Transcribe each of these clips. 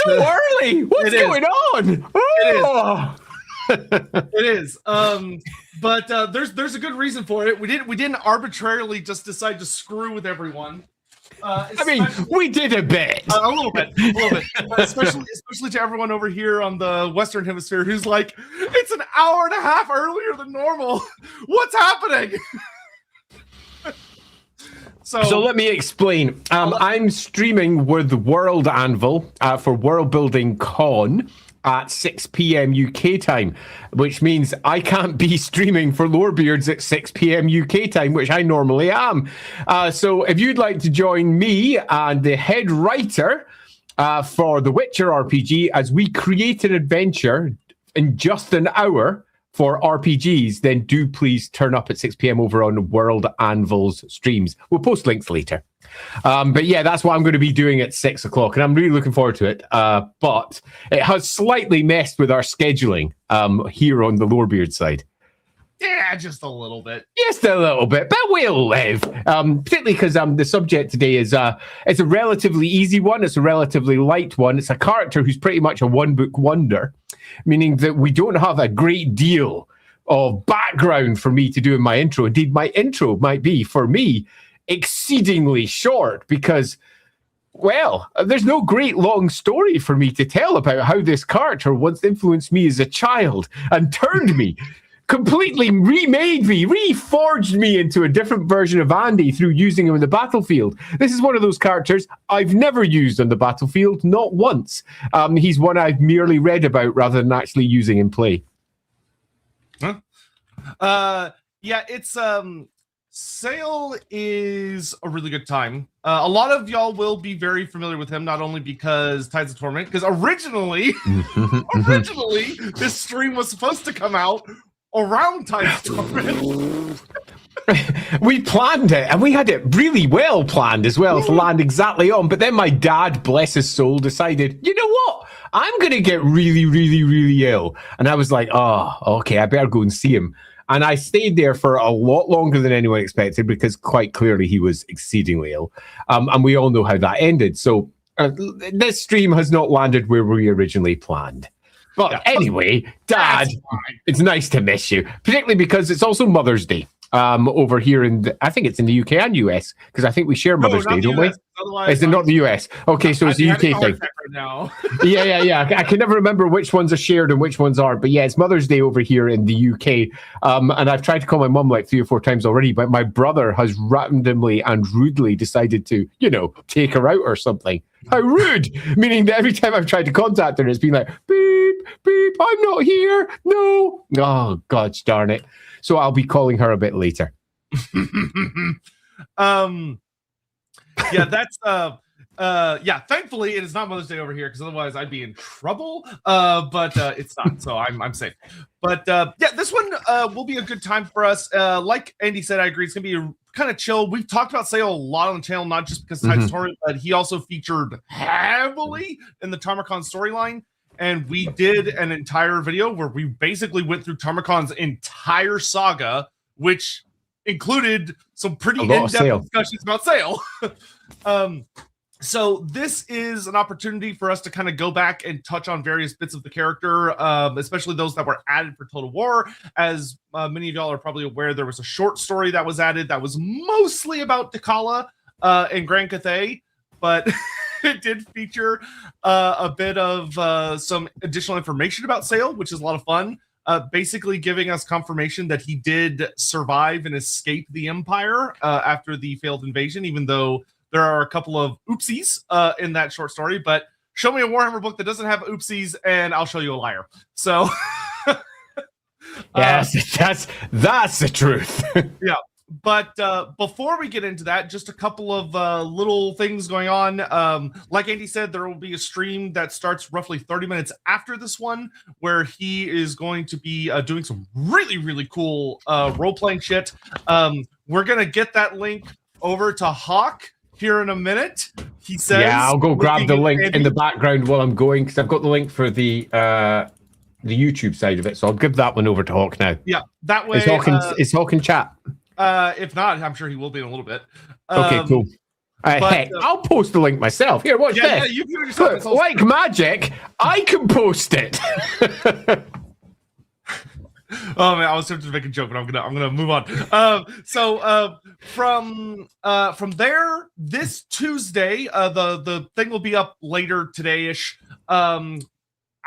so early. What's going on? Oh. It is. But there's a good reason for it. We didn't arbitrarily just decide to screw with everyone. I mean, we did a bit. A little bit. Especially to everyone over here on the Western Hemisphere who's like, it's an hour and a half earlier than normal. What's happening? So let me explain. I'm streaming with World Anvil for World Building Con at 6 p.m. UK time, which means I can't be streaming for Lorebeards at 6 p.m. UK time, which I normally am. So if you'd like to join me and the head writer for the Witcher RPG as we create an adventure in just an hour for RPGs, then do please turn up at 6 p.m. over on World Anvil's streams. We'll post links later. But yeah, that's what I'm going to be doing at 6 o'clock, and I'm really looking forward to it. But it has slightly messed with our scheduling here on the Lorebeard side. Yeah, just a little bit. Just a little bit, but we'll live. Particularly because the subject today is it's a relatively easy one. It's a relatively light one. It's a character who's pretty much a one-book wonder, meaning that we don't have a great deal of background for me to do in my intro. Indeed, my intro might be, for me, exceedingly short because, well, there's no great long story for me to tell about how this character once influenced me as a child and turned me, completely remade me, reforged me into a different version of Andy through using him in the battlefield. This is one of those characters I've never used on the battlefield, not once. He's one I've merely read about rather than actually using in play. Huh? Yeah, it's Sayl is a really good time. A lot of y'all will be very familiar with him, not only because Tides of Torment, because originally this stream was supposed to come out around Tides of Torment. We planned it, and we had it really well planned as well to land exactly on. But then my dad, bless his soul, decided, you know what? I'm going to get really, really, really ill. And I was like, oh, okay, I better go and see him. And I stayed there for a lot longer than anyone expected because quite clearly he was exceedingly ill. And we all know how that ended. So this stream has not landed where we originally planned. But yeah, anyway, Dad, it's nice to miss you, particularly because it's also Mother's Day over here I think it's in the UK and US, because I think we share Mother's Day, don't we? Is it not the US? Okay, so it's the UK thing. Right now. yeah. I can never remember which ones are shared and which ones aren't. But yeah, it's Mother's Day over here in the UK. And I've tried to call my mum like 3 or 4 times already, but my brother has randomly and rudely decided to, take her out or something. How rude! Meaning that every time I've tried to contact her, it's been like, beep, beep, I'm not here. No. Oh, God darn it. So I'll be calling her a bit later. Yeah, that's thankfully it is not Mother's Day over here, because otherwise I'd be in trouble. But it's not, so I'm safe. But yeah, this one will be a good time for us. Like Andy said, I agree, it's gonna be kind of chill. We've talked about Sayl a lot on the channel, not just because Tides of Torment, but he also featured heavily in the Tarmacon storyline. And we did an entire video where we basically went through Tarmacon's entire saga, which included some pretty in-depth discussions about Sayl. So this is an opportunity for us to kind of go back and touch on various bits of the character, especially those that were added for Total War. As many of y'all are probably aware, there was a short story that was added that was mostly about T'Challa and Grand Cathay, but it did feature a bit of some additional information about Sayl, which is a lot of fun. Basically giving us confirmation that he did survive and escape the Empire after the failed invasion, even though there are a couple of oopsies in that short story. But show me a Warhammer book that doesn't have oopsies, and I'll show you a liar. So, yes, that's the truth. Yeah. But before we get into that, just a couple of little things going on. Like Andy said, there will be a stream that starts roughly 30 minutes after this one, where he is going to be doing some really, really cool role-playing shit. We're going to get that link over to Hawk here in a minute. He says, yeah, I'll go grab the link in the background while I'm going, because I've got the link for the YouTube side of it. So I'll give that one over to Hawk now. Yeah, that way. Is Hawk in chat? If not, I'm sure he will be in a little bit. Okay, cool. Heck, I'll post the link myself. Here, watch this. Yeah, you do it yourself. Look, like magic, I can post it. Oh man, I was tempted to make a joke, but I'm gonna move on. From there, this Tuesday, the thing will be up later today-ish.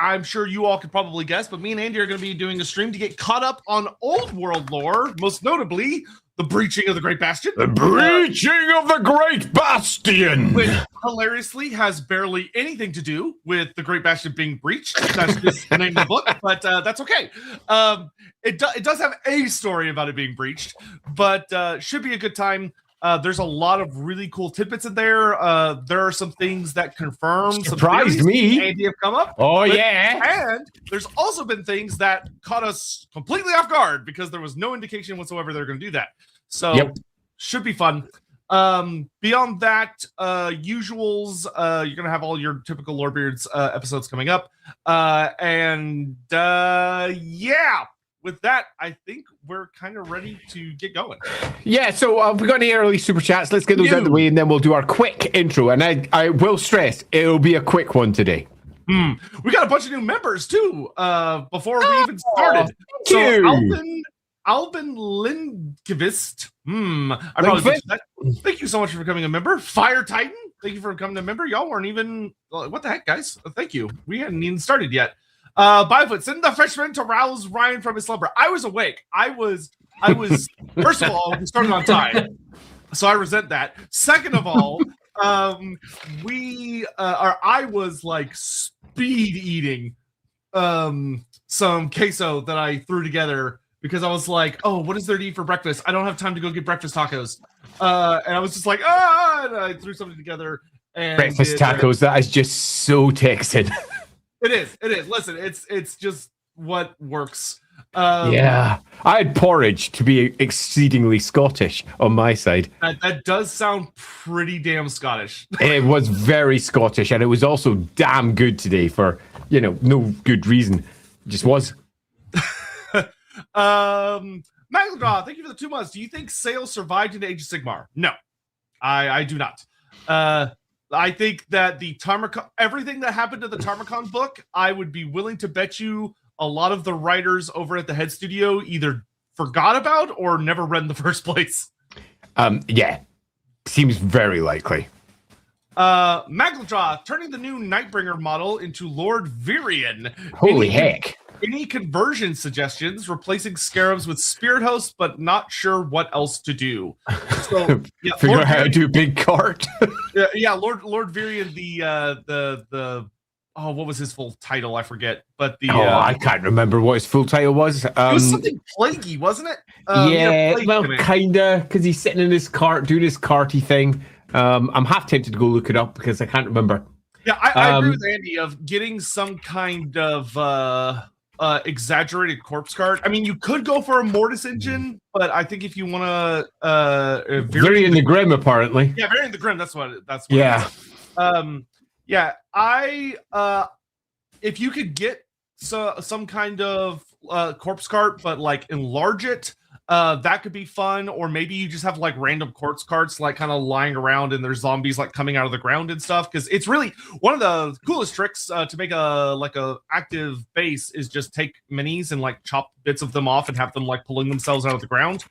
I'm sure you all could probably guess, but me and Andy are going to be doing a stream to get caught up on old world lore, most notably the breaching of the Great Bastion. The breaching of the Great Bastion! Which hilariously has barely anything to do with the Great Bastion being breached. That's just the name of the book, but that's okay. It does have a story about it being breached, but should be a good time. There's a lot of really cool tidbits in there. There are some things that confirm surprised me. Andy have come up. Oh yeah, and there's also been things that caught us completely off guard because there was no indication whatsoever they're going to do that. So should be fun. Beyond that, usuals. You're gonna have all your typical Lorebeards episodes coming up, and yeah. With that, I think we're kind of ready to get going. Yeah, so we've got any early super chats. Let's get those out of the way, and then we'll do our quick intro. And I will stress, it'll be a quick one today. We got a bunch of new members, too, before we even started. Albin Lindqvist. I probably butchered that. Thank you so much for becoming a member. Fire Titan, thank you for becoming a member. Y'all weren't even... What the heck, guys? Thank you. We hadn't even started yet. Byfoot, send the freshman to rouse Ryan from his slumber. I was awake. I was first of all, we started on time, so I resent that. Second of all, I was like speed eating some queso that I threw together because I was like, oh, what is there to eat for breakfast? I don't have time to go get breakfast tacos. And I was just like, and I threw something together. And breakfast tacos, that is just so Texan. It is. Listen, it's just what works. Yeah, I had porridge to be exceedingly Scottish on my side. That does sound pretty damn Scottish. It was very Scottish, and it was also damn good today for, no good reason. It just was. Magladraw, thank you for the 2 months. Do you think Sayl survived into Age of Sigmar? No, I do not. I think that the everything that happened to the Tarmacon book, I would be willing to bet you a lot of the writers over at the head studio either forgot about or never read in the first place. Yeah, seems very likely. Magladraw, turning the new Nightbringer model into Lord Virion. Holy heck. Any conversion suggestions? Replacing scarabs with spirit hosts, but not sure what else to do. So yeah, figure out how to do a big cart. yeah, Lord Virion, the what was his full title? I forget. But I can't remember what his full title was. It was something plaguey, wasn't it? Kinda, because he's sitting in his cart doing his carty thing. I'm half tempted to go look it up because I can't remember. Yeah, I agree with Andy of getting some kind of exaggerated corpse cart. I mean, you could go for a Mortis engine, but I think if you want to Virion the Grim, apparently. Yeah, Virion the Grim. That's what. Yeah. If you could get some kind of corpse cart, but like enlarge it, that could be fun. Or maybe you just have like random corpse carts like kind of lying around and there's zombies like coming out of the ground and stuff. Because it's really one of the coolest tricks to make a active base is just take minis and like chop bits of them off and have them like pulling themselves out of the ground.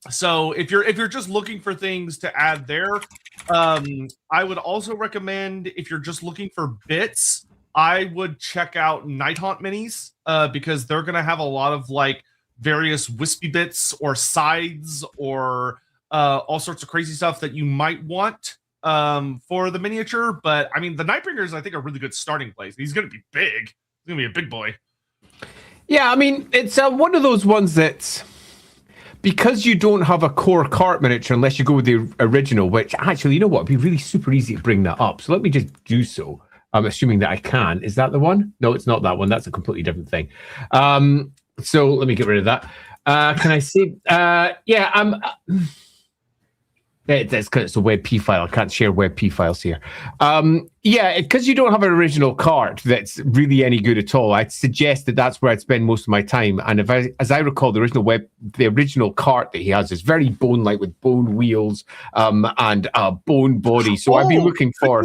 So if you're just looking for things to add there, I would also recommend if you're just looking for bits, I would check out Nighthaunt minis because they're gonna have a lot of like various wispy bits or sides or all sorts of crazy stuff that you might want for the miniature. But I mean, the Nightbringer is, I think, a really good starting place. He's going to be big. He's going to be a big boy. Yeah, I mean, it's one of those ones that's because you don't have a core cart miniature unless you go with the original, which actually, you know what? It'd be really super easy to bring that up. So let me just do so. I'm assuming that I can. Is that the one? No, it's not that one. That's a completely different thing. So let me get rid of that. Can I see? Yeah, That's because it's a WebP file. I can't share WebP files here. Yeah, because you don't have an original cart that's really any good at all. I'd suggest that that's where I'd spend most of my time. And as I recall, the original cart that he has is very bone-like with bone wheels and a bone body. So I'd be looking for.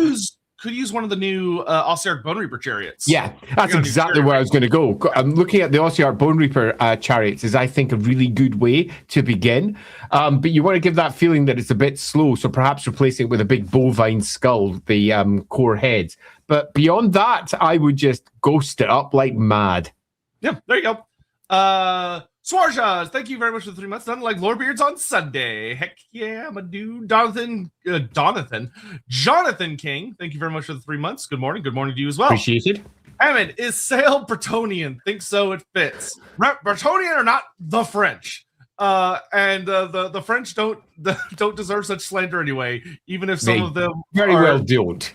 Could use one of the new Ossiarch Bone Reaper chariots. Yeah, that's exactly where I was going to go. I'm looking at the Ossiarch Bone Reaper chariots is, I think, a really good way to begin. But you want to give that feeling that it's a bit slow, so perhaps replacing it with a big bovine skull, the core heads. But beyond that, I would just ghost it up like mad. Yeah, there you go. Swarja, thank you very much for the 3 months. Nothing like Lorebeards on Sunday. Heck yeah, my dude. Jonathan King, thank you very much for the 3 months. Good morning. Good morning to you as well. Appreciated. Ahmed, is Sayl Bretonian? Think so, it fits. Bretonian are not the French. And the French don't deserve such slander anyway, even if some of them well don't.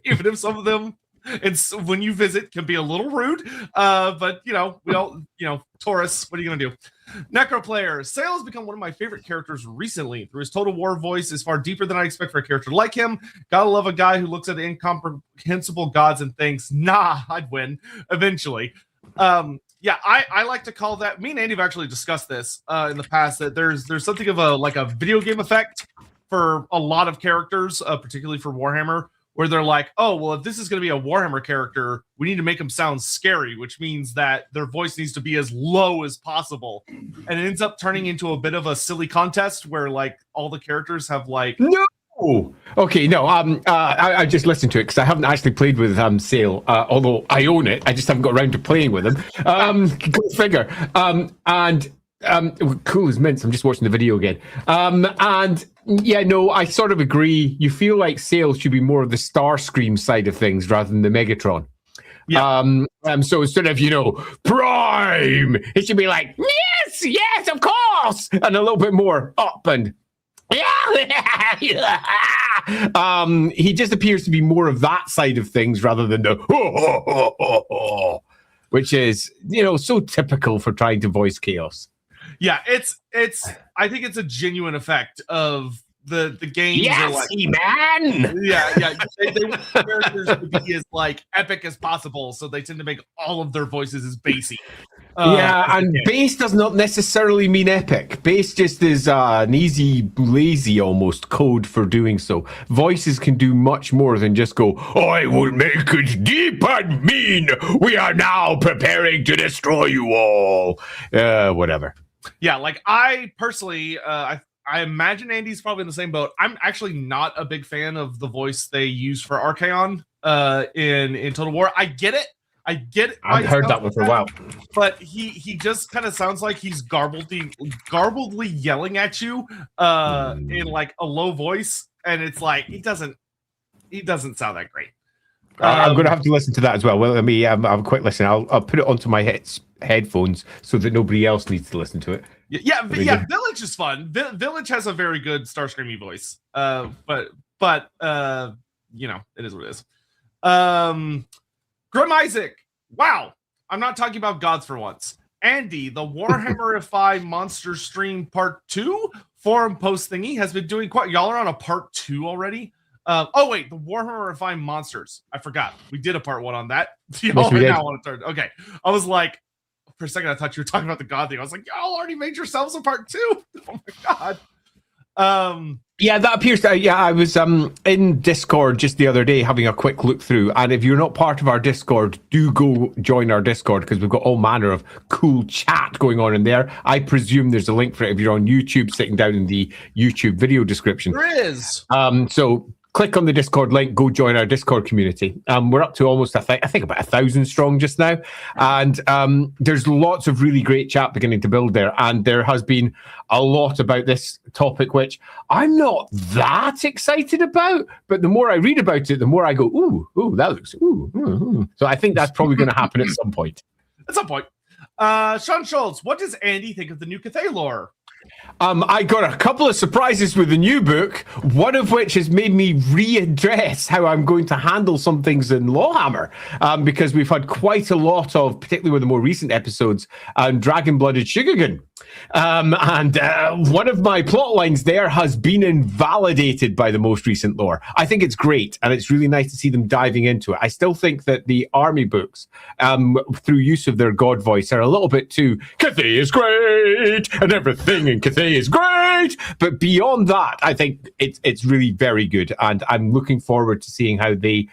Even if some of them, it's when you visit, can be a little rude. But we don't, Taurus, what are you gonna do? Necro player, Sayl has become one of my favorite characters recently. Through his Total War voice is far deeper than I expect for a character like him. Gotta love a guy who looks at the incomprehensible gods and thinks, nah, I'd win eventually. Yeah, I like to call that. Me and Andy have actually discussed this in the past, that there's something of a video game effect for a lot of characters, particularly for Warhammer, where they're like, oh, well, if this is going to be a Warhammer character, we need to make them sound scary, which means that their voice needs to be as low as possible. And it ends up turning into a bit of a silly contest where, like, all the characters have, like... No! Okay, no, I just listened to it because I haven't actually played with Sayl, although I own it. I just haven't got around to playing with him. Go figure. Cool as mints. I'm just watching the video again. And yeah, no, I sort of agree. You feel like Sayl should be more of the Starscream side of things rather than the Megatron. Yeah. So instead of, Prime, it should be like, yes, of course, and a little bit more up and he just appears to be more of that side of things rather than the which is, so typical for trying to voice chaos. Yeah, it's. I think it's a genuine effect of the games. Yes, man. Yeah. They want the characters to be as epic as possible, so they tend to make all of their voices as bassy. And bass does not necessarily mean epic. Bass just is an easy, lazy almost code for doing so. Voices can do much more than just go, I will make it deep and mean. We are now preparing to destroy you all. Whatever. Yeah, I personally, I imagine Andy's probably in the same boat. I'm actually not a big fan of the voice they use for Archaon in Total War. I get it. I've heard that one for a while. But he just kind of sounds like he's garbledly yelling at you in a low voice, and it's like he doesn't sound that great. I'm going to have to listen to that as well. Well, let me have a quick listen. I'll put it onto my headphones so that nobody else needs to listen to it. Yeah. Village is fun. Village has a very good Starscreamy voice. But it is what it is. Grim Isaac. Wow. I'm not talking about gods for once. Andy, the Warhammer FI Monster Stream Part 2 forum post thingy has been doing quite. Y'all are on a Part 2 already? The Warhammer FI Monsters. I forgot. We did a Part 1 on that. Y'all are now on a third. Okay. I was like, for a second, I thought you were talking about the god thing. I was like, y'all already made yourselves a Part 2. Oh my god. Yeah, that appears to. Yeah, I was in Discord just the other day having a quick look through, and if you're not part of our Discord, do go join our Discord because we've got all manner of cool chat going on in there. I presume there's a link for it if you're on YouTube, sitting down in the YouTube video description. There is. So click on the Discord link, go join our Discord community. We're up to almost, I think about 1,000 strong just now. And there's lots of really great chat beginning to build there. And there has been a lot about this topic, which I'm not that excited about. But the more I read about it, the more I go, ooh, that looks, ooh. So I think that's probably going to happen at some point. At some point. Sean Schultz, what does Andy think of the new Cathay lore? I got a couple of surprises with the new book, one of which has made me readdress how I'm going to handle some things in Lawhammer, because we've had quite a lot of, particularly with the more recent episodes, dragon-blooded Shugagan. And one of my plot lines there has been invalidated by the most recent lore. I think it's great, and it's really nice to see them diving into it. I still think that the army books, through use of their god voice, are a little bit too, Cathay is great, and everything in Cathay is great. But beyond that, I think it's really very good, and I'm looking forward to seeing how they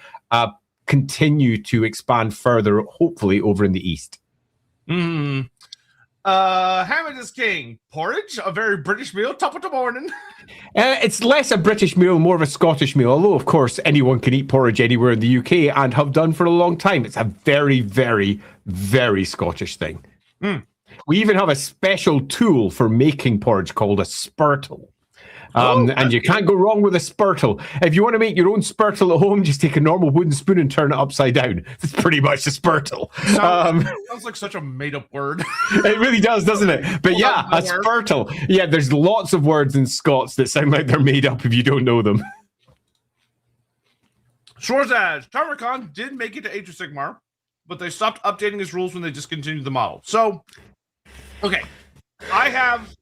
continue to expand further, hopefully over in the East. Hammond is king. Porridge, a very British meal, top of the morning. It's less a British meal, more of a Scottish meal, although, of course, anyone can eat porridge anywhere in the UK and have done for a long time. It's a very, very, very Scottish thing. We even have a special tool for making porridge called a spurtle. And you can't go wrong with a spurtle. If you want to make your own spurtle at home, just take a normal wooden spoon and turn it upside down. It's pretty much a spurtle. Sounds like such a made-up word. It really does, doesn't it? But yeah, a spurtle. Yeah, there's lots of words in Scots that sound like they're made up if you don't know them. Shorzaz, Tarragon did make it to Age of Sigmar, but they stopped updating his rules when they discontinued the model. So, okay, I have...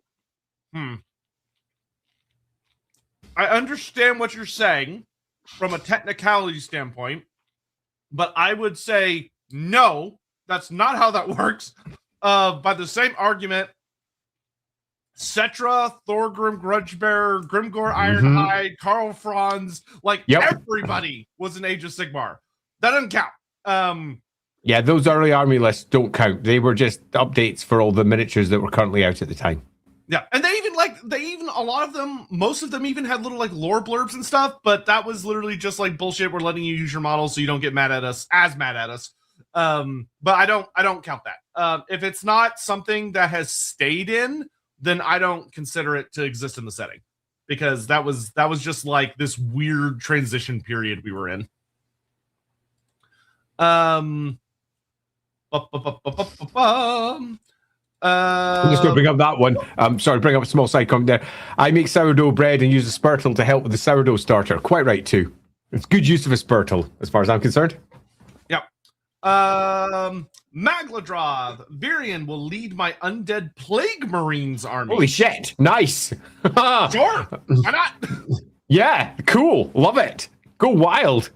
I understand what you're saying from a technicality standpoint, but I would say no, that's not how that works. By the same argument, Cetra, Thorgrim, Grudgebearer, Grimgor, Ironhide, Karl Franz, everybody was an Age of Sigmar. That doesn't count. Yeah, those early army lists don't count. They were just updates for all the miniatures that were currently out at the time. Yeah, and they even a lot of them, most of them even had little lore blurbs and stuff, but that was literally just bullshit. We're letting you use your model so you don't get mad at us. But I don't count that. If it's not something that has stayed in, then I don't consider it to exist in the setting, because that was just this weird transition period we were in. I'm just going to bring up that one. Sorry, bring up a small side comment there. I make sourdough bread and use a spurtle to help with the sourdough starter. Quite right, too. It's good use of a spurtle, as far as I'm concerned. Yep. Magladroth. Virion will lead my undead plague marines army. Holy shit. Nice. Sure. Why not? Yeah, cool. Love it. Go wild.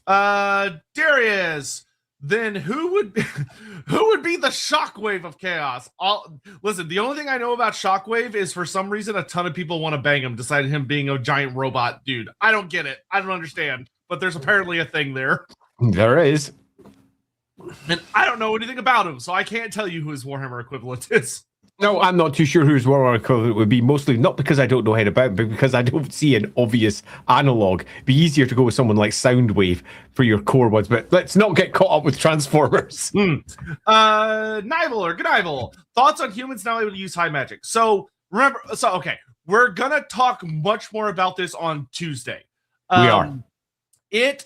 Darius. Then who would be the Shockwave of Chaos? Listen, the only thing I know about Shockwave is for some reason a ton of people want to bang him, despite him being a giant robot dude. I don't get it. I don't understand. But there's apparently a thing there. There is. And I don't know anything about him, so I can't tell you who his Warhammer equivalent is. No, I'm not too sure who his Warhammer equivalent would be, mostly not because I don't know anything about it, but because I don't see an obvious analog. It'd be easier to go with someone like Soundwave for your core ones, but let's not get caught up with Transformers. Gnivel. Thoughts on humans now able to use high magic? So, remember, okay, we're gonna talk much more about this on Tuesday. We are.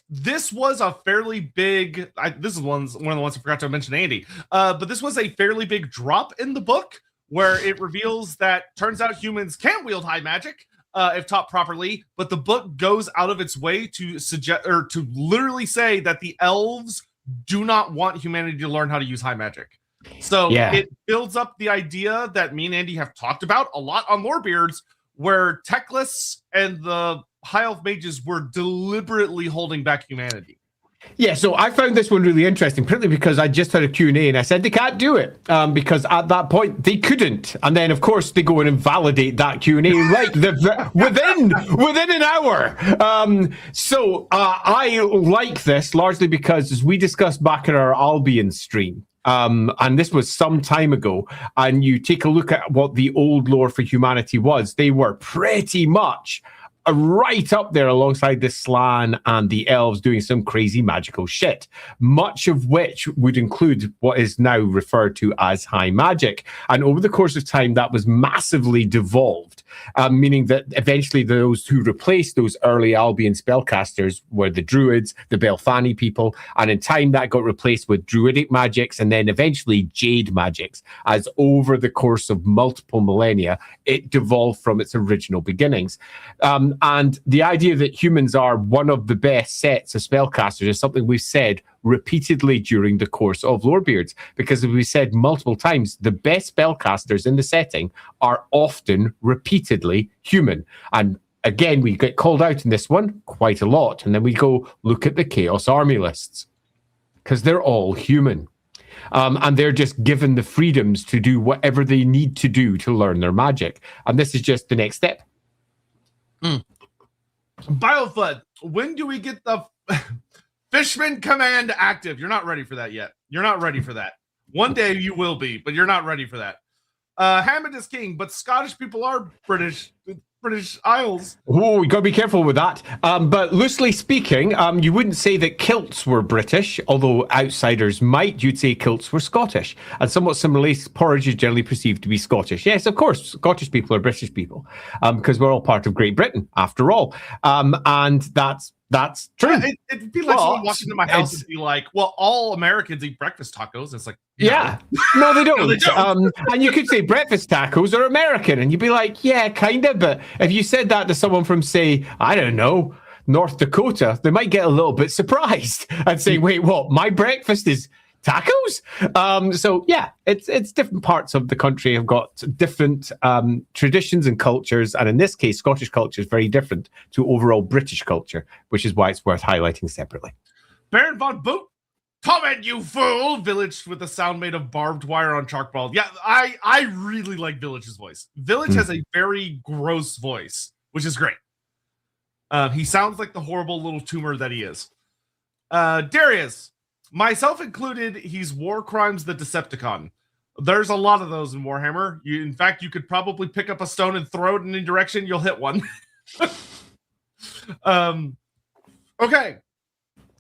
This was a fairly big, this is one of the ones I forgot to mention, Andy, but this was a fairly big drop in the book, where it reveals that turns out humans can wield high magic if taught properly, but the book goes out of its way to suggest, or to literally say, that the elves do not want humanity to learn how to use high magic. So It builds up the idea that me and Andy have talked about a lot on Lorebeards, where Techless and the High Elf mages were deliberately holding back humanity. Yeah, so I found this one really interesting, particularly because I just had a Q&A and I said they can't do it because at that point they couldn't. And then, of course, they go and invalidate that Q&A within an hour. I like this largely because, as we discussed back in our Albion stream, and this was some time ago, and you take a look at what the old lore for humanity was, they were pretty much right up there alongside the Slan and the elves doing some crazy magical shit, much of which would include what is now referred to as high magic. And over the course of time, that was massively devolved, meaning that eventually those who replaced those early Albion spellcasters were the Druids, the Belthani people, and in time that got replaced with Druidic magics and then eventually Jade magics, as over the course of multiple millennia, it devolved from its original beginnings. And the idea that humans are one of the best sets of spellcasters is something we've said repeatedly during the course of Lorebeards. Because as we said multiple times, the best spellcasters in the setting are often repeatedly human. And again, we get called out in this one quite a lot. And then we go look at the Chaos Army lists, because they're all human. And they're just given the freedoms to do whatever they need to do to learn their magic. And this is just the next step. Bioflood, when do we get the Fishman command active? You're not ready for that yet. You're not ready for that. One day you will be, but you're not ready for that. Hammond is king, but Scottish people are British Isles. Oh, you got to be careful with that. But loosely speaking, you wouldn't say that kilts were British, although outsiders might. You'd say kilts were Scottish. And somewhat similarly, porridge is generally perceived to be Scottish. Yes, of course, Scottish people are British people, because we're all part of Great Britain, after all. And that's true. Yeah, it'd be like someone walking into my house and be like, well, all Americans eat breakfast tacos. It's like, no. Yeah. No, they don't. No, they don't. And you could say breakfast tacos are American, and you'd be like, yeah, kind of. But if you said that to someone from, say, I don't know, North Dakota, they might get a little bit surprised and say, wait, what? My breakfast is tacos? So yeah, it's different parts of the country have got different traditions and cultures, and in this case, Scottish culture is very different to overall British culture, which is why it's worth highlighting separately. Baron von Boot, Torment, you fool! Village with a sound made of barbed wire on chalkboard. Yeah, I really like Village's voice. Village has a very gross voice, which is great. He sounds like the horrible little tumor that he is. Darius, myself included, he's War Crimes the Decepticon. There's a lot of those in Warhammer. In fact, you could probably pick up a stone and throw it in any direction. You'll hit one. Okay.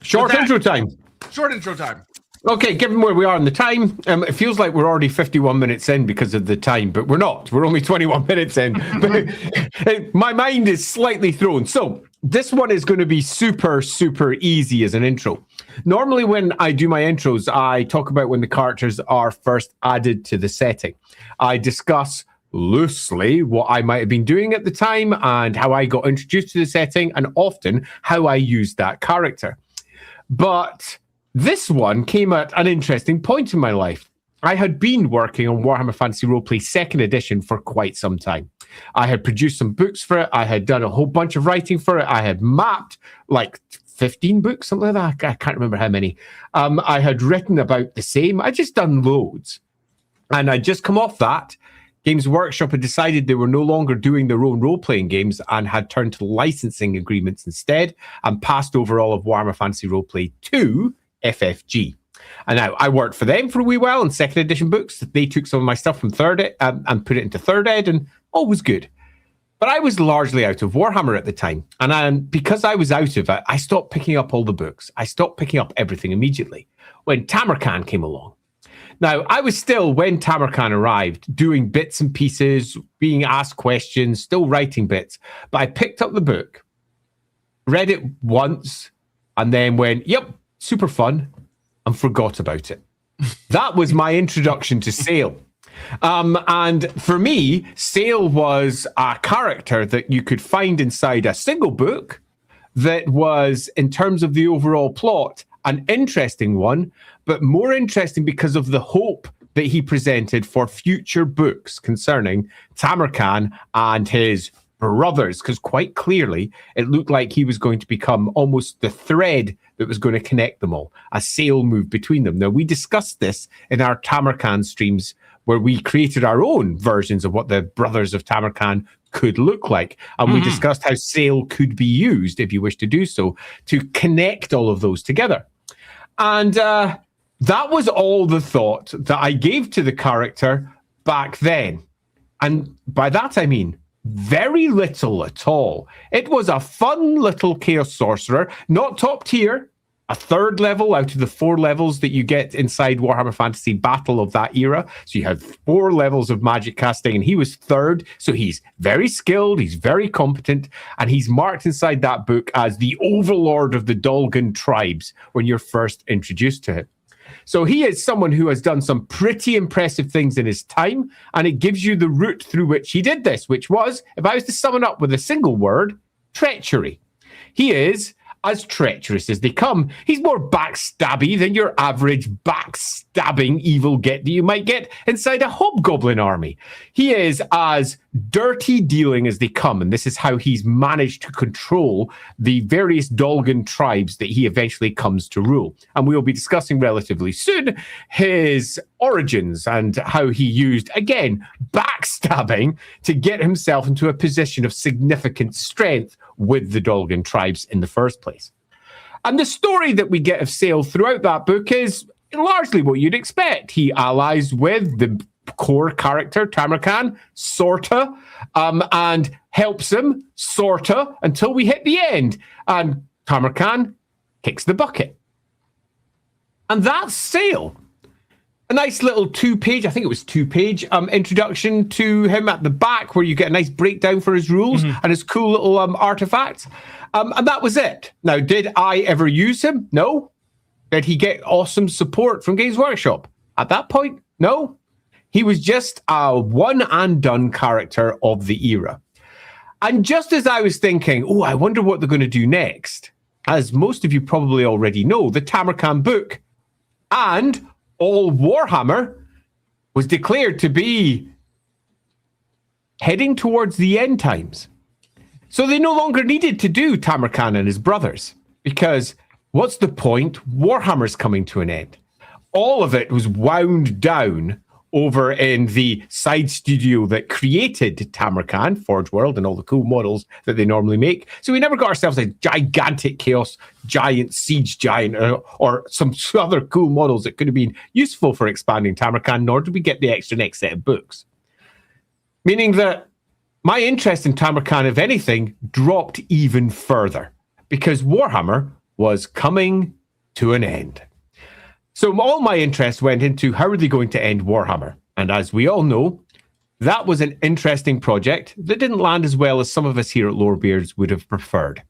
Short intro time. Short intro time. Okay, given where we are in the time, it feels like we're already 51 minutes in because of the time, but we're not. We're only 21 minutes in. But my mind is slightly thrown. So this one is going to be super, super easy as an intro. Normally when I do my intros, I talk about when the characters are first added to the setting. I discuss loosely what I might have been doing at the time and how I got introduced to the setting, and often how I used that character. But this one came at an interesting point in my life. I had been working on Warhammer Fantasy Roleplay 2nd edition for quite some time. I had produced some books for it. I had done a whole bunch of writing for it. I had mapped like 15 books, something like that. I can't remember how many. I had written about the same. I'd just done loads. And I'd just come off that. Games Workshop had decided they were no longer doing their own role-playing games and had turned to licensing agreements instead, and passed over all of Warhammer Fantasy Roleplay to FFG. And now I worked for them for a wee while in 2nd edition books. They took some of my stuff from 3rd ed and put it into 3rd ed, and all was good. But I was largely out of Warhammer at the time. And because I was out of it, I stopped picking up all the books. I stopped picking up everything immediately when Tamarkan came along. Now, I was still, when Tamarkan arrived, doing bits and pieces, being asked questions, still writing bits. But I picked up the book, read it once, and then went, yep, super fun, and forgot about it. That was my introduction to Sayl. And for me, Sayl was a character that you could find inside a single book that was, in terms of the overall plot, an interesting one, but more interesting because of the hope that he presented for future books concerning Tamarkan and his brothers, because quite clearly it looked like he was going to become almost the thread that was going to connect them all, a Sayl move between them. Now, we discussed this in our Tamarkan streams, where we created our own versions of what the brothers of Tamarkan could look like. And we discussed how Sayl could be used, if you wish to do so, to connect all of those together. And that was all the thought that I gave to the character back then. And by that, I mean very little at all. It was a fun little Chaos Sorcerer, not top tier, a 3rd level out of the 4 levels that you get inside Warhammer Fantasy Battle of that era. So you have 4 levels of magic casting, and he was 3rd. So he's very skilled, he's very competent, and he's marked inside that book as the overlord of the Dolgan tribes when you're first introduced to him. So he is someone who has done some pretty impressive things in his time, and it gives you the route through which he did this, which was, if I was to sum it up with a single word, treachery. He is as treacherous as they come. He's more backstabby than your average backstabbing evil get that you might get inside a hobgoblin army. He is as dirty dealing as they come, and this is how he's managed to control the various Dolgan tribes that he eventually comes to rule. And we will be discussing relatively soon his origins and how he used, again, backstabbing to get himself into a position of significant strength with the Dolgan tribes in the first place. And the story that we get of Sayl throughout that book is largely what you'd expect. He allies with the core character, Tamarkan, sorta, and helps him, sorta, until we hit the end. And Tamarkan kicks the bucket. And that's Sayl. A nice little two-page introduction to him at the back where you get a nice breakdown for his rules and his cool little artifacts. And that was it. Now, did I ever use him? No. Did he get awesome support from Games Workshop? At that point, no. He was just a one-and-done character of the era. And just as I was thinking, oh, I wonder what they're going to do next, as most of you probably already know, the Tamarkan book and all Warhammer was declared to be heading towards the end times. So they no longer needed to do Tamarkan and his brothers, because what's the point? Warhammer's coming to an end. All of it was wound down over in the side studio that created Tamarkan, Forge World, and all the cool models that they normally make. So we never got ourselves a gigantic Chaos Giant, Siege Giant, or some other cool models that could have been useful for expanding Tamarkan, nor did we get the extra next set of books. Meaning that my interest in Tamarkan, if anything, dropped even further, because Warhammer was coming to an end. So all my interest went into how are they going to end Warhammer? And as we all know, that was an interesting project that didn't land as well as some of us here at Lorebeards would have preferred.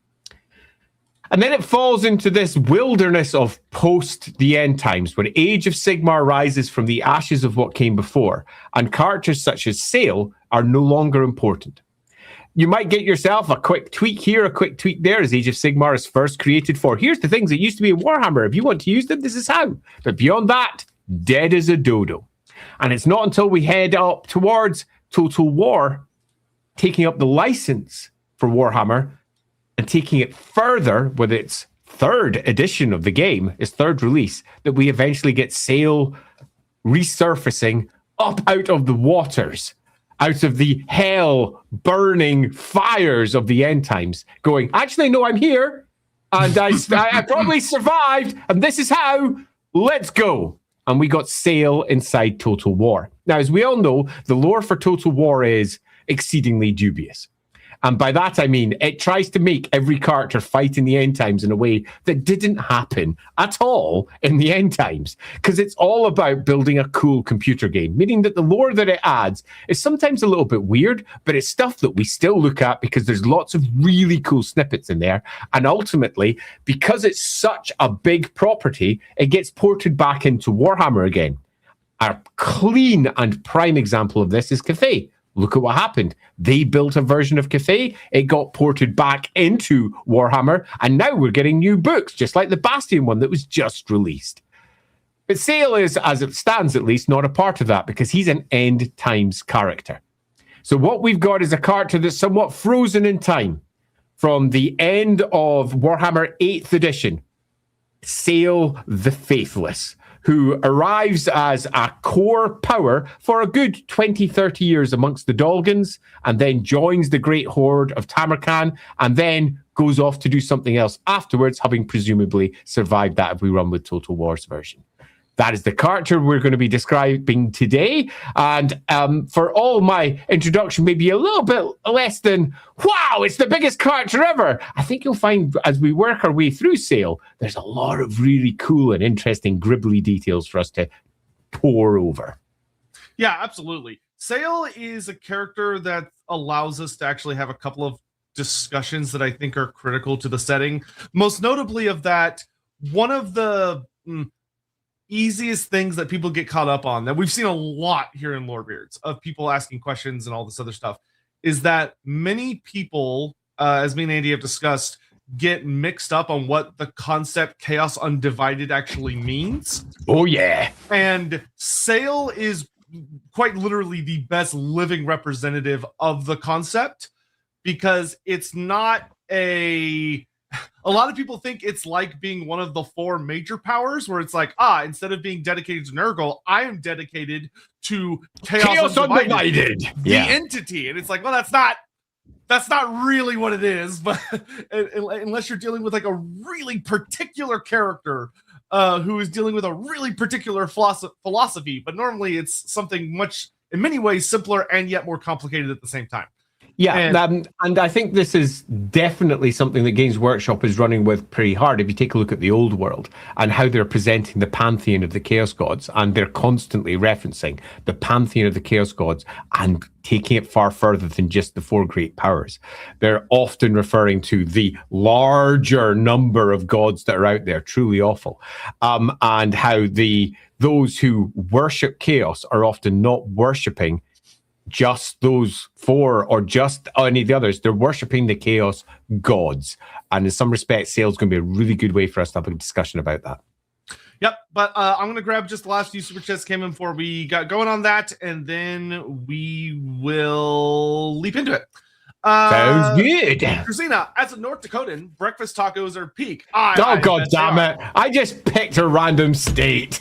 And then it falls into this wilderness of post the end times, when Age of Sigmar rises from the ashes of what came before, and characters such as Sayl are no longer important. You might get yourself a quick tweak here, a quick tweak there, as Age of Sigmar is first created for. Here's the things that used to be in Warhammer. If you want to use them, this is how. But beyond that, dead as a dodo. And it's not until we head up towards Total War, taking up the license for Warhammer and taking it further with its third edition of the game, its third release, that we eventually get Sayl resurfacing up out of the waters, out of the hell burning fires of the end times, going, actually, no, I'm here, and I probably survived, and this is how, let's go. And we got Sayl inside Total War. Now, as we all know, the lore for Total War is exceedingly dubious. And by that, I mean, it tries to make every character fight in the end times in a way that didn't happen at all in the end times. Because it's all about building a cool computer game, meaning that the lore that it adds is sometimes a little bit weird, but it's stuff that we still look at because there's lots of really cool snippets in there. And ultimately, because it's such a big property, it gets ported back into Warhammer again. A clean and prime example of this is Cathay. Look at what happened. They built a version of Cathay. It got ported back into Warhammer. And now we're getting new books, just like the Bastion one that was just released. But Sayl is, as it stands at least, not a part of that because he's an end times character. So what we've got is a character that's somewhat frozen in time. From the end of Warhammer 8th edition, Sayl the Faithless, who arrives as a core power for a good 20, 30 years amongst the Dolgans, and then joins the Great Horde of Tamarkan, and then goes off to do something else afterwards, having presumably survived that if we run with Total War's version. That is the character we're going to be describing today. And for all my introduction, maybe a little bit less than, wow, it's the biggest character ever. I think you'll find as we work our way through Sayl, there's a lot of really cool and interesting gribbly details for us to pore over. Yeah, absolutely. Sayl is a character that allows us to actually have a couple of discussions that I think are critical to the setting. Most notably of that, one of the easiest things that people get caught up on, that we've seen a lot here in Lorebeards, of people asking questions and all this other stuff, is that many people, as me and Andy have discussed, get mixed up on what the concept Chaos Undivided actually means. Oh, yeah. And Sayl is quite literally the best living representative of the concept, because it's not a lot of people think it's like being one of the 4 major powers, where it's like, instead of being dedicated to Nurgle, I am dedicated to Chaos Undivided, the entity. And it's like, well, that's not really what it is, but unless you're dealing with like a really particular character who is dealing with a really particular philosophy, but normally it's something much, in many ways, simpler and yet more complicated at the same time. Yeah, and I think this is definitely something that Games Workshop is running with pretty hard. If you take a look at the old world and how they're presenting the pantheon of the Chaos Gods, and they're constantly referencing the pantheon of the Chaos Gods and taking it far further than just the 4 great powers. They're often referring to the larger number of gods that are out there, truly awful, and how those who worship Chaos are often not worshipping just those 4 or just any of the others. They're worshipping the Chaos Gods. And in some respects, Sayl's going to be a really good way for us to have a discussion about that. Yep, but I'm going to grab just the last few super chats came in before we got going on that, and then we will leap into it. Sounds good. Christina, as a North Dakotan, breakfast tacos are peak. God damn it. I just picked a random state.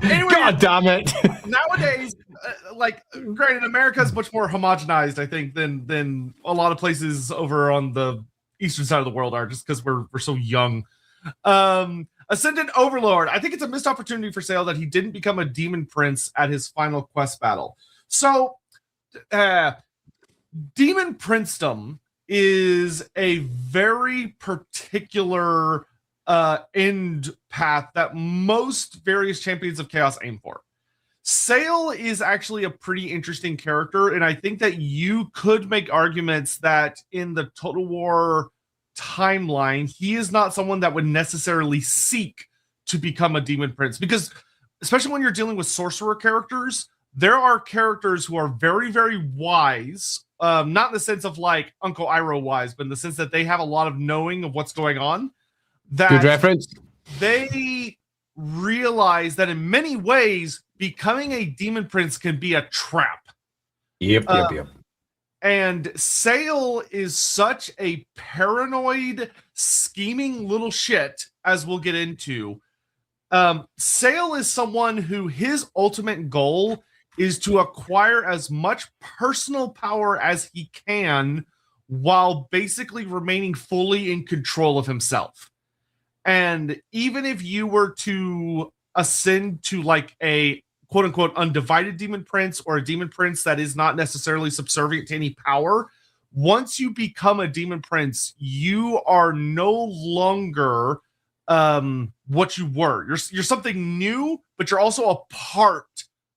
Anyway, God damn it. Nowadays, granted, America is much more homogenized, I think, than a lot of places over on the eastern side of the world are, just because we're so young. Ascendant Overlord. I think it's a missed opportunity for Sayl that he didn't become a demon prince at his final quest battle. So, demon princedom is a very particular end path that most various champions of chaos aim for. Sayl is actually a pretty interesting character, and I think that you could make arguments that in the Total War timeline, he is not someone that would necessarily seek to become a demon prince, because especially when you're dealing with sorcerer characters, there are characters who are very, very wise, not in the sense of like Uncle Iroh wise, but in the sense that they have a lot of knowing of what's going on. That good reference. They realize that in many ways, becoming a demon prince can be a trap. Yep. And Sayl is such a paranoid, scheming little shit, as we'll get into. Sayl is someone who his ultimate goal is to acquire as much personal power as he can while basically remaining fully in control of himself. And even if you were to ascend to like a quote unquote undivided demon prince, or a demon prince that is not necessarily subservient to any power, once you become a demon prince, you are no longer what you were. You're something new, but you're also a part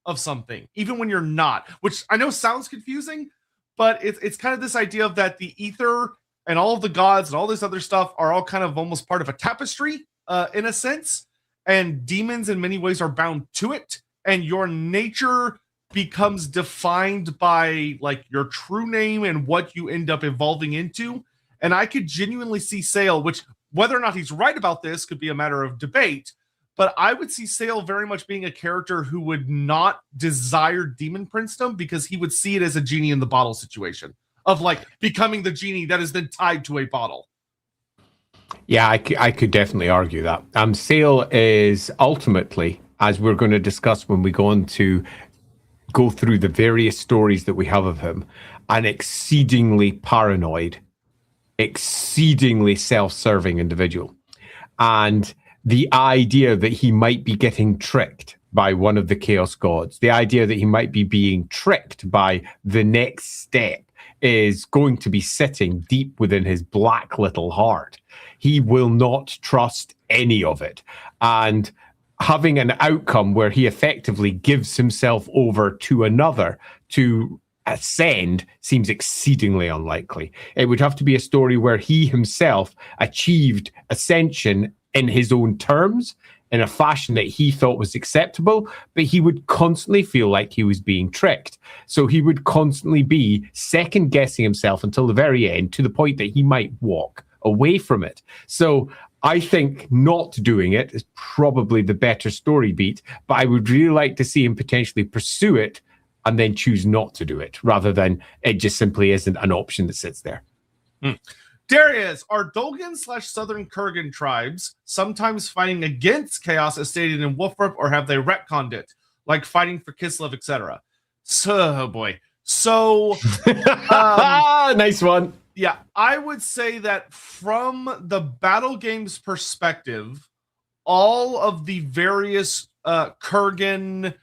of something, even when you're not, which I know sounds confusing, but it's kind of this idea of that the ether and all of the gods and all this other stuff are all kind of almost part of a tapestry in a sense, and demons in many ways are bound to it, and your nature becomes defined by like your true name and what you end up evolving into. And I could genuinely see Sayl, which whether or not he's right about this could be a matter of debate, but I would see Sayl very much being a character who would not desire demon princedom, because he would see it as a genie in the bottle situation of like becoming the genie that is then tied to a bottle. Yeah, I could definitely argue that. Sayl is ultimately, as we're going to discuss when we go on to go through the various stories that we have of him, an exceedingly paranoid, exceedingly self-serving individual. And the idea that he might be getting tricked by one of the Chaos Gods, the idea that he might be being tricked by the next step, is going to be sitting deep within his black little heart. He will not trust any of it. And having an outcome where he effectively gives himself over to another to ascend seems exceedingly unlikely. It would have to be a story where he himself achieved ascension in his own terms, in a fashion that he thought was acceptable, but he would constantly feel like he was being tricked. So he would constantly be second guessing himself until the very end, to the point that he might walk away from it. So I think not doing it is probably the better story beat, but I would really like to see him potentially pursue it and then choose not to do it, rather than it just simply isn't an option that sits there. Darius, are Dolgan/Southern Kurgan tribes sometimes fighting against Chaos as stated in Wolfrup, or have they retconned it, like fighting for Kislev, etc.? So, boy. So, nice one. Yeah, I would say that from the battle game's perspective, all of the various Kurgan,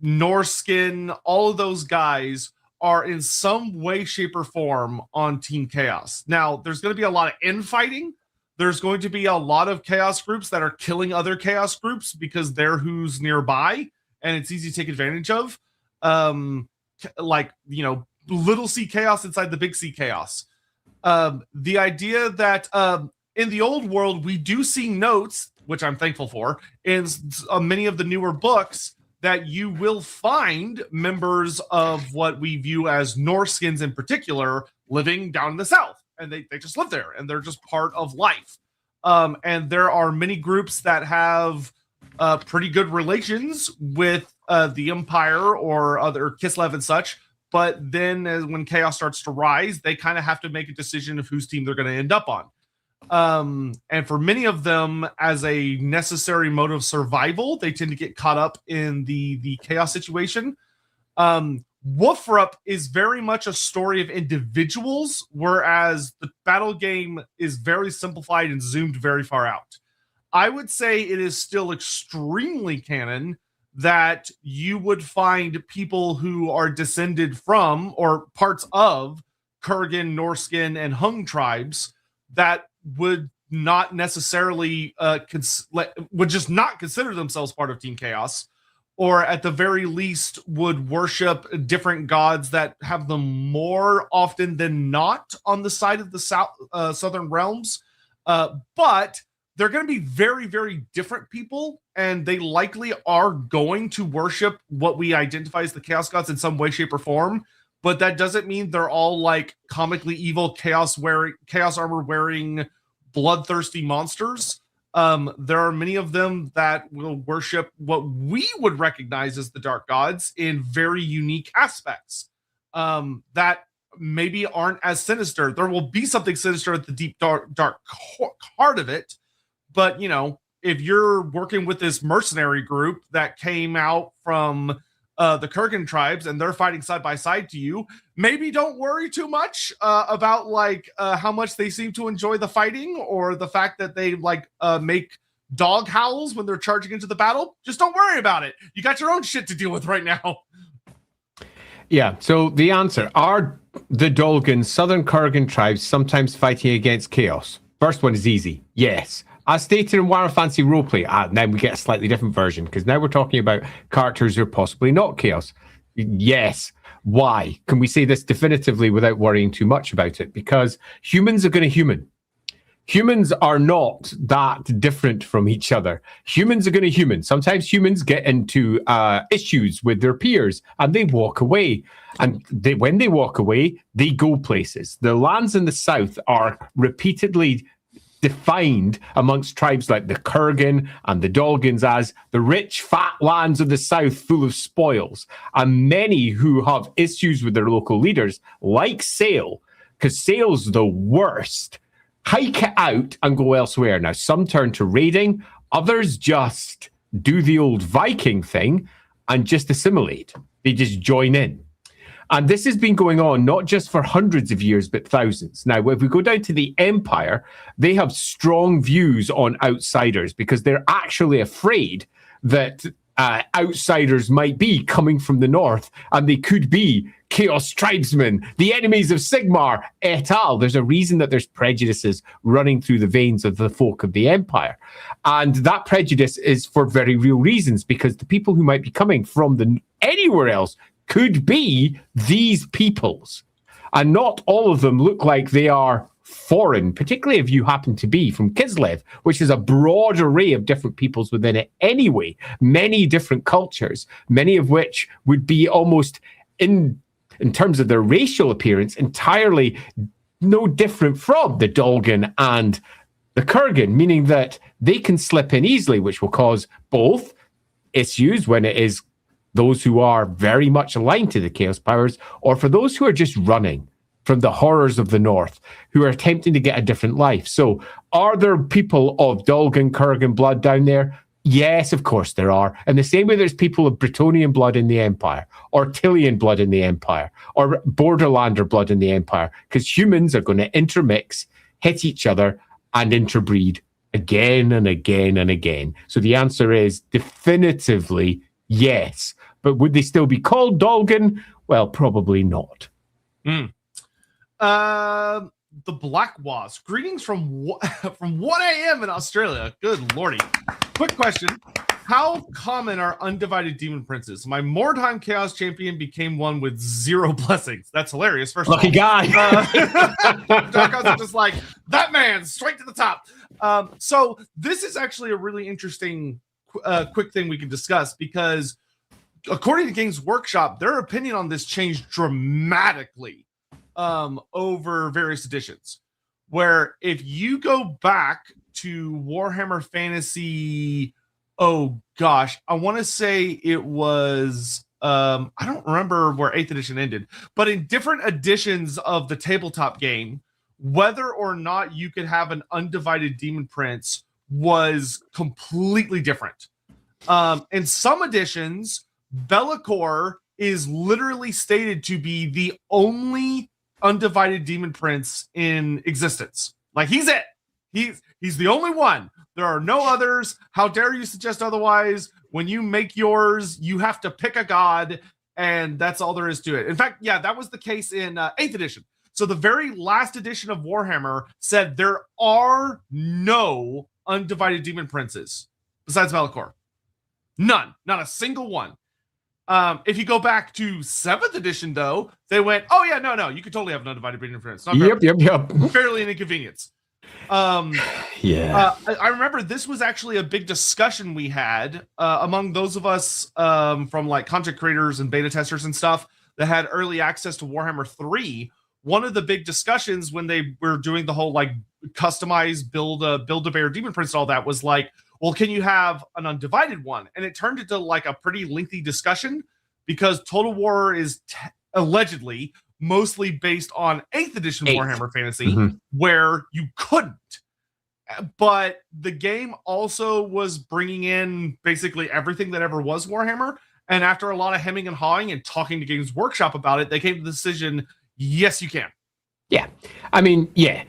Norskin, all of those guys are in some way, shape, or form on Team Chaos. Now, there's going to be a lot of infighting. There's going to be a lot of Chaos groups that are killing other Chaos groups because they're who's nearby, and it's easy to take advantage of. Like, you know, little C Chaos inside the big C Chaos. The idea that in the old world, we do see notes, which I'm thankful for, in many of the newer books, that you will find members of what we view as Norskins in particular living down in the south. And they just live there, and they're just part of life. And there are many groups that have pretty good relations with the Empire or other Kislev and such. But then when Chaos starts to rise, they kind of have to make a decision of whose team they're going to end up on. And for many of them, as a necessary mode of survival, they tend to get caught up in the Chaos situation. Wolfrup is very much a story of individuals, whereas the battle game is very simplified and zoomed very far out. I would say it is still extremely canon that you would find people who are descended from or parts of Kurgan, Norskin, and Hung tribes that would not necessarily would just not consider themselves part of Team Chaos, or at the very least would worship different gods that have them more often than not on the side of the southern realms. But they're going to be very, very different people, and they likely are going to worship what we identify as the Chaos gods in some way, shape, or form. But that doesn't mean they're all like comically evil chaos armor wearing bloodthirsty monsters. There are many of them that will worship what we would recognize as the dark gods in very unique aspects that maybe aren't as sinister. There will be something sinister at the deep dark heart of it. But, you know, if you're working with this mercenary group that came out from the Kurgan tribes and they're fighting side by side to you, maybe don't worry too much about like how much they seem to enjoy the fighting, or the fact that they like make dog howls when they're charging into the battle. Just don't worry about it. You got your own shit to deal with right now. Yeah, so the answer, are the Dolgan Southern Kurgan tribes sometimes fighting against Chaos? First one is easy. Yes. As stated in Warhammer Fantasy Roleplay, now we get a slightly different version, because now we're talking about characters who are possibly not Chaos. Yes. Why? Can we say this definitively without worrying too much about it? Because humans are going to human. Humans are not that different from each other. Humans are going to human. Sometimes humans get into issues with their peers and they walk away. And when they walk away, they go places. The lands in the south are repeatedly defined amongst tribes like the Kurgan and the Dolgans as the rich, fat lands of the south full of spoils. And many who have issues with their local leaders, like Sayl, because Sayl's the worst, hike it out and go elsewhere. Now, some turn to raiding, others just do the old Viking thing and just assimilate. They just join in. And this has been going on not just for hundreds of years, but thousands. Now, if we go down to the Empire, they have strong views on outsiders because they're actually afraid that outsiders might be coming from the north, and they could be Chaos tribesmen, the enemies of Sigmar, et al. There's a reason that there's prejudices running through the veins of the folk of the Empire. And that prejudice is for very real reasons, because the people who might be coming from anywhere else could be these peoples. And not all of them look like they are foreign, particularly if you happen to be from Kislev, which is a broad array of different peoples within it anyway. Many different cultures, many of which would be almost in terms of their racial appearance, entirely no different from the Dolgan and the Kurgan, meaning that they can slip in easily, which will cause both issues when it is those who are very much aligned to the Chaos Powers, or for those who are just running from the horrors of the North, who are attempting to get a different life. So are there people of Dolgan, Kurgan blood down there? Yes, of course there are. And the same way there's people of Bretonnian blood in the Empire, or Tillian blood in the Empire, or Borderlander blood in the Empire, because humans are going to intermix, hit each other, and interbreed again and again and again. So the answer is definitively yes. But would they still be called Dolgan? Well, probably not. The Black Wasp. Greetings from 1 a.m. in Australia. Good lordy. Quick question. How common are undivided demon princes? My Mordheim Chaos Champion became one with 0 blessings. That's hilarious. First Lucky guy. Dark Gods are just like, that man, straight to the top. So this is actually a really interesting quick thing we can discuss, because according to Games Workshop, their opinion on this changed dramatically over various editions, where if you go back to Warhammer Fantasy, oh gosh, I want to say it was I don't remember where 8th edition ended, but in different editions of the tabletop game, whether or not you could have an undivided demon prince was completely different. In some editions, Be'lakor is literally stated to be the only undivided demon prince in existence. Like, he's it. He's the only one. There are no others. How dare you suggest otherwise? When you make yours, you have to pick a god, and that's all there is to it. In fact, yeah, that was the case in 8th edition. So the very last edition of Warhammer said there are no undivided demon princes besides Be'lakor. None. Not a single one. If you go back to 7th edition, though, they went, oh, yeah, no, you could totally have an undivided demon prince. Yep. Fairly an inconvenience. Yeah. I remember this was actually a big discussion we had among those of us from like content creators and beta testers and stuff that had early access to Warhammer 3. One of the big discussions when they were doing the whole like customize, build a bear demon prince and all that was like, well, can you have an undivided one? And it turned into like a pretty lengthy discussion, because Total War is allegedly mostly based on 8th edition Warhammer Fantasy, where you couldn't. But the game also was bringing in basically everything that ever was Warhammer. And after a lot of hemming and hawing and talking to Games Workshop about it, they came to the decision, yes, you can. Yeah. I mean, yeah.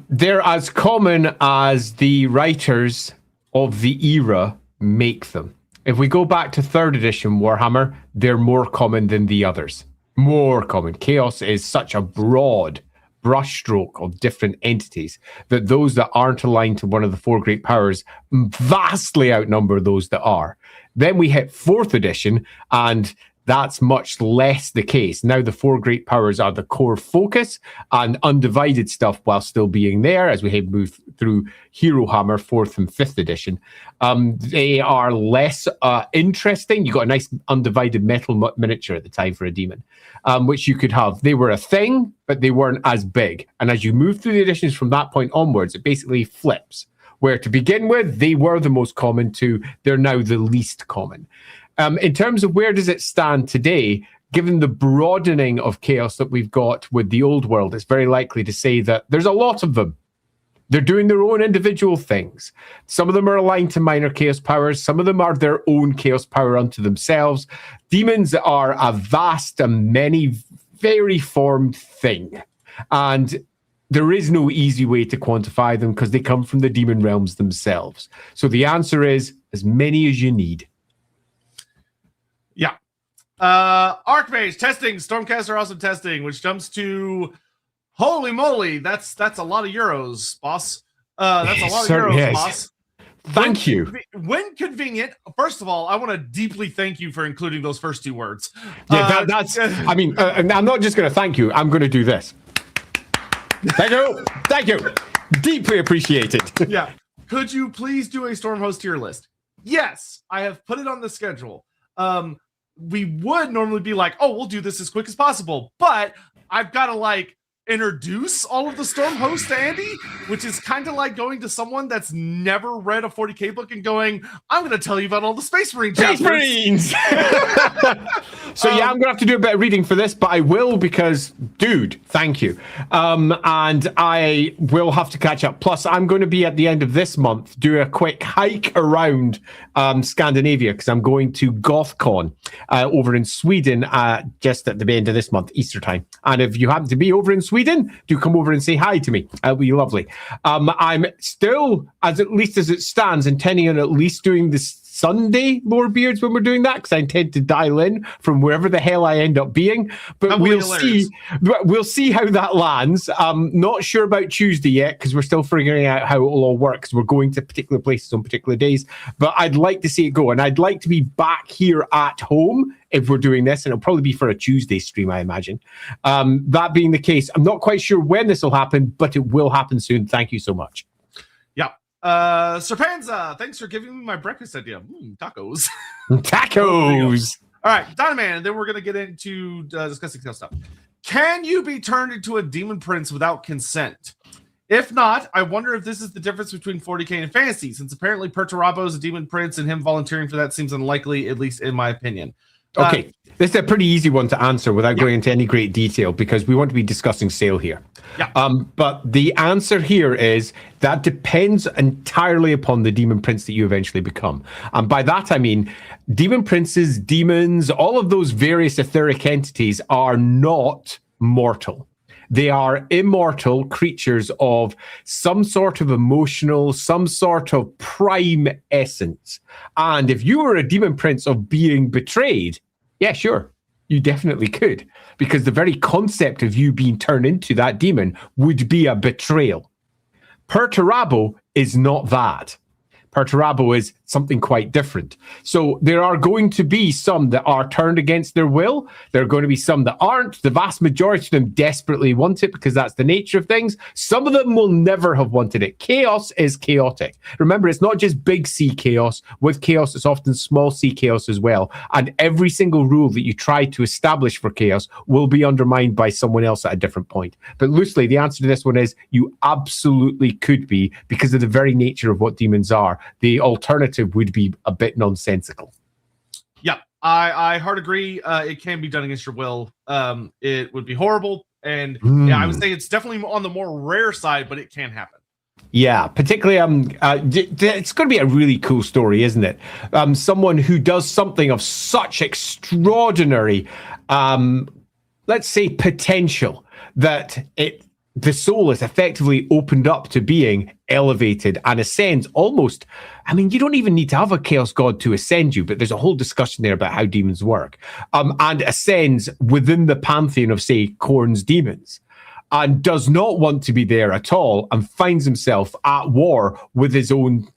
They're as common as the writers of the era make them. If we go back to 3rd edition Warhammer, they're more common than the others. More common. Chaos is such a broad brushstroke of different entities that those that aren't aligned to one of the 4 great powers vastly outnumber those that are. Then we hit 4th edition, and that's much less the case. Now the 4 great powers are the core focus, and undivided stuff, while still being there as we move through Hero Hammer 4th and 5th edition, they are less interesting. You got a nice undivided metal miniature at the time for a demon, which you could have. They were a thing, but they weren't as big. And as you move through the editions from that point onwards, it basically flips. Where to begin with, they were the most common to they're now the least common. In terms of where does it stand today, given the broadening of chaos that we've got with the old world, it's very likely to say that there's a lot of them. They're doing their own individual things. Some of them are aligned to minor chaos powers. Some of them are their own chaos power unto themselves. Demons are a vast and many very formed thing. And there is no easy way to quantify them because they come from the demon realms themselves. So the answer is as many as you need. Yeah. Archmage testing, Stormcaster awesome testing, which jumps to holy moly, that's a lot of euros, boss. That's a lot of euros, boss. Thank you. When convenient, first of all, I want to deeply thank you for including those first 2 words. Yeah, that's. I mean, I'm not just going to thank you. I'm going to do this. Thank you. Deeply appreciated. Yeah. Could you please do a Stormhost tier list? Yes, I have put it on the schedule. We would normally be like, oh, we'll do this as quick as possible, but I've got to like introduce all of the storm hosts to Andy, which is kind of like going to someone that's never read a 40k book and going, I'm going to tell you about all the Space Marine chapters. Space Marines! So yeah, I'm going to have to do a bit of reading for this, but I will because, dude, thank you. And I will have to catch up. Plus, I'm going to be at the end of this month, do a quick hike around Scandinavia because I'm going to GothCon over in Sweden just at the end of this month, Easter time. And if you happen to be over in Sweden, do come over and say hi to me. It'll be lovely. I'm still, at least as it stands, intending on at least doing this Sunday Lorebeards when we're doing that, because I intend to dial in from wherever the hell I end up being. But we'll see. We'll see how that lands. Not sure about Tuesday yet because we're still figuring out how it will all work because we're going to particular places on particular days. But I'd like to see it go, and I'd like to be back here at home if we're doing this, and it'll probably be for a Tuesday stream, I imagine. That being the case, I'm not quite sure when this will happen, but it will happen soon. Thank you so much. Sir Panza, thanks for giving me my breakfast idea. Tacos. Tacos. All right, Dynaman, and then we're going to get into discussing stuff. Can you be turned into a demon prince without consent? If not, I wonder if this is the difference between 40k and fantasy, since apparently Perturabo is a demon prince and him volunteering for that seems unlikely, at least in my opinion. Okay, this is a pretty easy one to answer without going into any great detail because we want to be discussing Sayl here. But the answer here is that depends entirely upon the demon prince that you eventually become. And by that I mean demon princes, demons, all of those various etheric entities are not mortal. They are immortal creatures of some sort of emotional, some sort of prime essence. And if you were a demon prince of being betrayed, yeah, sure, you definitely could. Because the very concept of you being turned into that demon would be a betrayal. Perturabo is not that. Perturabo is something quite different. So there are going to be some that are turned against their will. There are going to be some that aren't. The vast majority of them desperately want it because that's the nature of things. Some of them will never have wanted it. Chaos is chaotic. Remember, it's not just big C chaos. With chaos, it's often small c chaos as well. And every single rule that you try to establish for chaos will be undermined by someone else at a different point. But loosely, the answer to this one is you absolutely could be because of the very nature of what demons are. The alternative would be a bit nonsensical. Yeah, I hard agree. It can be done against your will. It would be horrible. And yeah, I would say it's definitely on the more rare side, but it can happen. Yeah, particularly, it's going to be a really cool story, isn't it? Someone who does something of such extraordinary, let's say, potential that the soul is effectively opened up to being elevated and ascends almost. I mean, you don't even need to have a chaos god to ascend you, but there's a whole discussion there about how demons work, and ascends within the pantheon of, say, Khorne's demons, and does not want to be there at all and finds himself at war with his own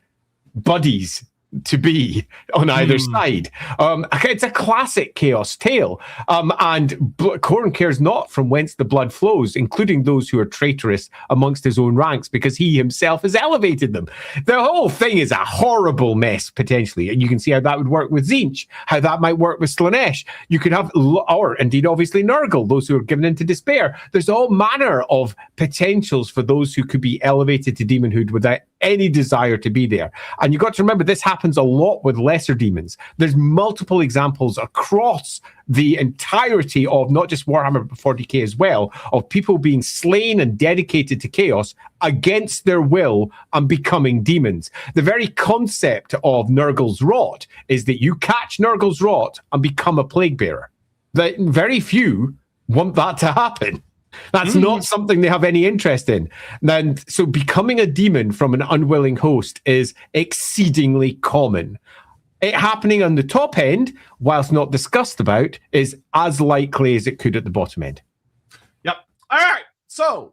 buddies to be on either side. It's a classic chaos tale. And Khorne cares not from whence the blood flows, including those who are traitorous amongst his own ranks, because he himself has elevated them. The whole thing is a horrible mess, potentially. And you can see how that would work with Tzeentch, how that might work with Slaanesh. You could have, or indeed, obviously, Nurgle, those who are given into despair. There's all manner of potentials for those who could be elevated to demonhood without any desire to be there. And you've got to remember, this happens a lot with lesser demons. There's multiple examples across the entirety of not just Warhammer but 40k as well, of people being slain and dedicated to chaos against their will and becoming demons. The very concept of Nurgle's Rot is that you catch Nurgle's Rot and become a plague bearer. That very few want that to happen. That's not something they have any interest in. And so becoming a demon from an unwilling host is exceedingly common. It happening on the top end, whilst not discussed about, is as likely as it could at the bottom end. Yep. All right. So,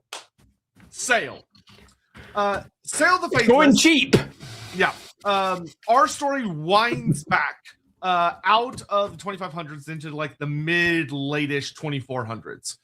Sayl. Sayl the Faithless. Going cheap. Yeah. Our story winds back out of the 2500s into like the mid-late-ish 2400s.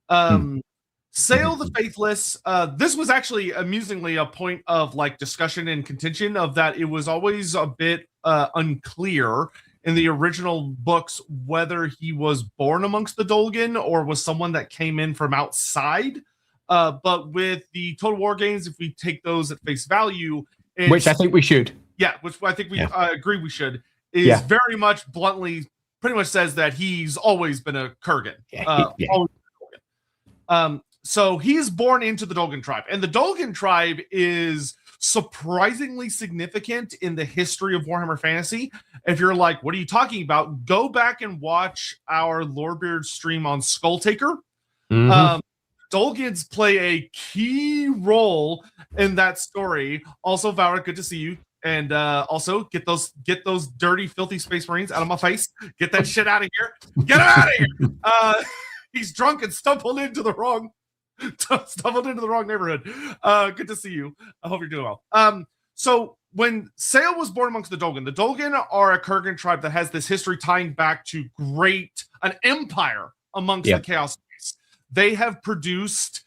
Sayl the Faithless, this was actually amusingly a point of like discussion and contention of that it was always a bit unclear in the original books whether he was born amongst the Dolgan or was someone that came in from outside But with the Total War games, if we take those at face value, which I think we should. Yeah, which I think we agree we should, is very much bluntly pretty much says that he's always been a Kurgan. So he's born into the Dolgan tribe, and the Dolgan tribe is surprisingly significant in the history of Warhammer Fantasy. If you're like, what are you talking about? Go back and watch our Lorebeards stream on Skulltaker. Dolgans play a key role in that story. Also, Vara, good to see you. And also get those dirty, filthy Space Marines out of my face. Get that shit out of here. Get him out of here. He's drunk and stumbled into the wrong neighborhood. Good to see you. I hope you're doing well. So when Sayl was born amongst the Dolgan are a Kurgan tribe that has this history tying back to an empire amongst the Chaos Space. They have produced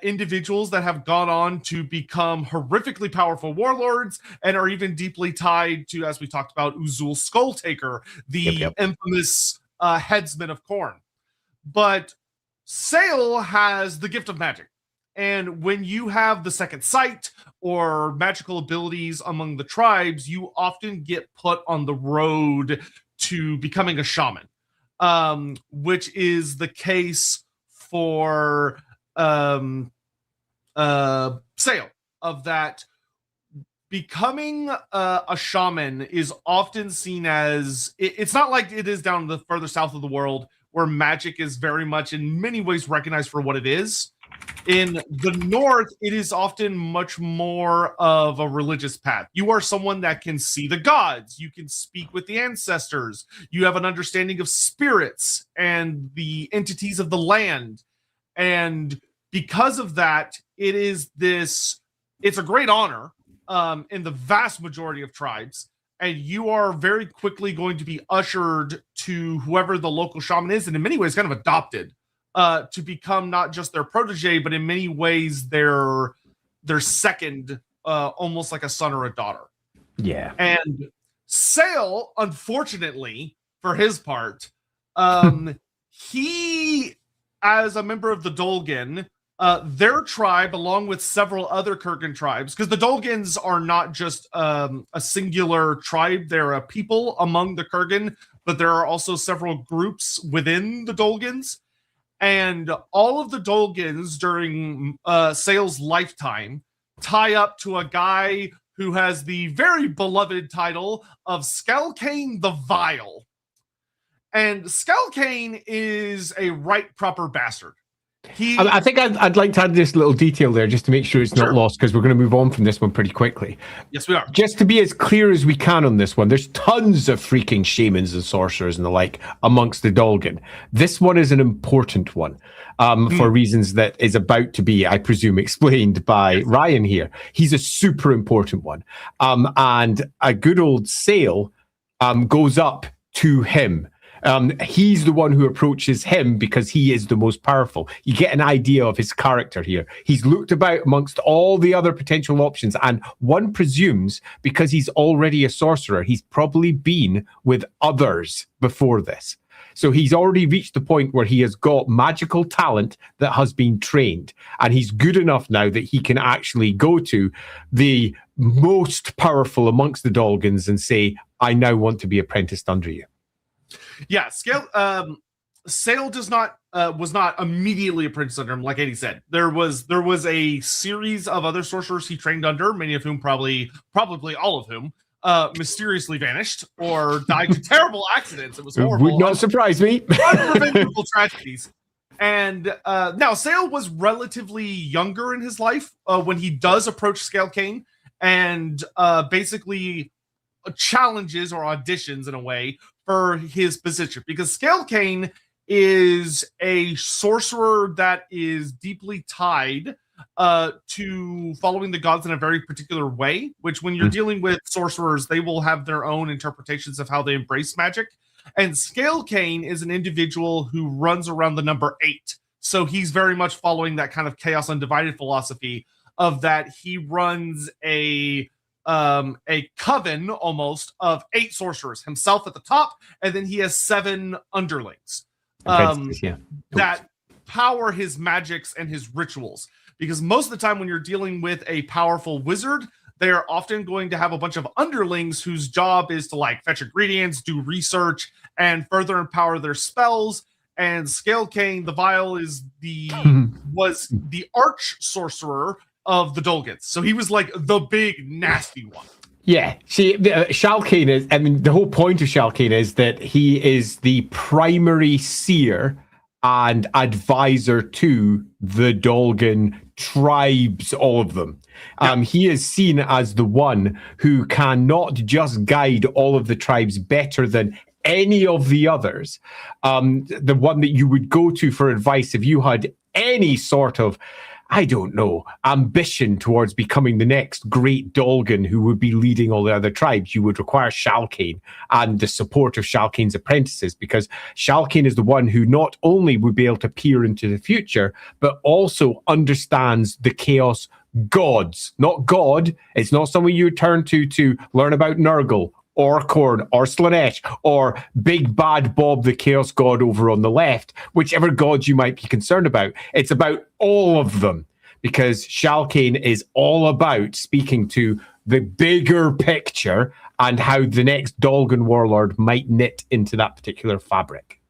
individuals that have gone on to become horrifically powerful warlords and are even deeply tied to, as we talked about, Uzul Skulltaker, the infamous headsman of Khorne. But Sayl has the gift of magic. And when you have the second sight or magical abilities among the tribes, you often get put on the road to becoming a shaman, which is the case for Sayl, of that. Becoming a shaman is often seen as it's not like it is down the further south of the world where magic is very much in many ways recognized for what it is. In the north, it is often much more of a religious path. You are someone that can see the gods. You can speak with the ancestors. You have an understanding of spirits and the entities of the land. And because of that, it's a great honor in the vast majority of tribes. And you are very quickly going to be ushered to whoever the local shaman is, and in many ways kind of adopted to become not just their protege, but in many ways their second, almost like a son or a daughter. Yeah. And Sayl, unfortunately, for his part, he, as a member of the Dolgan, their tribe, along with several other Kurgan tribes, because the Dolgans are not just a singular tribe, they're a people among the Kurgan, but there are also several groups within the Dolgans. And all of the Dolgans during Sayl's lifetime tie up to a guy who has the very beloved title of Skelkane the Vile. And Skelkane is a right proper bastard. I think I'd like to add this little detail there just to make sure it's not lost, because we're going to move on from this one pretty quickly. Yes, we are. Just to be as clear as we can on this one, there's tons of freaking shamans and sorcerers and the like amongst the Dolgan. This one is an important one for reasons that is about to be, I presume, explained by Ryan here. He's a super important one. And a good old Sayl goes up to him. He's the one who approaches him because he is the most powerful. You get an idea of his character here. He's looked about amongst all the other potential options, and one presumes because he's already a sorcerer, he's probably been with others before this. So he's already reached the point where he has got magical talent that has been trained, and he's good enough now that he can actually go to the most powerful amongst the Dolgans and say, I now want to be apprenticed under you. Yeah, Sayl was not immediately apprenticed under him, like Eddie said. There was a series of other sorcerers he trained under, many of whom probably all of whom mysteriously vanished or died in terrible accidents. It was horrible. Would not surprise me. Unpreventable tragedies. And now Sayl was relatively younger in his life when he does approach Skelkane and basically challenges or auditions in a way for his position, because Skelkane is a sorcerer that is deeply tied to following the gods in a very particular way, which when you're dealing with sorcerers, they will have their own interpretations of how they embrace magic. And Skelkane is an individual who runs around the number 8. So he's very much following that kind of chaos undivided philosophy of that he runs a coven almost of 8 sorcerers, himself at the top, and then he has 7 underlings that power his magics and his rituals. Because most of the time when you're dealing with a powerful wizard, they are often going to have a bunch of underlings whose job is to like fetch ingredients, do research, and further empower their spells. And Scalekane the Vile was the Arch-Sorcerer of the Dolgans. So he was like the big nasty one. Yeah, see, Shalkane is, I mean, the whole point of Shalkane is that he is the primary seer and advisor to the Dolgan tribes, all of them. He is seen as the one who can not just guide all of the tribes better than any of the others. The one that you would go to for advice if you had any sort of, I don't know, ambition towards becoming the next great Dolgan who would be leading all the other tribes. You would require Shalkane and the support of Shalkane's apprentices, because Shalkane is the one who not only would be able to peer into the future, but also understands the chaos gods. Not God. It's not someone you would turn to learn about Nurgle or Korn or Slanesh or Big Bad Bob, the Chaos God over on the left, whichever gods you might be concerned about. It's about all of them, because Shalkane is all about speaking to the bigger picture and how the next Dolgan warlord might knit into that particular fabric.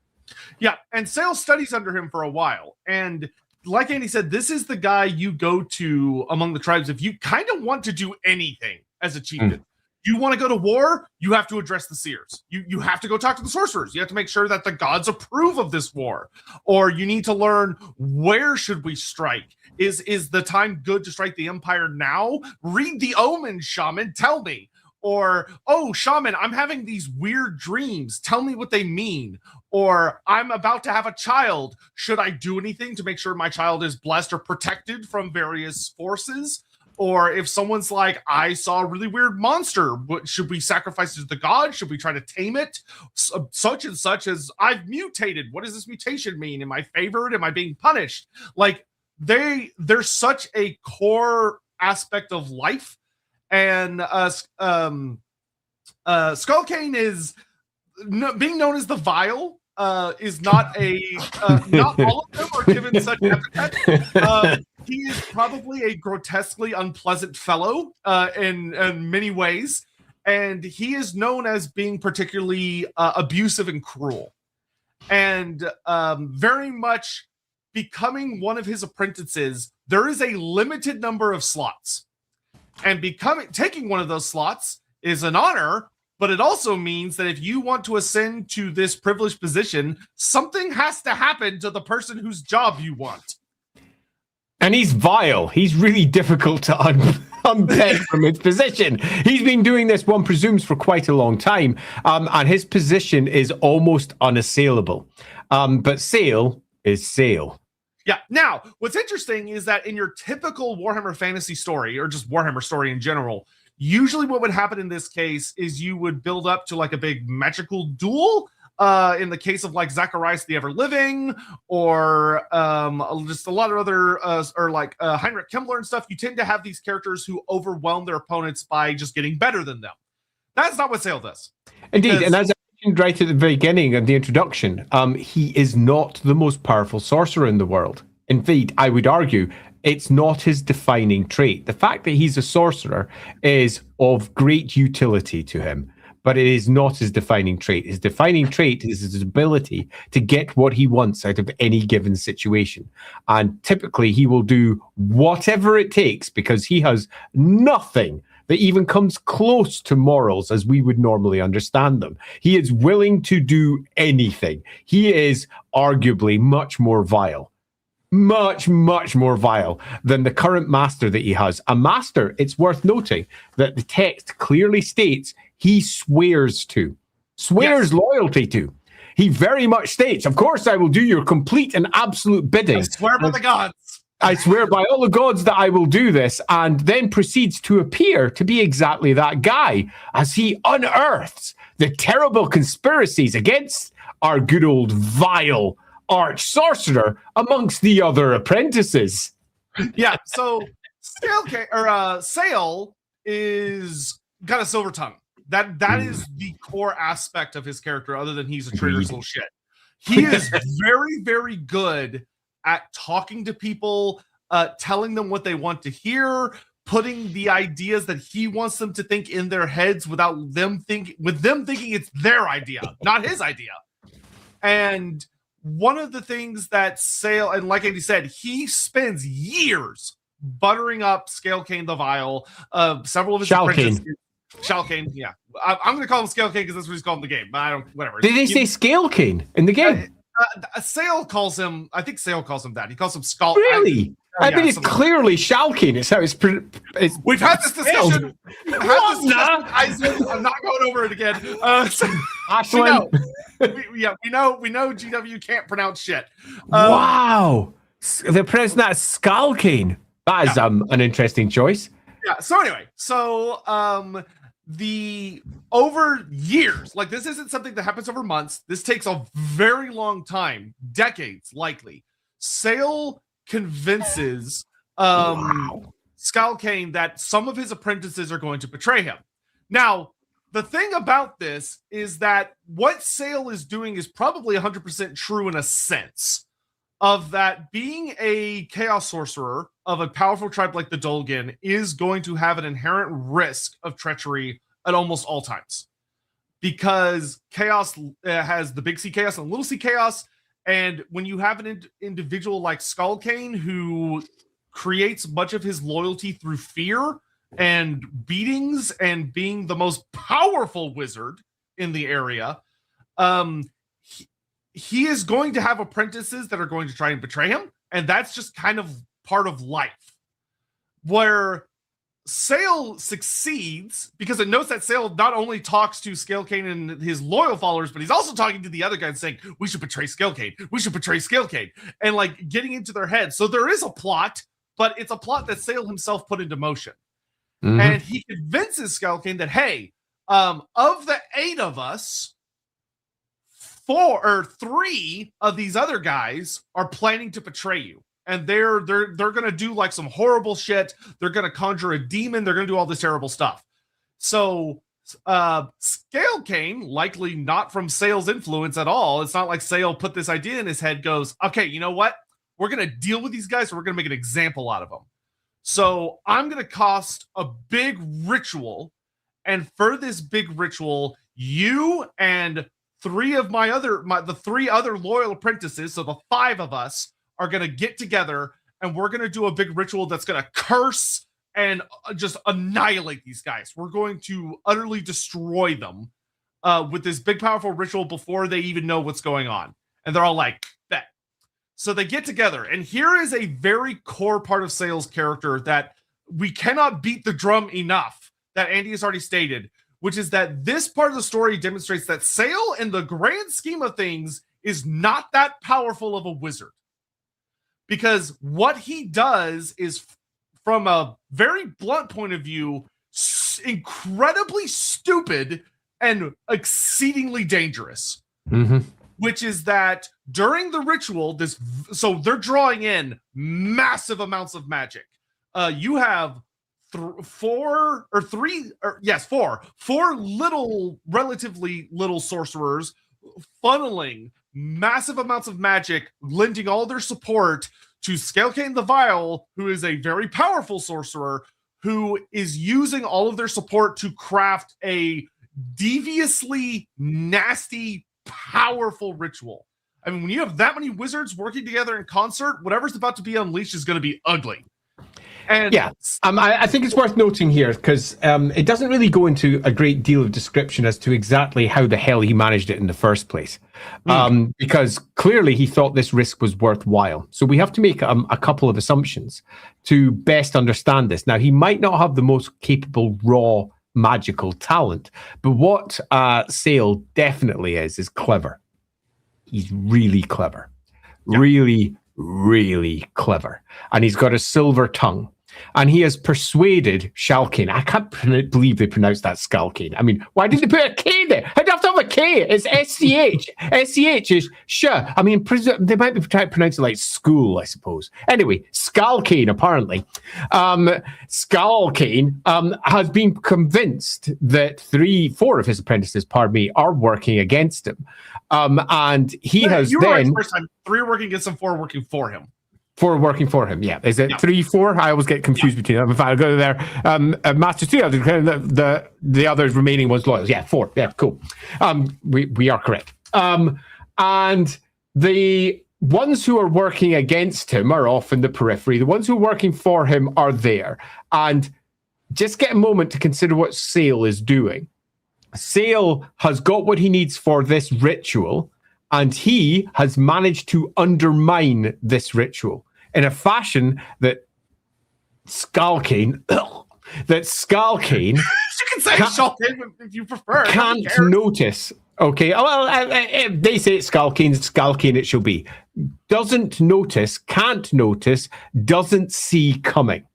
Yeah, and Sayl studies under him for a while. And like Andy said, this is the guy you go to among the tribes if you kind of want to do anything as a chieftain. You want to go to war, you have to address the seers. You have to go talk to the sorcerers. You have to make sure that the gods approve of this war. Or you need to learn, where should we strike? Is the time good to strike the Empire now? Read the omens, shaman, tell me. Or, oh, shaman, I'm having these weird dreams. Tell me what they mean. Or, I'm about to have a child. Should I do anything to make sure my child is blessed or protected from various forces? Or if someone's like, I saw a really weird monster, should we sacrifice it to the god? Should we try to tame it? Such and such as, I've mutated. What does this mutation mean? Am I favored? Am I being punished? Like, they're such a core aspect of life. And Skullcane is being known as the Vile. Is not not all of them are given such epithets. He is probably a grotesquely unpleasant fellow in many ways, and he is known as being particularly abusive and cruel, and very much becoming one of his apprentices. There is a limited number of slots, and taking one of those slots is an honor. But it also means that if you want to ascend to this privileged position, something has to happen to the person whose job you want. And he's vile. He's really difficult to unpeg from his position. He's been doing this, one presumes, for quite a long time. And his position is almost unassailable. But Sayl is Sayl. Yeah. Now, what's interesting is that in your typical Warhammer fantasy story, or just Warhammer story in general, usually what would happen in this case is you would build up to like a big magical duel. In the case of like Zacharias the Ever-Living, or just a lot of other, or like Heinrich Himmler and stuff, you tend to have these characters who overwhelm their opponents by just getting better than them. That's not what Sayl does. Indeed, and as I mentioned right at the beginning of the introduction, he is not the most powerful sorcerer in the world. Indeed, I would argue it's not his defining trait. The fact that he's a sorcerer is of great utility to him, but it is not his defining trait. His defining trait is his ability to get what he wants out of any given situation. And typically he will do whatever it takes, because he has nothing that even comes close to morals as we would normally understand them. He is willing to do anything. He is arguably much more vile. Much more vile than the current master that he has. A master, it's worth noting that the text clearly states he swears loyalty to. He very much states, of course I will do your complete and absolute bidding. I swear by the gods. I swear by all the gods that I will do this, and then proceeds to appear to be exactly that guy as he unearths the terrible conspiracies against our good old vile Arch-Sorcerer amongst the other apprentices. Yeah, so Sayl is got a silver tongue. That is the core aspect of his character, other than he's a traitorous little shit. He is very, very good at talking to people, telling them what they want to hear, putting the ideas that he wants them to think in their heads with them thinking it's their idea, not his idea. And one of the things that Sayl, and like Andy said, he spends years buttering up Scalekane the Vile, several of his apprentices. Scalekane, yeah. I'm going to call him Scalekane because that's what he's called in the game. But I don't, whatever. Did they say Scalekane in the game? Sayl calls him, I think Sayl calls him that. He calls him Skull. Really? I mean, it's clearly Shalkane. It's how it's. We've had this discussion. I'm not going over it again. We know GW can't pronounce shit. Wow, they're pronouncing that Skalkane. That is an interesting choice. Yeah. So anyway, the over years, like this isn't something that happens over months. This takes a very long time, decades likely. Sayl convinces Skalkane that some of his apprentices are going to betray him. Now, the thing about this is that what Sayl is doing is probably 100% true in a sense of that being a chaos sorcerer of a powerful tribe like the Dolgan is going to have an inherent risk of treachery at almost all times. Because chaos has the big C chaos and little c chaos. And when you have an individual like Skalkane who creates much of his loyalty through fear and beatings and being the most powerful wizard in the area, he is going to have apprentices that are going to try and betray him. And that's just kind of part of life. Where Sayl succeeds because it knows that Sayl not only talks to Scalekane and his loyal followers, but he's also talking to the other guys saying, we should betray Scalekane. We should betray Scalekane. And like getting into their heads. So there is a plot, but it's a plot that Sayl himself put into motion. Mm-hmm. And he convinces Scalekane that, hey, of the 8 of us, 3 of these other guys are planning to betray you. And they're gonna do like some horrible shit. They're gonna conjure a demon. They're gonna do all this terrible stuff. So Scalekane, likely not from Sayl's influence at all. It's not like Sayl put this idea in his head. Goes, okay, you know what? We're gonna deal with these guys. We're gonna make an example out of them. So I'm gonna cost a big ritual, and for this big ritual, you and 3 of the 3 other loyal apprentices. So the 5 of us are going to get together and we're going to do a big ritual that's going to curse and just annihilate these guys. We're going to utterly destroy them with this big, powerful ritual before they even know what's going on. And they're all like, bet. So they get together. And here is a very core part of Sayl's character that we cannot beat the drum enough, that Andy has already stated, which is that this part of the story demonstrates that Sayl, in the grand scheme of things, is not that powerful of a wizard. Because what he does is, from a very blunt point of view, incredibly stupid and exceedingly dangerous. Mm-hmm. Which is that during the ritual, so they're drawing in massive amounts of magic. You have 4 little, relatively little sorcerers funneling massive amounts of magic, lending all their support to Scalekane the Vile, who is a very powerful sorcerer, who is using all of their support to craft a deviously nasty, powerful ritual. I mean, when you have that many wizards working together in concert, whatever's about to be unleashed is going to be ugly. And yeah, I think it's worth noting here because it doesn't really go into a great deal of description as to exactly how the hell he managed it in the first place. Because clearly he thought this risk was worthwhile. So we have to make a couple of assumptions to best understand this. Now, he might not have the most capable raw magical talent, but what Sayl definitely is clever. He's really clever. Yeah. Really clever. And he's got a silver tongue. And he has persuaded Shalkane. I can't believe they pronounced that Skalkane. I mean, why did they put a K there? I'd have to have a K. It's SCH. SCH is sure. I mean, they might be trying to pronounce it like school, I suppose. Anyway, Skalkane, apparently. Skalkane has been convinced that 4 of his apprentices, are working against him. And he has you then... Right the first time. 3 are working against him, 4 are working for him. 4 working for him. Yeah. Is it 3, 4? I always get confused between them. If I go there, Master 2, the other remaining one's loyal. Yeah, 4. Yeah, cool. We are correct. And the ones who are working against him are off in the periphery. The ones who are working for him are there. And just get a moment to consider what Sayl is doing. Sayl has got what he needs for this ritual, and he has managed to undermine this ritual in a fashion that Skullcane, you can say Skullcane if you prefer. Can't notice. Okay, well, they say it's Skullcane it shall be. Doesn't notice, can't notice, doesn't see coming.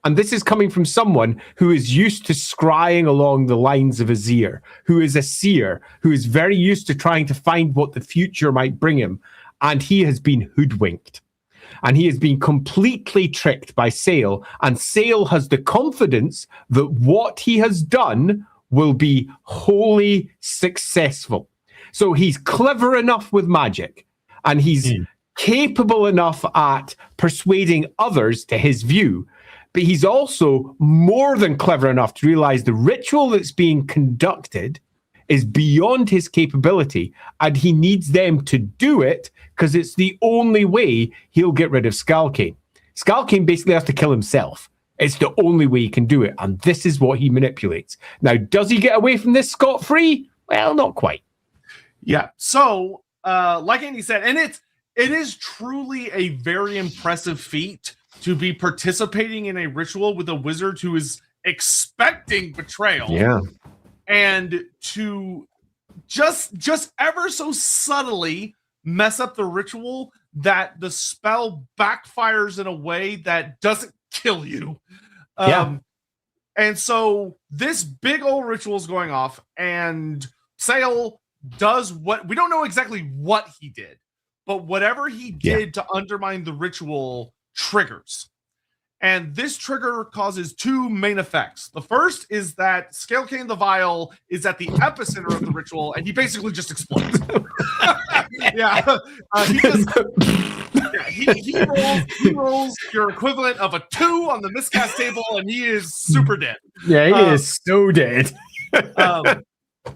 And this is coming from someone who is used to scrying along the lines of a seer, who is a seer, who is very used to trying to find what the future might bring him. And he has been hoodwinked. And he has been completely tricked by Sayl. And Sayl has the confidence that what he has done will be wholly successful. So he's clever enough with magic. And he's capable enough at persuading others to his view. But he's also more than clever enough to realize the ritual that's being conducted is beyond his capability, and he needs them to do it because it's the only way he'll get rid of Skullcane. Skullcane basically has to kill himself. It's the only way he can do it, and this is what he manipulates. Now, does he get away from this scot-free? Well, not quite. Yeah. So, like Andy said, and it is truly a very impressive feat to be participating in a ritual with a wizard who is expecting betrayal. Yeah. And to just ever so subtly mess up the ritual that the spell backfires in a way that doesn't kill you. And so this big old ritual is going off, and Sayl does what we don't know exactly what he did, but whatever he did to undermine the ritual triggers. And this trigger causes 2 main effects. The first is that Skullcane the Vile is at the epicenter of the ritual, and he basically just explodes. He rolls your equivalent of a 2 on the miscast table, and he is super dead. Yeah, he is so dead.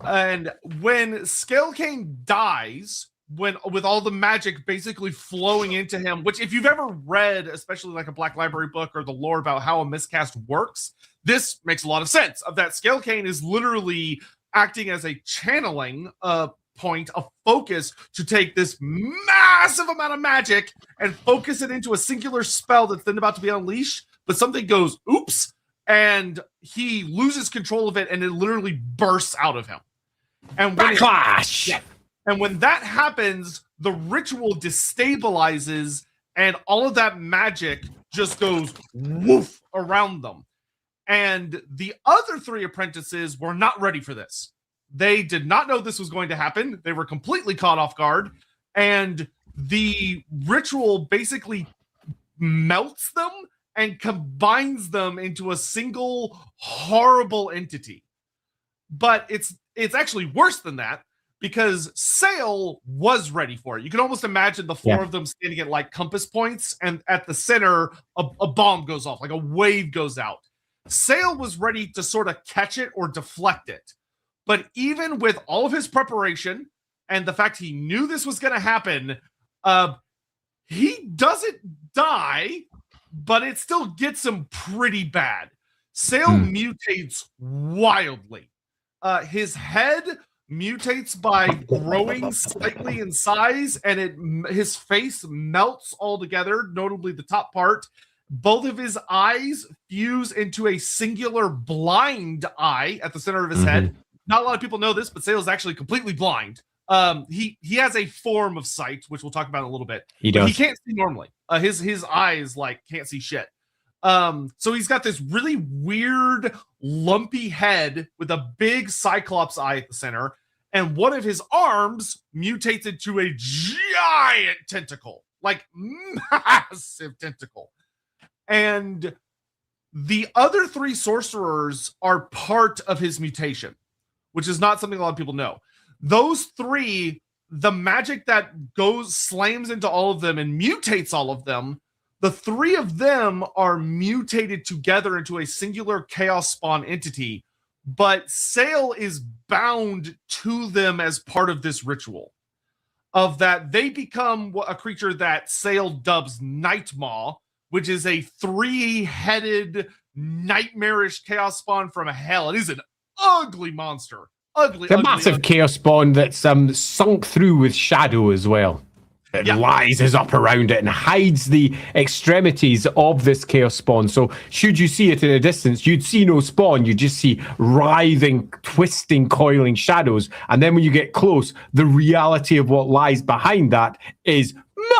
And when Skullcane dies, with all the magic basically flowing into him, which if you've ever read, especially like a Black Library book or the lore about how a miscast works, this makes a lot of sense. Of that Skullcane is literally acting as a channeling point, a focus to take this massive amount of magic and focus it into a singular spell that's then about to be unleashed, but something goes, oops, and he loses control of it, and it literally bursts out of him. And when Backlash! And when that happens, the ritual destabilizes, and all of that magic just goes woof around them. And the other 3 apprentices were not ready for this. They did not know this was going to happen. They were completely caught off guard. And the ritual basically melts them and combines them into a single horrible entity. But it's actually worse than that, because Sayl was ready for it. You can almost imagine the 4 of them standing at like compass points, and at the center, a bomb goes off, like a wave goes out. Sayl was ready to sort of catch it or deflect it. But even with all of his preparation and the fact he knew this was going to happen, he doesn't die, but it still gets him pretty bad. Sayl mutates wildly. His head mutates by growing slightly in size, and his face melts altogether, notably the top part. Both of his eyes fuse into a singular blind eye at the center of his head. Not a lot of people know this, but Sayl is actually completely blind. He has a form of sight, which we'll talk about in a little bit. He does. He can't see normally. His eyes like can't see shit. So he's got this really weird, lumpy head with a big cyclops eye at the center, and one of his arms mutates into a giant tentacle, like massive tentacle. And the other 3 sorcerers are part of his mutation, which is not something a lot of people know. Those 3, the magic that slams into all of them and mutates all of them The three of them are mutated together into a singular Chaos Spawn entity, but Sayl is bound to them as part of this ritual. Of that, they become a creature that Sayl dubs Nightmaw, which is a 3-headed, nightmarish Chaos Spawn from hell. It is an ugly monster. Ugly, the massive Chaos Spawn that's sunk through with shadow as well. It rises up around it and hides the extremities of this Chaos Spawn. So should you see it in a distance, you'd see no spawn. You just see writhing, twisting, coiling shadows. And then when you get close, the reality of what lies behind that is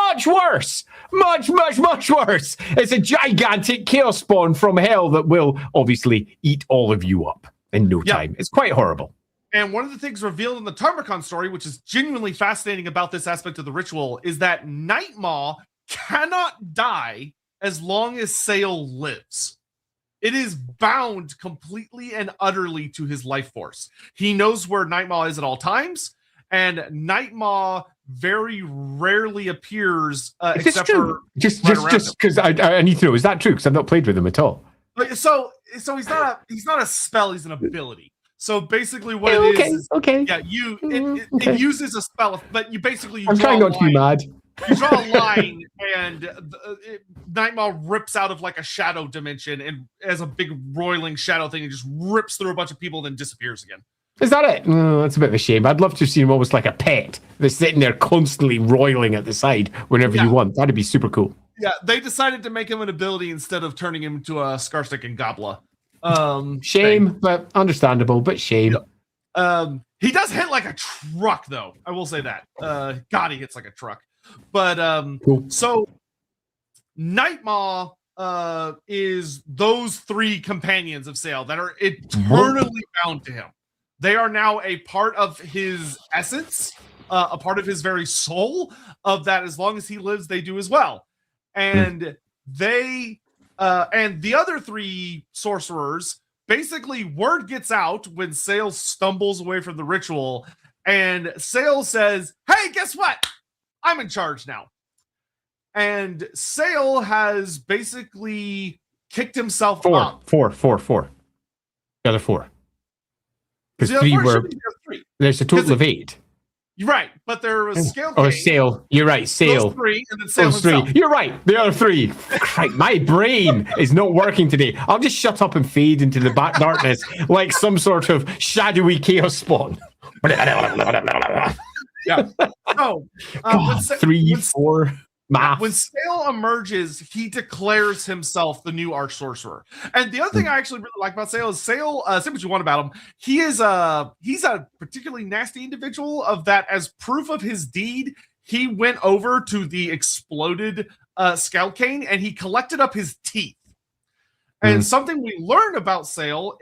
much worse. Much, much, much worse. It's a gigantic Chaos Spawn from hell that will obviously eat all of you up in no time. It's quite horrible. And one of the things revealed in the Tarmacon story, which is genuinely fascinating about this aspect of the ritual, is that Nightmaw cannot die as long as Sayl lives. It is bound completely and utterly to his life force. He knows where Nightmaw is at all times, and Nightmaw very rarely appears except for just because I need to know, is that true? Because I've not played with him at all. So he's not a spell, he's an ability. So basically what it is, it uses a spell, but you basically I'm trying not to be mad. You draw a line and Nightmaw rips out of like a shadow dimension and as a big roiling shadow thing, it just rips through a bunch of people and then disappears again. Is that it? Oh, that's a bit of a shame. I'd love to see him almost like a pet that's sitting there constantly roiling at the side whenever you want. That'd be super cool. Yeah, they decided to make him an ability instead of turning him into a Scarstick and Gobbler. Shame, but understandable, but shame. He does hit like a truck, though. I will say that. God, he hits like a truck. But cool. So Nightmaw is those three companions of Sayl that are eternally bound to him. They are now a part of his essence, a part of his very soul. Of that, as long as he lives, they do as well. And they. And the other three sorcerers, basically word gets out when Sayl stumbles away from the ritual, and Sayl says, "Hey, guess what? I'm in charge now." And Sayl has basically kicked himself up. Four. The other four. Because there's a total of 8. Right, but there was Scale King. Sayl. You're right, Sayl. Those 3, and then Sayl himself. 3. You're right, the other 3. Right, my brain is not working today. I'll just shut up and fade into the back darkness like some sort of shadowy Chaos Spawn. Yeah. So, God, 3, 4... Math. When Sayl emerges, he declares himself the new Arch-Sorcerer. And the other thing I actually really like about Sayl is Sayl, say what you want about him, he's a particularly nasty individual of that. As proof of his deed, he went over to the exploded Skullcane and he collected up his teeth. And something we learned about Sayl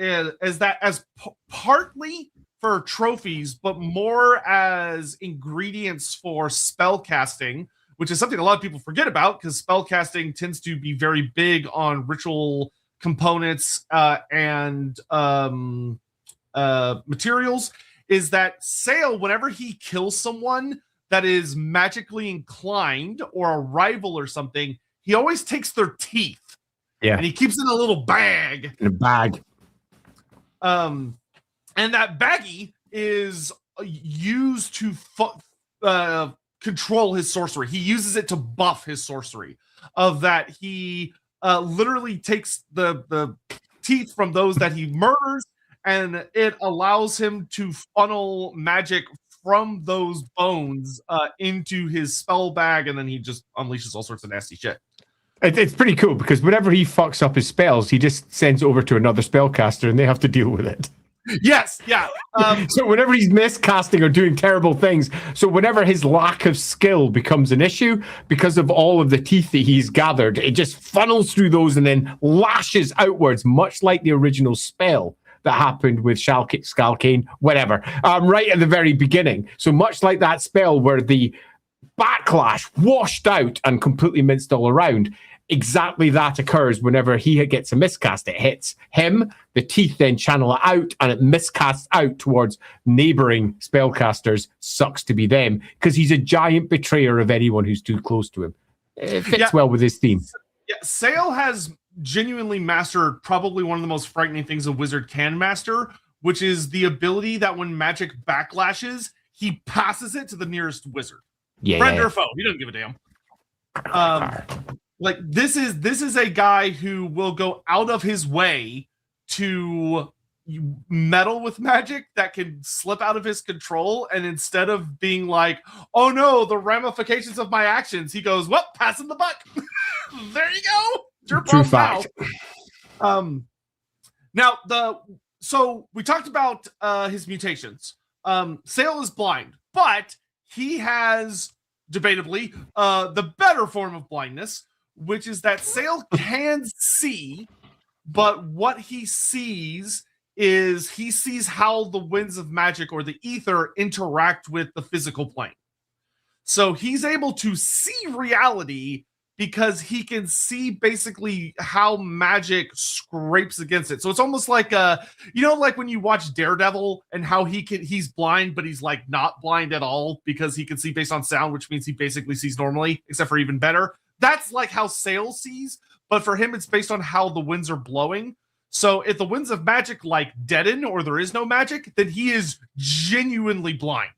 is that as partly for trophies, but more as ingredients for spell casting, which is something a lot of people forget about because spellcasting tends to be very big on ritual components and materials, is that Sayl, whenever he kills someone that is magically inclined or a rival or something, he always takes their teeth. Yeah. And he keeps it in a little bag. In a bag. And that baggie is used to control his sorcery. He uses it to buff his sorcery. Of that, he literally takes the teeth from those that he murders, and it allows him to funnel magic from those bones into his spell bag, and then he just unleashes all sorts of nasty shit. It's pretty cool because whenever he fucks up his spells, he just sends it over to another spellcaster and they have to deal with it. Yes, yeah. So whenever he's miscasting or doing terrible things, so whenever his lack of skill becomes an issue, because of all of the teeth that he's gathered, it just funnels through those and then lashes outwards, much like the original spell that happened with Skullcane, whatever, right at the very beginning. So much like that spell where the backlash washed out and completely minced all around, exactly that occurs whenever he gets a miscast. It hits him, the teeth then channel it out, and it miscasts out towards neighboring spellcasters. Sucks to be them, because he's a giant betrayer of anyone who's too close to him. It fits well with his theme. Yeah, Sayl has genuinely mastered probably one of the most frightening things a wizard can master, which is the ability that when magic backlashes, he passes it to the nearest wizard. Yeah. Friend or foe, he doesn't give a damn. Like this is a guy who will go out of his way to meddle with magic that can slip out of his control, and instead of being like, oh no, the ramifications of my actions, he goes, well, passing the buck. There you go. Your True fact. Now so we talked about his mutations. Sayl is blind, but he has debatably the better form of blindness, which is that Sayl can see, but what he sees is he sees how the winds of magic or the ether interact with the physical plane. So he's able to see reality because he can see basically how magic scrapes against it. So it's almost like like when you watch Daredevil and how he's blind, but he's like not blind at all because he can see based on sound, which means he basically sees normally, except for even better. That's like how Sayl sees, but for him, it's based on how the winds are blowing. So if the winds of magic like deaden or there is no magic, then he is genuinely blind.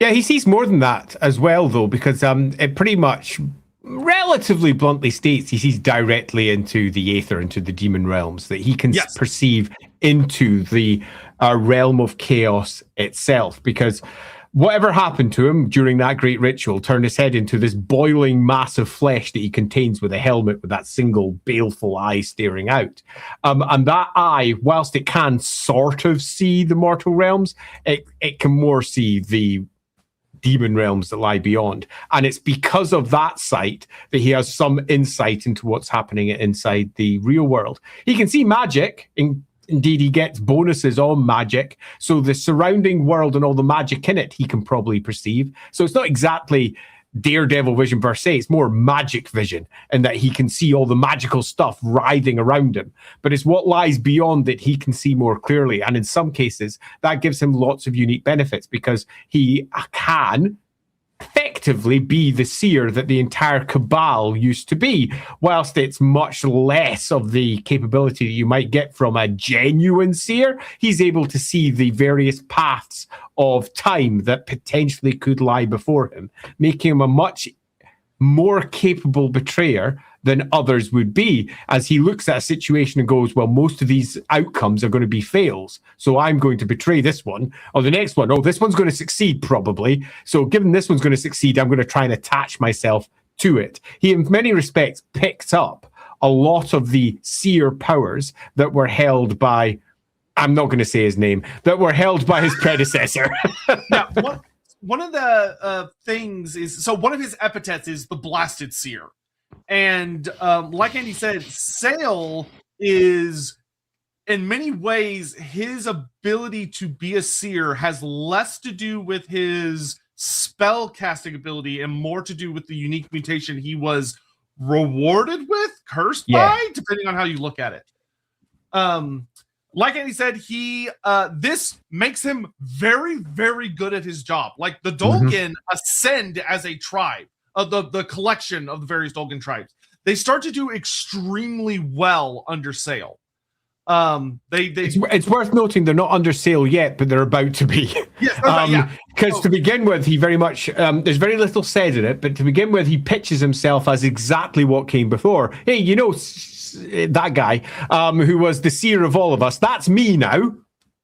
Yeah, he sees more than that as well, though, because it pretty much relatively bluntly states he sees directly into the aether, into the demon realms, that he can perceive into the realm of chaos itself, because whatever happened to him during that great ritual turned his head into this boiling mass of flesh that he contains with a helmet with that single baleful eye staring out. And that eye, whilst it can sort of see the mortal realms, it can more see the demon realms that lie beyond. And it's because of that sight that he has some insight into what's happening inside the real world. He can see magic. Indeed, he gets bonuses on magic. So the surrounding world and all the magic in it, he can probably perceive. So it's not exactly Daredevil vision per se. It's more magic vision, in that he can see all the magical stuff writhing around him. But it's what lies beyond that he can see more clearly. And in some cases, that gives him lots of unique benefits, because he can effectively be the seer that the entire Cabal used to be, whilst it's much less of the capability that you might get from a genuine seer. He's able to see the various paths of time that potentially could lie before him, making him a much more capable betrayer than others would be, as he looks at a situation and goes, well, most of these outcomes are going to be fails, so I'm going to betray this one, or the next one, oh, this one's going to succeed probably, so given this one's going to succeed, I'm going to try and attach myself to it. He, in many respects, picked up a lot of the seer powers that were held by, I'm not going to say his name, that were held by his predecessor. Now, one of the things is, so one of his epithets is the Blasted Seer. And like Andy said, Sayl is, in many ways, his ability to be a seer has less to do with his spell casting ability and more to do with the unique mutation he was rewarded with, cursed by, depending on how you look at it. Like Andy said, this makes him very, very good at his job. Like the Dolgan ascend as a tribe. The collection of the various Dolgan tribes, they start to do extremely well under Sayl. It's worth noting they're not under Sayl yet, but they're about to be. Yes, because to begin with, he very much there's very little said in it, but to begin with, he pitches himself as exactly what came before. Hey, you know, that guy who was the seer of all of us, that's me now.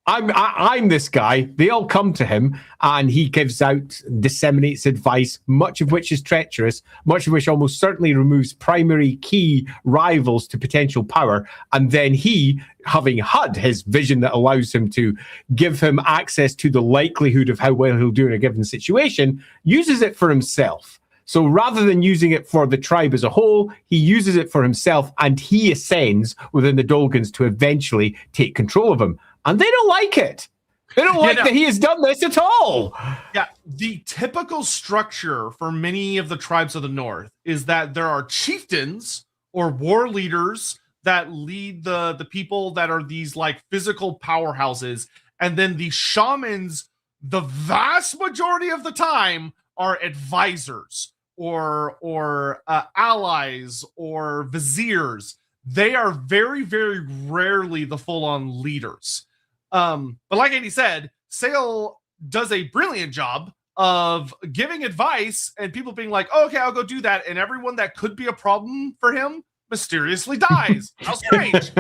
I'm this guy. They all come to him, and he gives out, disseminates advice, much of which is treacherous, much of which almost certainly removes primary key rivals to potential power. And then he, having had his vision that allows him to give him access to the likelihood of how well he'll do in a given situation, uses it for himself. So rather than using it for the tribe as a whole, he uses it for himself, and he ascends within the Dolgans to eventually take control of him. And they don't like it. They don't like that he has done this at all. Yeah, the typical structure for many of the tribes of the North is that there are chieftains or war leaders that lead the people that are these like physical powerhouses. And then the shamans, the vast majority of the time, are advisors or allies or viziers. They are very, very rarely the full-on leaders. But like Andy said, Sayl does a brilliant job of giving advice and people being like, oh, okay, I'll go do that. And everyone that could be a problem for him mysteriously dies. How strange.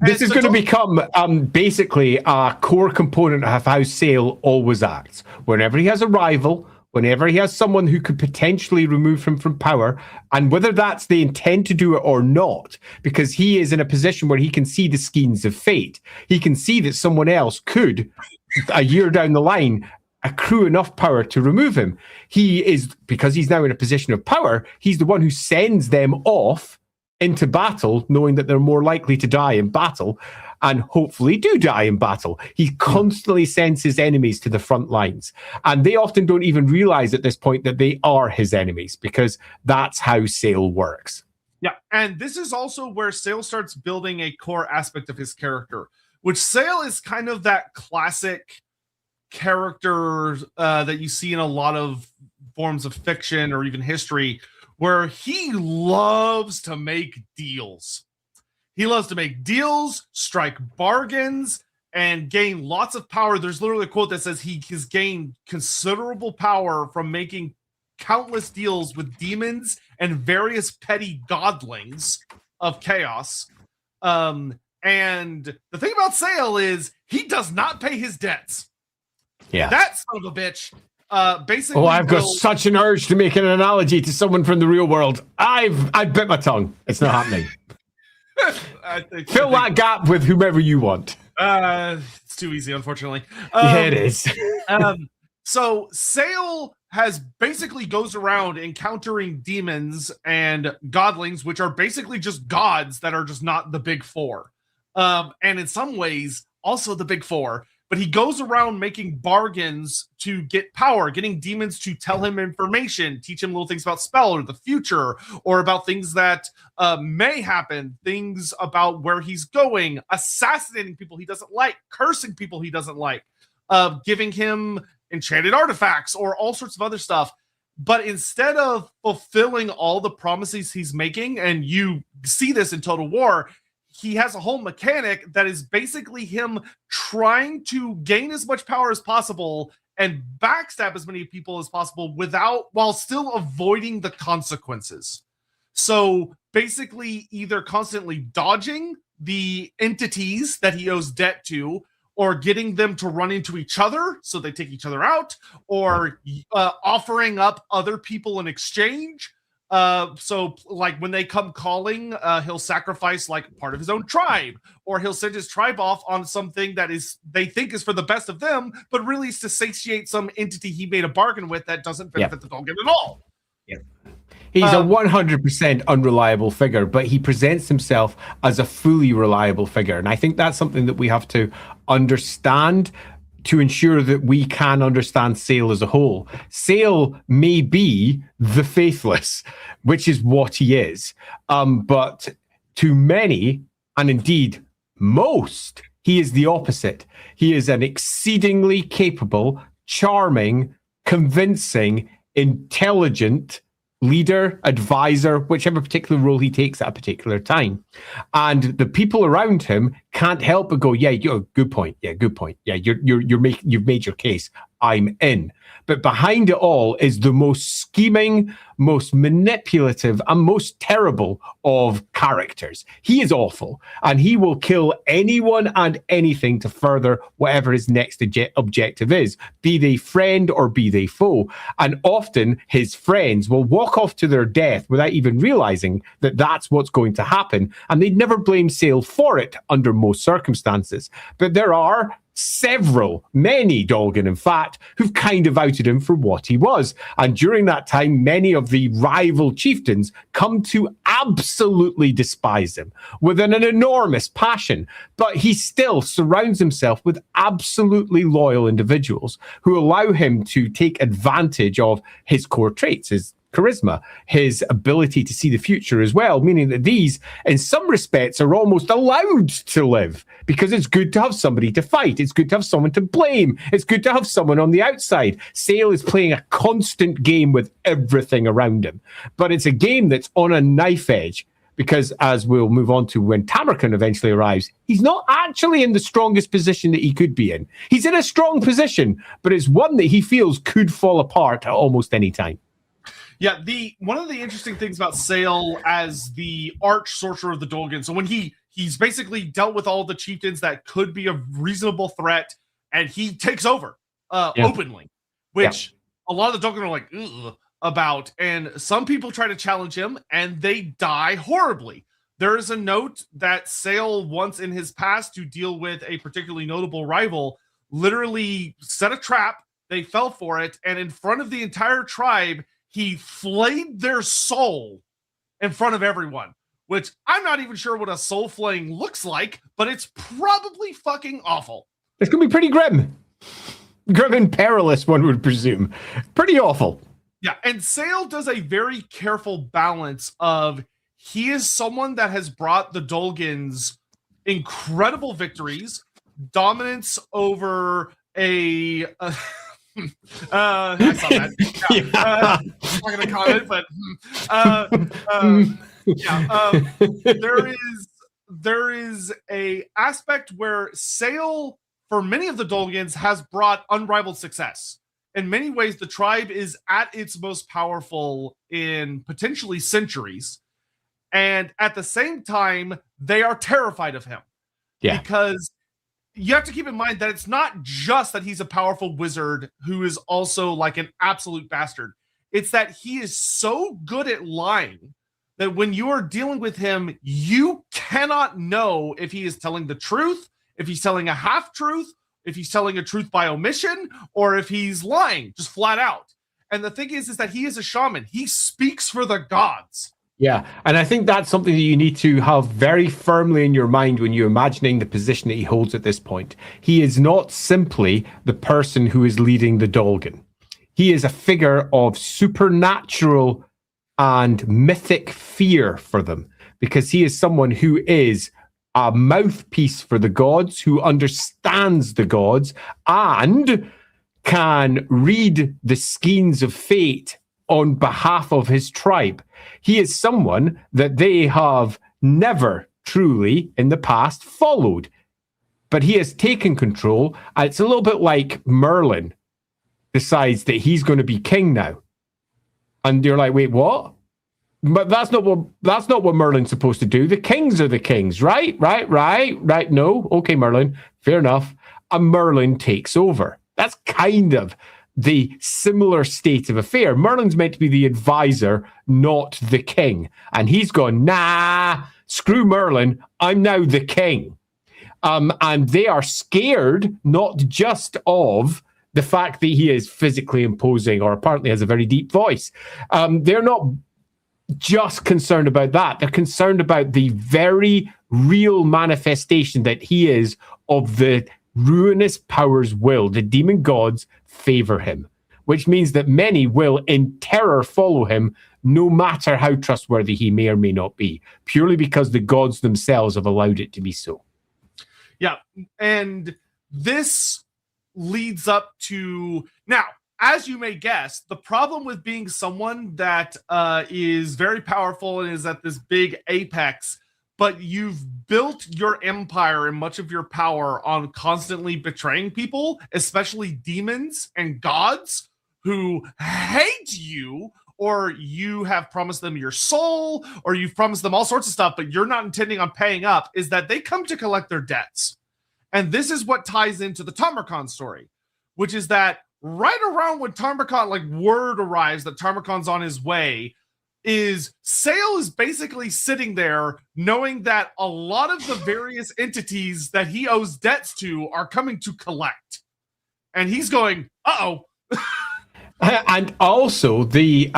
This is going to become basically a core component of how Sayl always acts. Whenever he has a rival, whenever he has someone who could potentially remove him from power, and whether that's they intend to do it or not, because he is in a position where he can see the skeins of fate. He can see that someone else could, a year down the line, accrue enough power to remove him. He is, because he's now in a position of power, he's the one who sends them off into battle, knowing that they're more likely to die in battle, and hopefully do die in battle. He constantly sends his enemies to the front lines. And they often don't even realize at this point that they are his enemies, because that's how Sayl works. Yeah, and this is also where Sayl starts building a core aspect of his character, which Sayl is kind of that classic character that you see in a lot of forms of fiction or even history, where he loves to make deals. He loves to make deals, strike bargains, and gain lots of power. There's literally a quote that says he has gained considerable power from making countless deals with demons and various petty godlings of chaos. And the thing about Sayl is he does not pay his debts. Yeah, that son of a bitch. Basically, I've got such an urge to make an analogy to someone from the real world. I've bit my tongue. It's not happening. Fill that gap with whomever you want. It's too easy, unfortunately. Yeah, it is. So Sayl has basically goes around encountering demons and godlings, which are basically just gods that are just not the big four. And in some ways, also the big four. But he goes around making bargains to get power, getting demons to tell him information, teach him little things about spell or the future, or about things that may happen, things about where he's going, assassinating people he doesn't like, cursing people he doesn't like, giving him enchanted artifacts or all sorts of other stuff. But instead of fulfilling all the promises he's making, and you see this in Total War, he has a whole mechanic that is basically him trying to gain as much power as possible and backstab as many people as possible while still avoiding the consequences. So basically either constantly dodging the entities that he owes debt to, or getting them to run into each other so they take each other out, or offering up other people in exchange. So like when they come calling, he'll sacrifice like part of his own tribe, or he'll send his tribe off on something that is they think is for the best of them, but really is to satiate some entity he made a bargain with that doesn't benefit the Dolgan at all. Yeah. He's a 100% unreliable figure, but he presents himself as a fully reliable figure. And I think that's something that we have to understand to ensure that we can understand Sayl as a whole. Sayl may be the Faithless, which is what he is. But to many, and indeed most, he is the opposite. He is an exceedingly capable, charming, convincing, intelligent leader, advisor, whichever particular role he takes at a particular time. And the people around him can't help but go, yeah, good point. Yeah, good point. Yeah, you've made your case. I'm in. But behind it all is the most scheming, most manipulative, and most terrible of characters. He is awful, and he will kill anyone and anything to further whatever his next objective is, be they friend or be they foe. And often his friends will walk off to their death without even realizing that that's what's going to happen. And they'd never blame Sayl for it under most circumstances. But there are many Dolgan, in fact, who've kind of outed him for what he was. And during that time, many of the rival chieftains come to absolutely despise him with an enormous passion. But he still surrounds himself with absolutely loyal individuals who allow him to take advantage of his core traits, his charisma, his ability to see the future as well, meaning that these, in some respects, are almost allowed to live because it's good to have somebody to fight. It's good to have someone to blame. It's good to have someone on the outside. Sayl is playing a constant game with everything around him, but it's a game that's on a knife edge because, as we'll move on to when Tamarkan eventually arrives, he's not actually in the strongest position that he could be in. He's in a strong position, but it's one that he feels could fall apart at almost any time. Yeah, one of the interesting things about Sayl as the Arch-Sorcerer of the Dolgan, so when he's basically dealt with all the chieftains that could be a reasonable threat, and he takes over openly, which a lot of the Dolgan are like, ugh, about, and some people try to challenge him, and they die horribly. There is a note that Sayl once in his past to deal with a particularly notable rival literally set a trap, they fell for it, and in front of the entire tribe, he flayed their soul in front of everyone, which I'm not even sure what a soul flaying looks like, but it's probably fucking awful. It's going to be pretty grim. Grim and perilous, one would presume. Pretty awful. Yeah, and Sayl does a very careful balance of he is someone that has brought the Dolgans incredible victories, dominance over a... I saw that. Yeah. I'm not going to comment, but there is a aspect where Sayl, for many of the Dolgans, has brought unrivaled success. In many ways, the tribe is at its most powerful in potentially centuries, and at the same time, they are terrified of him. Yeah, because you have to keep in mind that it's not just that he's a powerful wizard who is also like an absolute bastard. It's that he is so good at lying that when you are dealing with him, you cannot know if he is telling the truth, if he's telling a half-truth, if he's telling a truth by omission, or if he's lying, just flat out. And the thing is that he is a shaman. He speaks for the gods. Yeah, and I think that's something that you need to have very firmly in your mind when you're imagining the position that he holds at this point. He is not simply the person who is leading the Dolgan. He is a figure of supernatural and mythic fear for them, because he is someone who is a mouthpiece for the gods, who understands the gods, and can read the skeins of fate on behalf of his tribe. He is someone that they have never truly in the past followed, but he has taken control. And it's a little bit like Merlin decides that he's going to be king now, and you're like, wait, what? But that's not what Merlin's supposed to do. The kings are the kings, right? No, okay, Merlin, fair enough. And Merlin takes over. That's kind of the similar state of affair. Merlin's meant to be the advisor, not the king. And he's gone, nah, screw Merlin, I'm now the king. And they are scared, not just of the fact that he is physically imposing or apparently has a very deep voice. They're not just concerned about that. They're concerned about the very real manifestation that he is of the ruinous power's will. The demon gods favor him, which means that many will in terror follow him, no matter how trustworthy he may or may not be, purely because the gods themselves have allowed it to be so. Yeah, and this leads up to... Now, as you may guess, the problem with being someone that is very powerful and is at this big apex, but you've built your empire and much of your power on constantly betraying people, especially demons and gods who hate you, or you have promised them your soul, or you've promised them all sorts of stuff, but you're not intending on paying up, is that they come to collect their debts. And this is what ties into the Tamarkan story, which is that right around when Tamarkan, like, word arrives that Tamarkan's on his way, is Sayl is basically sitting there knowing that a lot of the various entities that he owes debts to are coming to collect. And he's going, uh-oh. And also the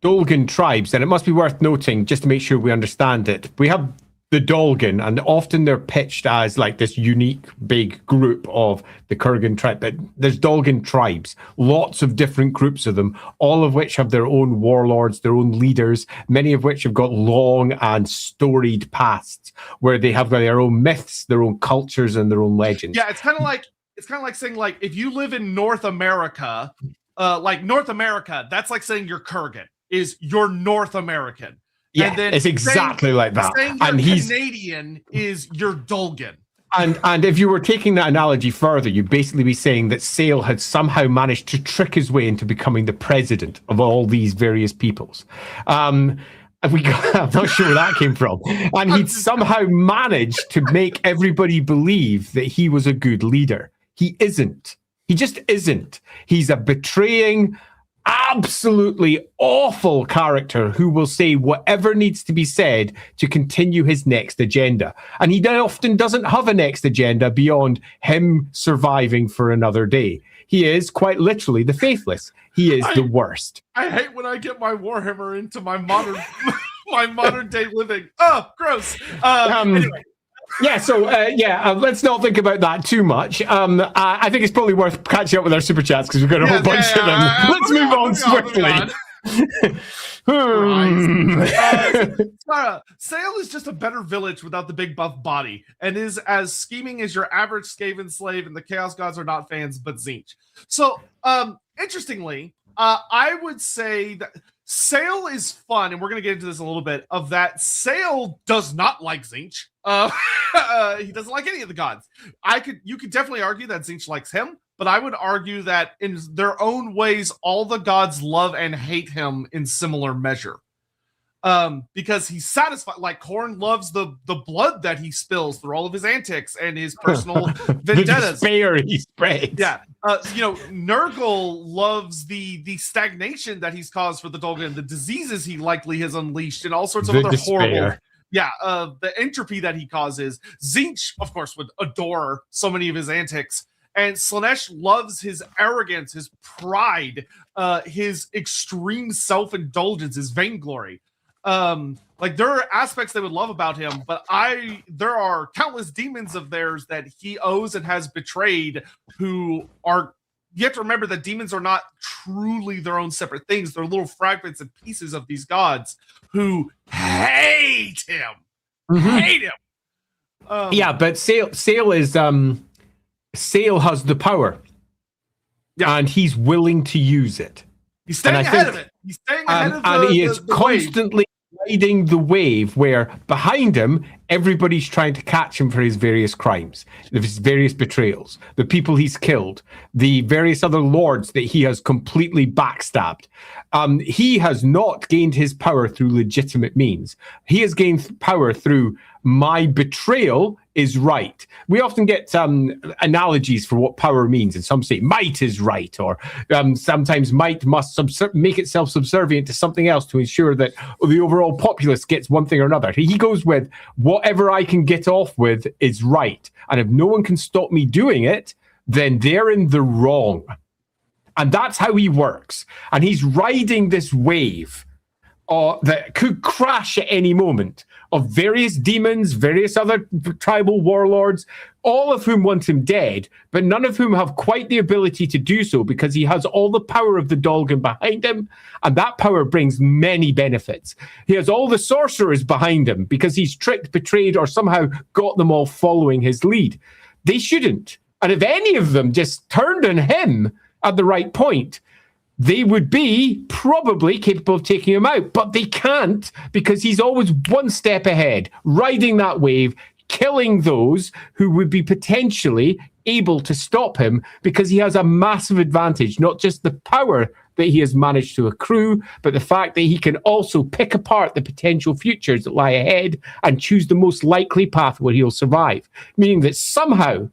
Dolgan tribes, and it must be worth noting, just to make sure we understand it, we have the Dolgan, and often they're pitched as like this unique big group of the Kurgan tribe. But there's Dolgan tribes, lots of different groups of them, all of which have their own warlords, their own leaders, many of which have got long and storied pasts where they have their own myths, their own cultures, and their own legends. Yeah, it's kind of like saying, like, if you live in North America, that's like saying you're Kurgan, you're North American. Yeah, and then it's exactly like that. And he's Canadian is your Dolgan. And if you were taking that analogy further, you'd basically be saying that Sayl had somehow managed to trick his way into becoming the president of all these various peoples. I'm not sure where that came from. And he'd somehow managed to make everybody believe that he was a good leader. He isn't. He just isn't. He's a betraying, absolutely awful character who will say whatever needs to be said to continue his next agenda. And he often doesn't have a next agenda beyond him surviving for another day. He is quite literally the Faithless. He is the worst. I hate when I get my Warhammer into my modern day living. Oh, gross. Anyway. Yeah, so let's not think about that too much. I think it's probably worth catching up with our super chats because we've got a whole bunch of them. Let's move on swiftly. Sayl is just a better village without the big buff body, and is as scheming as your average Skaven slave, and the Chaos Gods are not fans, but Tzeentch. So, interestingly, I would say that Sayl is fun, and we're going to get into this a little bit, of that Sayl does not like Tzeentch. He doesn't like any of the gods. You could definitely argue that Tzeentch likes him, but I would argue that in their own ways, all the gods love and hate him in similar measure. Because he's satisfied. Like Khorne loves the blood that he spills through all of his antics and his personal vendettas. The despair he spreads. Yeah. Nurgle loves the stagnation that he's caused for the Dolgan, the diseases he likely has unleashed, and all sorts of other horrible. Yeah, the entropy that he causes. Tzeentch, of course, would adore so many of his antics. And Slaanesh loves his arrogance, his pride, his extreme self-indulgence, his vainglory. Like, there are aspects they would love about him, but there are countless demons of theirs that he owes and has betrayed, who are, you have to remember that demons are not truly their own separate things. They're little fragments and pieces of these gods who hate him. Hate him. But Sayl is Sayl has the power. Yeah. And he's willing to use it. He's staying ahead of it. He's staying ahead of and he is constantly riding the wave where behind him, everybody's trying to catch him for his various crimes, his various betrayals, the people he's killed, the various other lords that he has completely backstabbed. He has not gained his power through legitimate means. He has gained power through my betrayal is right. We often get analogies for what power means, and some say might is right, or sometimes might must make itself subservient to something else to ensure that the overall populace gets one thing or another. He goes with whatever I can get off with is right, and if no one can stop me doing it, then they're in the wrong. And that's how he works. And he's riding this wave that could crash at any moment of various demons, various other tribal warlords, all of whom want him dead, but none of whom have quite the ability to do so because he has all the power of the Dolgan behind him, and that power brings many benefits. He has all the sorcerers behind him because he's tricked, betrayed, or somehow got them all following his lead. They shouldn't. And if any of them just turned on him at the right point, they would be probably capable of taking him out, but they can't because he's always one step ahead, riding that wave, killing those who would be potentially able to stop him because he has a massive advantage, not just the power that he has managed to accrue, but the fact that he can also pick apart the potential futures that lie ahead and choose the most likely path where he'll survive, meaning that somehow,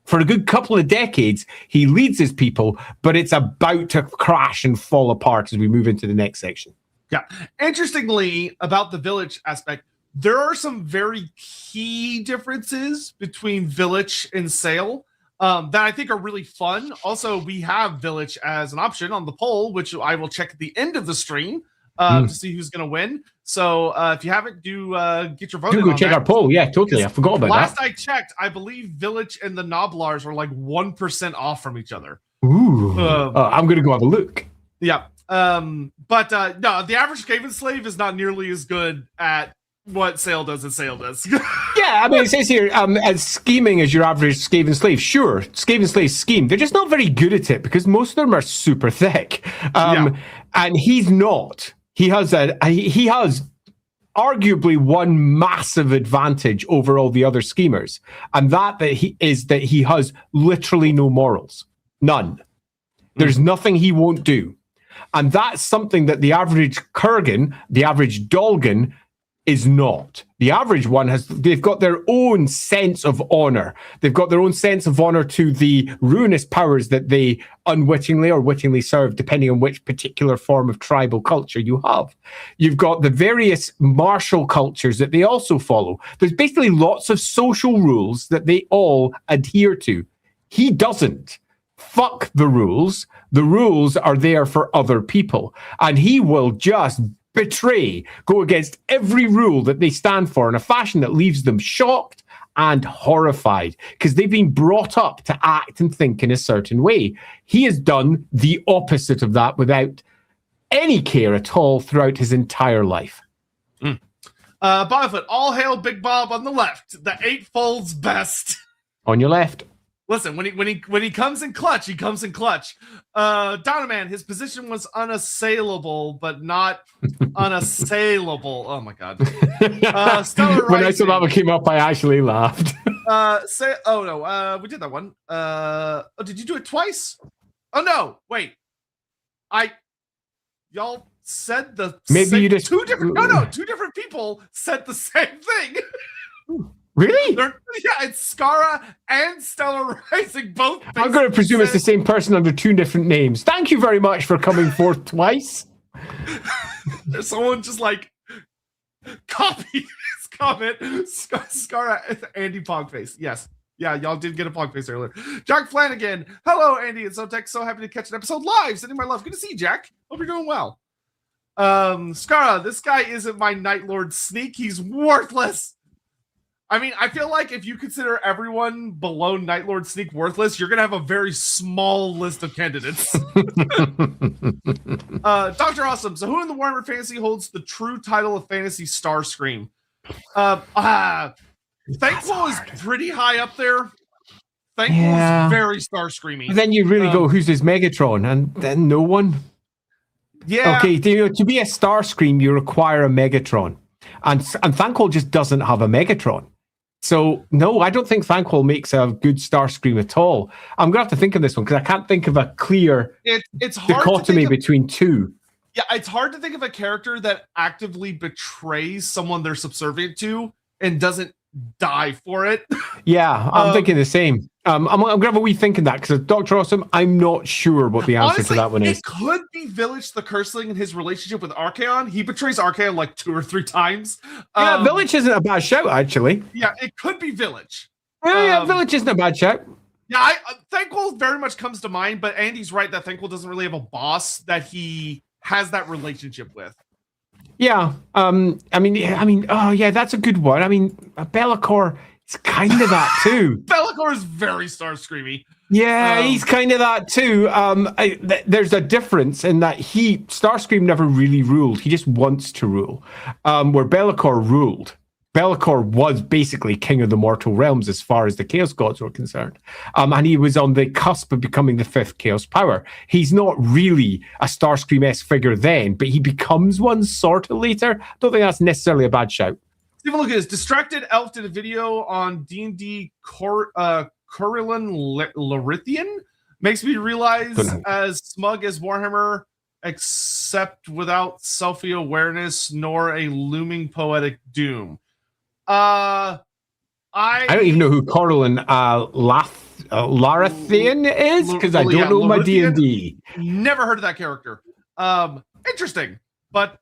for a good couple of decades, he leads his people, but it's about to crash and fall apart as we move into the next section. Yeah. Interestingly, about the village aspect, there are some very key differences between village and Sayl that I think are really fun. Also, we have village as an option on the poll, which I will check at the end of the stream. to see who's going to win. So if you haven't, get your vote. Do go check our poll. Yeah, totally. I forgot about last that. I checked, I believe Village and the Noblars were like 1% off from each other. Ooh. I'm going to go have a look. Yeah. But no, the average Skaven slave is not nearly as good at what Sayl does as Sayl does. Yeah, I mean, it says here, as scheming as your average Skaven slave. Sure, Skaven slaves scheme. They're just not very good at it because most of them are super thick. And he's not. He has arguably one massive advantage over all the other schemers, and that he has literally no morals. None. There's nothing he won't do. And that's something that the average Kurgan, the average Dolgan, is not. The average one they've got their own sense of honor. They've got their own sense of honor to the ruinous powers that they unwittingly or wittingly serve, depending on which particular form of tribal culture you have. You've got the various martial cultures that they also follow. There's basically lots of social rules that they all adhere to. He doesn't. Fuck the rules. The rules are there for other people. And he will just go against every rule that they stand for in a fashion that leaves them shocked and horrified because they've been brought up to act and think in a certain way. He has done the opposite of that without any care at all throughout his entire life. Bonfoot, all hail Big Bob on the left. The eightfold's best. On your left. Listen, when he comes in clutch, he comes in clutch. Donoman, his position was unassailable, but not unassailable. Oh my god. Stellar when I saw that one came up, I actually laughed. We did that one. Did you do it twice? Oh no, wait. Y'all said the maybe same, you just two different people said the same thing. Really? It's Skara and Stellar Rising both. I'm going to presume it's the same person under two different names. Thank you very much for coming forth twice. Someone just like copied his comment. Skara, Andy Pogface. Yes. Yeah, y'all did get a Pogface earlier. Jack Flanagan. Hello, Andy and Sotek. So happy to catch an episode live. Sending my love. Good to see you, Jack. Hope you're doing well. Skara, this guy isn't my Night Lord sneak. He's worthless. I mean, I feel like if you consider everyone below Night Lord Sneak worthless, you're going to have a very small list of candidates. Dr. Awesome. So who in the Warhammer Fantasy holds the true title of Fantasy Starscream? Thankful is pretty high up there. Thankful is very Starscreamy. Then you really go, who's his Megatron? And then no one? Yeah. Okay, to be a Starscream, you require a Megatron. And Thankful just doesn't have a Megatron. So, no, I don't think Thankful makes a good Starscream at all. I'm going to have to think of this one because I can't think of a clear it's hard dichotomy between two. Yeah, it's hard to think of a character that actively betrays someone they're subservient to and doesn't die for it. Yeah, I'm thinking the same. I'm going to have a wee think in that because Dr. Awesome, I'm not sure what the answer to that one is. It could be Village the Curseling and his relationship with Archaon. He betrays Archaon like 2 or 3 times. Yeah, Village isn't a bad shout, actually. Yeah, it could be Village. Yeah, Village isn't a bad shout. Yeah, Thankful very much comes to mind, but Andy's right that Thankful doesn't really have a boss that he has that relationship with. Yeah, I mean, oh yeah, that's a good one. I mean, Be'lakor is kind of that too. Be'lakor is very Starscreamy. Yeah, he's kind of that too. There's a difference in that Starscream never really ruled. He just wants to rule. Where Be'lakor ruled. Be'lakor was basically king of the mortal realms as far as the Chaos Gods were concerned. And he was on the cusp of becoming the 5th Chaos Power. He's not really a Starscream-esque figure then, but he becomes one sort of later. I don't think that's necessarily a bad shout. Stephen Lucas, Distracted Elf did a video on D&D Corellon Lorithian. Makes me realize as smug as Warhammer, except without self-awareness nor a looming poetic doom. I don't even know who Corellon Larathian is because I don't know my D&D. Never heard of that character. Interesting, but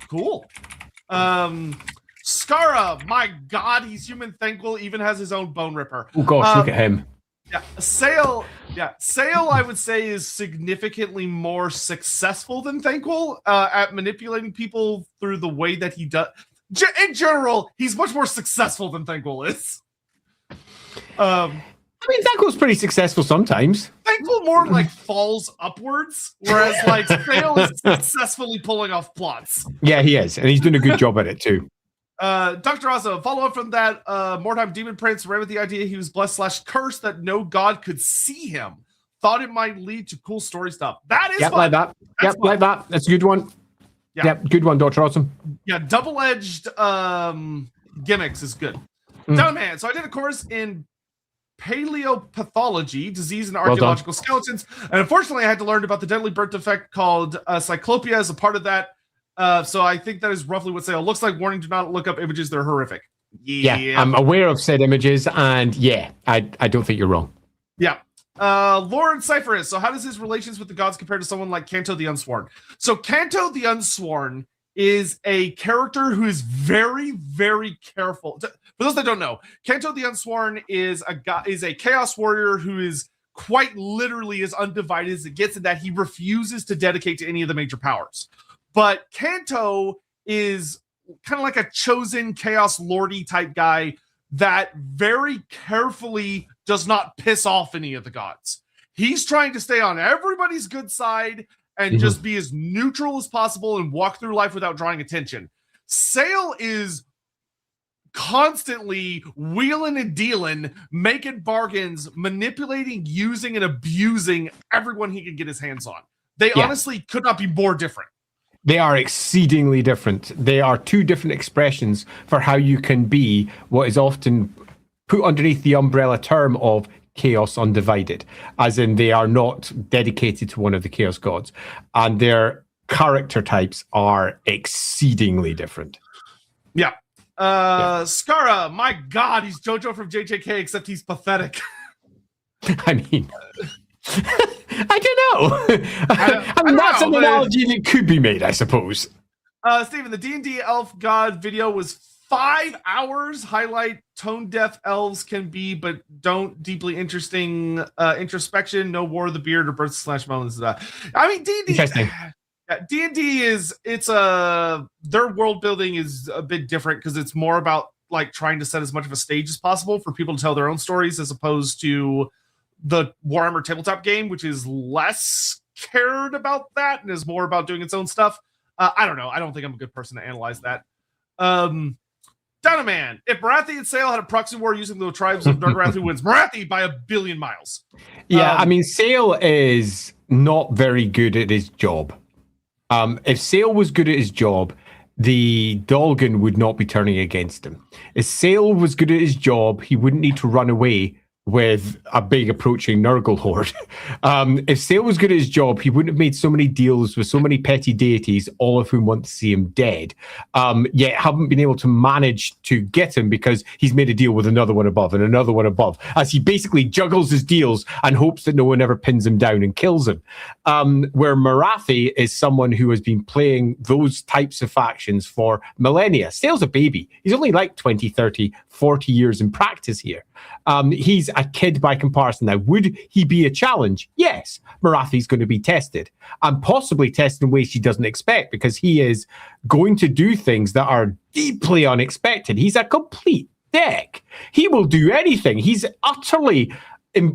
cool. Skara, my god, he's human. Thankful even has his own Bone Ripper. Oh gosh, look at him. Yeah, Sayl Yeah, Sayl, I would say, is significantly more successful than Thankful at manipulating people through the way that he does. In general, he's much more successful than Thankful is. I mean, Thankful's pretty successful sometimes. Thankful more like falls upwards, whereas like Sayl is successfully pulling off plots. Yeah, he is, and he's doing a good job at it too. Dr. Oza, follow up from that, Mordheim Demon Prince ran with the idea he was blessed / cursed that no god could see him. Thought it might lead to cool story stuff. That is fun. Like that. Like that. That's a good one. Yeah, good one, Dr. Awesome. Yeah, double-edged gimmicks is good. Dumb man. So I did a course in paleopathology, disease and archaeological skeletons, and unfortunately I had to learn about the deadly birth defect called cyclopia as a part of that. So I think that is roughly what Sayl looks like. Warning, do not look up images, they're horrific. Yeah, I'm aware of said images, and yeah, I don't think you're wrong. Yeah. Lord Cypherus, so how does his relations with the gods compare to someone like Kanto the Unsworn? So Kanto the Unsworn is a character who is very, very careful. For those that don't know, Kanto the Unsworn is a chaos warrior who is quite literally as undivided as it gets, in that he refuses to dedicate to any of the major powers. But Kanto is kind of like a chosen chaos lordy type guy that very carefully does not piss off any of the gods. He's trying to stay on everybody's good side and just be as neutral as possible and walk through life without drawing attention. Sayl is constantly wheeling and dealing, making bargains, manipulating, using, and abusing everyone he can get his hands on. They honestly could not be more different. They are exceedingly different. They are two different expressions for how you can be what is often put underneath the umbrella term of chaos undivided, as in they are not dedicated to one of the chaos gods, and their character types are exceedingly different. Yeah. Skara, my God, he's JoJo from JJK, except he's pathetic. I mean, I don't know. I mean, that's an analogy that could be made, I suppose. Steven, the D&D Elf God video was 5 hours. Highlight tone deaf elves can be, but don't deeply interesting introspection. No War of the Beard or Birth / Moments. I mean, D&D is their world building is a bit different because it's more about like trying to set as much of a stage as possible for people to tell their own stories, as opposed to the Warhammer tabletop game, which is less cared about that and is more about doing its own stuff. I don't know. I don't think I'm a good person to analyze that. Dynaman, if Marathi and Sayl had a proxy war using the tribes of Dark Wrath, who wins? Marathi by 1 billion miles. Yeah, I mean, Sayl is not very good at his job. If Sayl was good at his job, the Dolgan would not be turning against him. If Sayl was good at his job, he wouldn't need to run away with a big approaching Nurgle horde. If Sayl was good at his job, he wouldn't have made so many deals with so many petty deities, all of whom want to see him dead, yet haven't been able to manage to get him because he's made a deal with another one above and another one above, as he basically juggles his deals and hopes that no one ever pins him down and kills him. Where Marathi is someone who has been playing those types of factions for millennia. Sayl's a baby. He's only like 20, 30, 40 years in practice here. He's a kid by comparison. Now, would he be a challenge? Yes. Marathi's going to be tested, and possibly tested in ways she doesn't expect, because he is going to do things that are deeply unexpected. He's a complete dick. He will do anything. He's utterly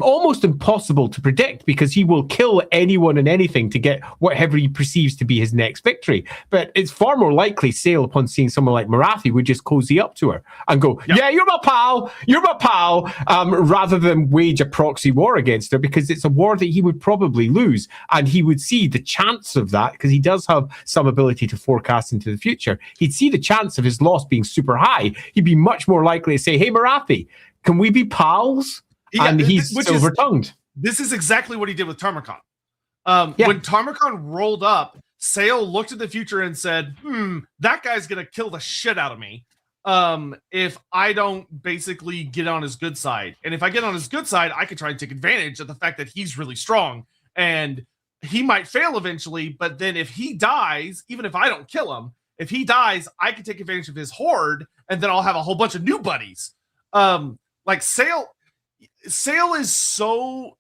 almost impossible to predict, because he will kill anyone and anything to get whatever he perceives to be his next victory. But it's far more likely Sayl, upon seeing someone like Marathi, would just cozy up to her and go, yeah, you're my pal, rather than wage a proxy war against her, because it's a war that he would probably lose. And he would see the chance of that, because he does have some ability to forecast into the future. He'd see the chance of his loss being super high. He'd be much more likely to say, hey, Marathi, can we be pals? Yeah, and he's silver-tongued. This is exactly what he did with Tarmakon. When Tarmakon rolled up, Sayl looked at the future and said, that guy's going to kill the shit out of me if I don't basically get on his good side. And if I get on his good side, I could try and take advantage of the fact that he's really strong. And he might fail eventually, but then if he dies, even if I don't kill him, if he dies, I can take advantage of his horde, and then I'll have a whole bunch of new buddies. Like Sayl... Sayl is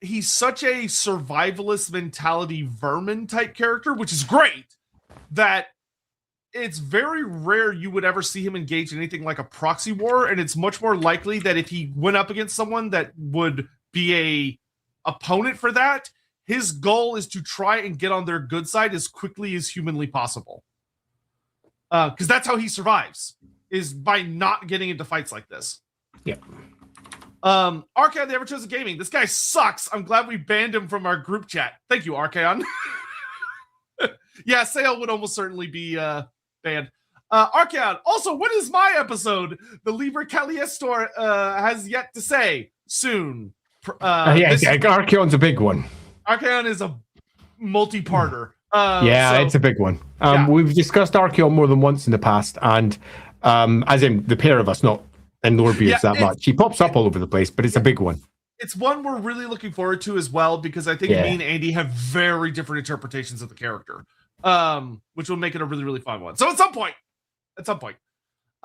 he's such a survivalist mentality vermin type character, which is great, that it's very rare you would ever see him engage in anything like a proxy war, and it's much more likely that if he went up against someone that would be a opponent for that, his goal is to try and get on their good side as quickly as humanly possible. Because that's how he survives, is by not getting into fights like this. Yep. Archaon, the Ever-Chosen Gaming. This guy sucks. I'm glad we banned him from our group chat. Thank you, Archaon. Yeah, Sayl would almost certainly be banned. Archaon, also, when is my episode? The Liber Caliestor has yet to say. Soon. Archaon's a big one. Archaon is a multi-parter. It's a big one. We've discussed Archaon more than once in the past, and as in the pair of us, not in Lorebeards that much. He pops up all over the place, but it's a big one. It's one we're really looking forward to as well, because I think me and Andy have very different interpretations of the character, which will make it a really, really fun one. So at some point,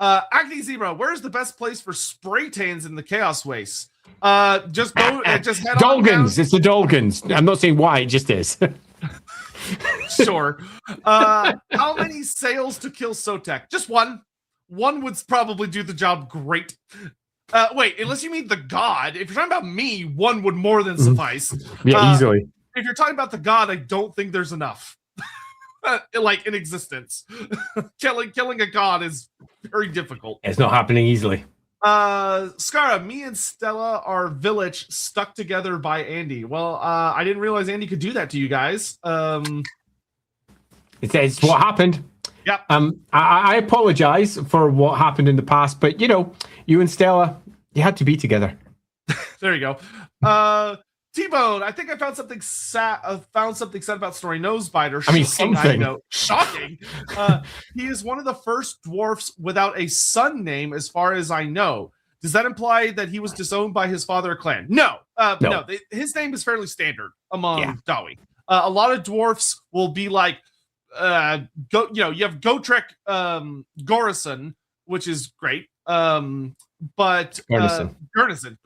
Acne Zebra, where's the best place for spray tans in the Chaos Waste? Just go and just head on down. It's the Dolgans. I'm not saying why, it just is. Sure. How many Sayls to kill Sotek? Just one. One would probably do the job great. Wait, unless you mean the god. If you're talking about me, one would more than suffice. Easily. If you're talking about the god, I don't think there's enough. Like in existence. Killing a god is very difficult. It's not happening easily. Skara, me and Stella are village stuck together by Andy. Well, I didn't realize Andy could do that to you guys. It's what happened. Yep. I apologize for what happened in the past, but you and Stella, you had to be together. There you go. T-Bone, I think I found something sad about Story Nosebiter. I mean, something. Shocking. He is one of the first dwarfs without a son name, as far as I know. Does that imply that he was disowned by his father or clan? No. No. His name is fairly standard among Dawi. A lot of dwarfs will be like, you have Gotrek Gorison, which is great. But Gurnison.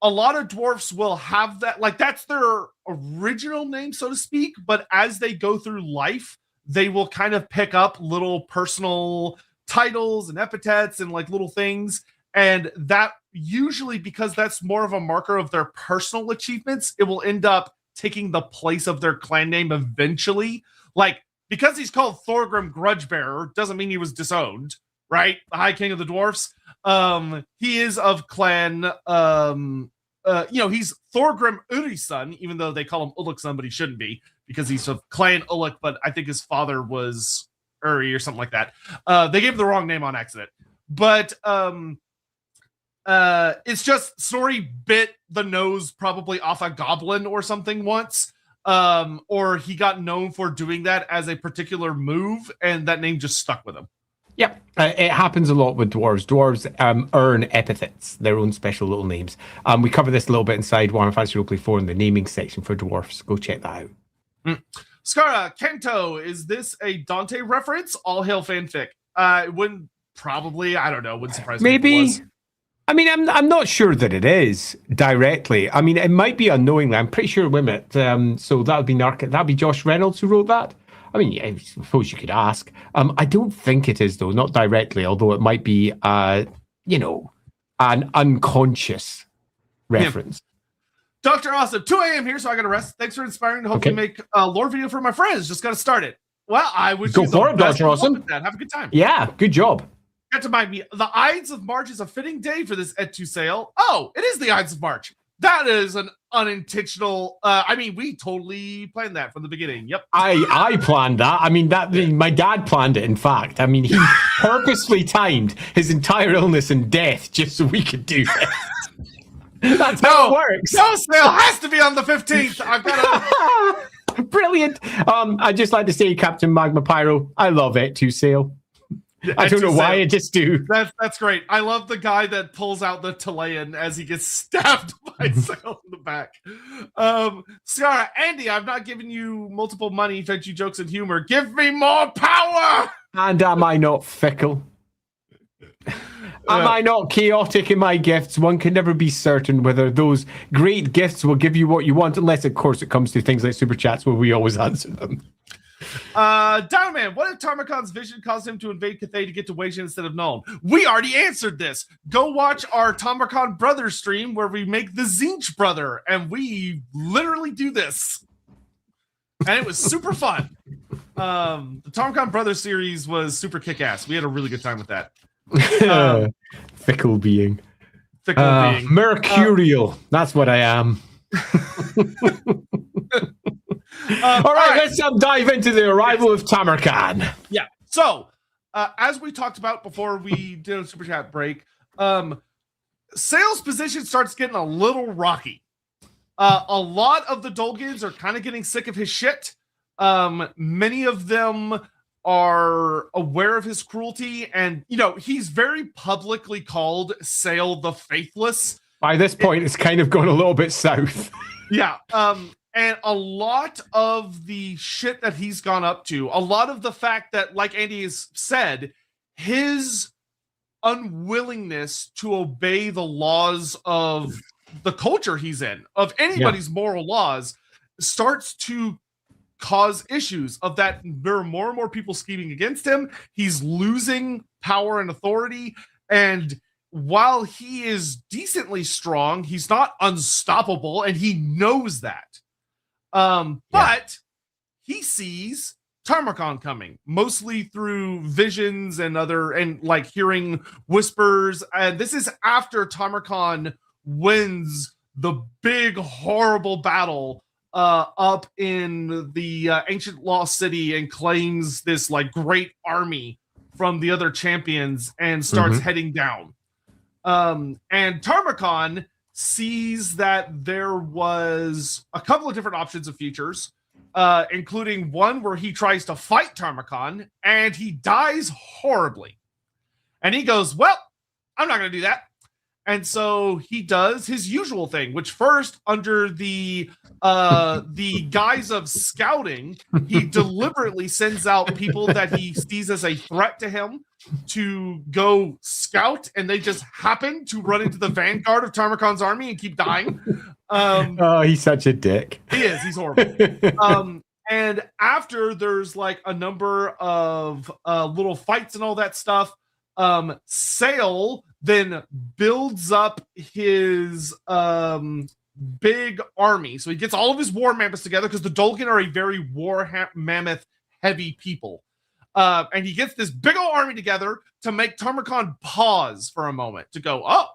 A lot of dwarfs will have that, like that's their original name, so to speak. But as they go through life, they will kind of pick up little personal titles and epithets and like little things. And that usually, because that's more of a marker of their personal achievements, it will end up taking the place of their clan name eventually. Like, because he's called Thorgrim Grudgebearer doesn't mean he was disowned, right? The High King of the Dwarfs. He is of clan, he's Thorgrim Uri's son, even though they call him Ulluk's son, but he shouldn't be, because he's of clan Ulluk, but I think his father was Uri or something like that. They gave him the wrong name on accident. But it's just Snorri bit the nose probably off a goblin or something once. Or he got known for doing that as a particular move, and that name just stuck with him. Yep, it happens a lot with dwarves. Dwarves earn epithets, their own special little names. We cover this a little bit inside Warhammer Fantasy Roleplay 4 in the naming section for dwarfs. Go check that out. Skara, Kento, is this a Dante reference? All hail fanfic. It wouldn't probably, I don't know, wouldn't surprise me. Maybe. I mean, I'm not sure that it is directly. I mean, it might be unknowingly. I'm pretty sure Wimmet. So that'll be Josh Reynolds who wrote that. I mean, I suppose you could ask. I don't think it is, though, not directly, although it might be, an unconscious reference. Dr. Awesome, 2 a.m. here, so I got to rest. Thanks for inspiring to hopefully make a lore video for my friends. Just got to start it. Well, I wish you the best Dr. Awesome. Have a good time. Yeah, good job. Got to mind me, the Ides of March is a fitting day for this Et tu Sayl. Oh, it is the Ides of March. That is an unintentional. We totally planned that from the beginning. Yep. I planned that. I mean, my dad planned it. In fact, I mean, he purposely timed his entire illness and death just so we could do it. That's how it works. No, Sayl has to be on the 15th. I've got to. Brilliant. I'd just like to say, Captain Magma Pyro, I love it too, Sayl. I don't know why, I just do. That's great. I love the guy that pulls out the Talayan as he gets stabbed by Sayl in the back. Ciara, Andy, I've not given you multiple money, fed you jokes and humor. Give me more power! And am I not fickle? Am I not chaotic in my gifts? One can never be certain whether those great gifts will give you what you want, unless, of course, it comes to things like super chats where we always answer them. Downman, what if Tarmocon's vision caused him to invade Cathay to get to Wei Shan instead of Nuln? We already answered this. Go watch our Tarmocon brother stream where we make the Zinch brother, and we literally do this. And it was super fun. The Tarmocon brother series was super kick-ass. We had a really good time with that. Fickle being. Mercurial. That's what I am. All right, let's dive into the arrival of Tamarkan. Yeah. So, as we talked about before we did a super chat break, Sayl's position starts getting a little rocky. A lot of the Dolgans are kind of getting sick of his shit. Many of them are aware of his cruelty, and he's very publicly called Sayl the Faithless. By this point, it's kind of gone a little bit south. Yeah. And a lot of the shit that he's gone up to, a lot of the fact that, like Andy has said, his unwillingness to obey the laws of the culture he's in, of anybody's moral laws, starts to cause issues of that. There are more and more people scheming against him. He's losing power and authority. And while he is decently strong, he's not unstoppable, and he knows that. But he sees Tarmocon coming, mostly through visions and like hearing whispers. And this is after Tarmocon wins the big, horrible battle up in the ancient lost city and claims this like great army from the other champions and starts heading down. And Tarmocon sees that there was a couple of different options of futures, including one where he tries to fight Tarmocon and he dies horribly. And he goes, well, I'm not going to do that. And so he does his usual thing, which first, under the guise of scouting, he deliberately sends out people that he sees as a threat to him to go scout, and they just happen to run into the vanguard of Tarmocon's army and keep dying. He's such a dick. He is. He's horrible. And after there's like a number of little fights and all that stuff, Sayl then builds up his big army. So he gets all of his war mammoths together, because the Dolgan are a very mammoth heavy people. And he gets this big old army together to make Tarmocon pause for a moment to go, oh,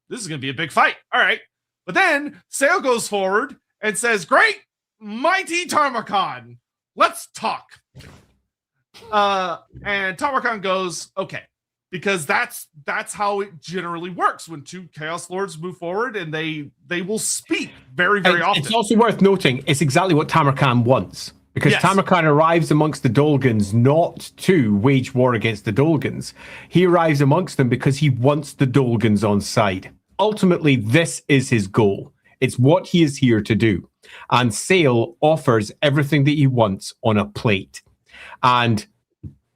this is going to be a big fight. All right. But then Sayl goes forward and says, great, mighty Tarmocon, let's talk. And Tarmocon goes, okay. Because that's how it generally works when two Chaos Lords move forward, and they will speak very, very often. It's also worth noting, it's exactly what Tarmocon wants. Because Tarmocon arrives amongst the Dolgans not to wage war against the Dolgans. He arrives amongst them because he wants the Dolgans on side. Ultimately, this is his goal. It's what he is here to do. And Sayl offers everything that he wants on a plate. And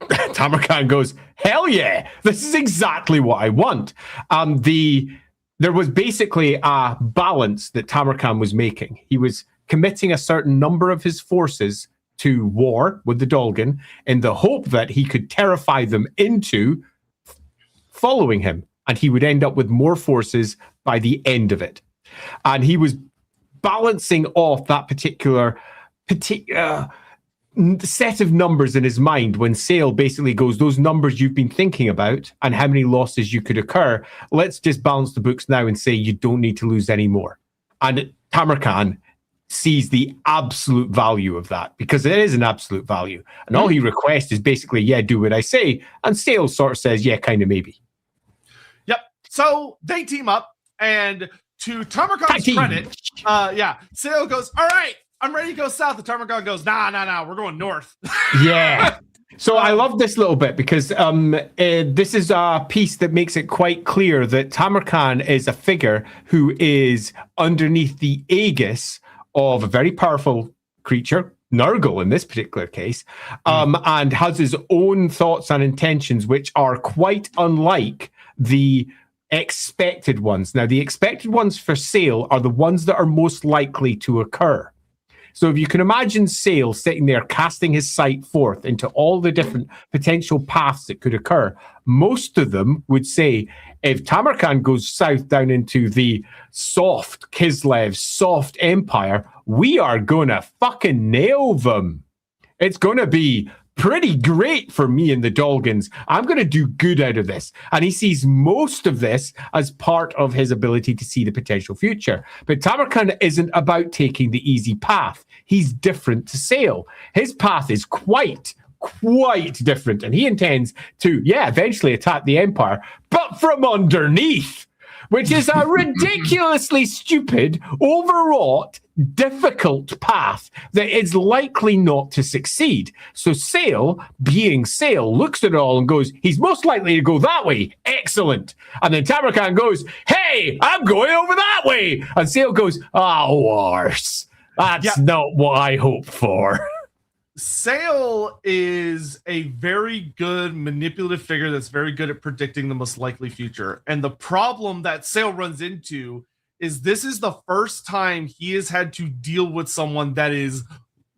Tarmocon goes, hell yeah, this is exactly what I want. There was basically a balance that Tarmocon was making. He was committing a certain number of his forces to war with the Dolgan in the hope that he could terrify them into following him, and he would end up with more forces by the end of it. And he was balancing off that particular set of numbers in his mind when Sayl basically goes, those numbers you've been thinking about and how many losses you could occur, let's just balance the books now and say you don't need to lose any more. And Tarmocon sees the absolute value of that, because it is an absolute value. And all he requests is basically, yeah, do what I say. And Sayl sort of says, yeah, kind of maybe. Yep. So they team up, and to Tarmocon's credit, Sayl goes, all right, I'm ready to go south. The Tarmocon goes, nah, we're going north. Yeah. So I love this little bit because this is a piece that makes it quite clear that Tarmocon is a figure who is underneath the aegis of a very powerful creature, Nurgle in this particular case, and has his own thoughts and intentions, which are quite unlike the expected ones. Now, the expected ones for Sayl are the ones that are most likely to occur. So if you can imagine Sayl sitting there casting his sight forth into all the different potential paths that could occur, most of them would say, if Tamarkan goes south down into the soft Kislev, soft Empire, we are going to fucking nail them. It's going to be pretty great for me and the Dolgans. I'm going to do good out of this. And he sees most of this as part of his ability to see the potential future. But Tamarkan isn't about taking the easy path. He's different to Sayl. His path is quite different. And he intends to, eventually attack the Empire, but from underneath, which is a ridiculously stupid, overwrought, difficult path that is likely not to succeed. So Sayl, being Sayl, looks at it all and goes, he's most likely to go that way. Excellent. And then Tamarkan goes, hey, I'm going over that way. And Sayl goes, worse. That's not what I hoped for. Sayl is a very good manipulative figure that's very good at predicting the most likely future. And the problem that Sayl runs into is this is the first time he has had to deal with someone that is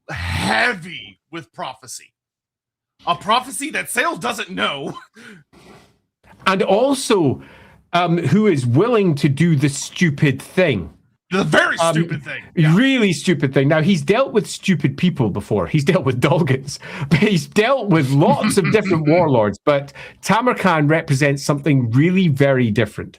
heavy with prophecy. A prophecy that Sayl doesn't know. And also, who is willing to do the stupid thing. The very stupid thing. Really stupid thing. Now, he's dealt with stupid people before. He's dealt with Dolgans. But he's dealt with lots of different warlords. But Tamarkan represents something really very different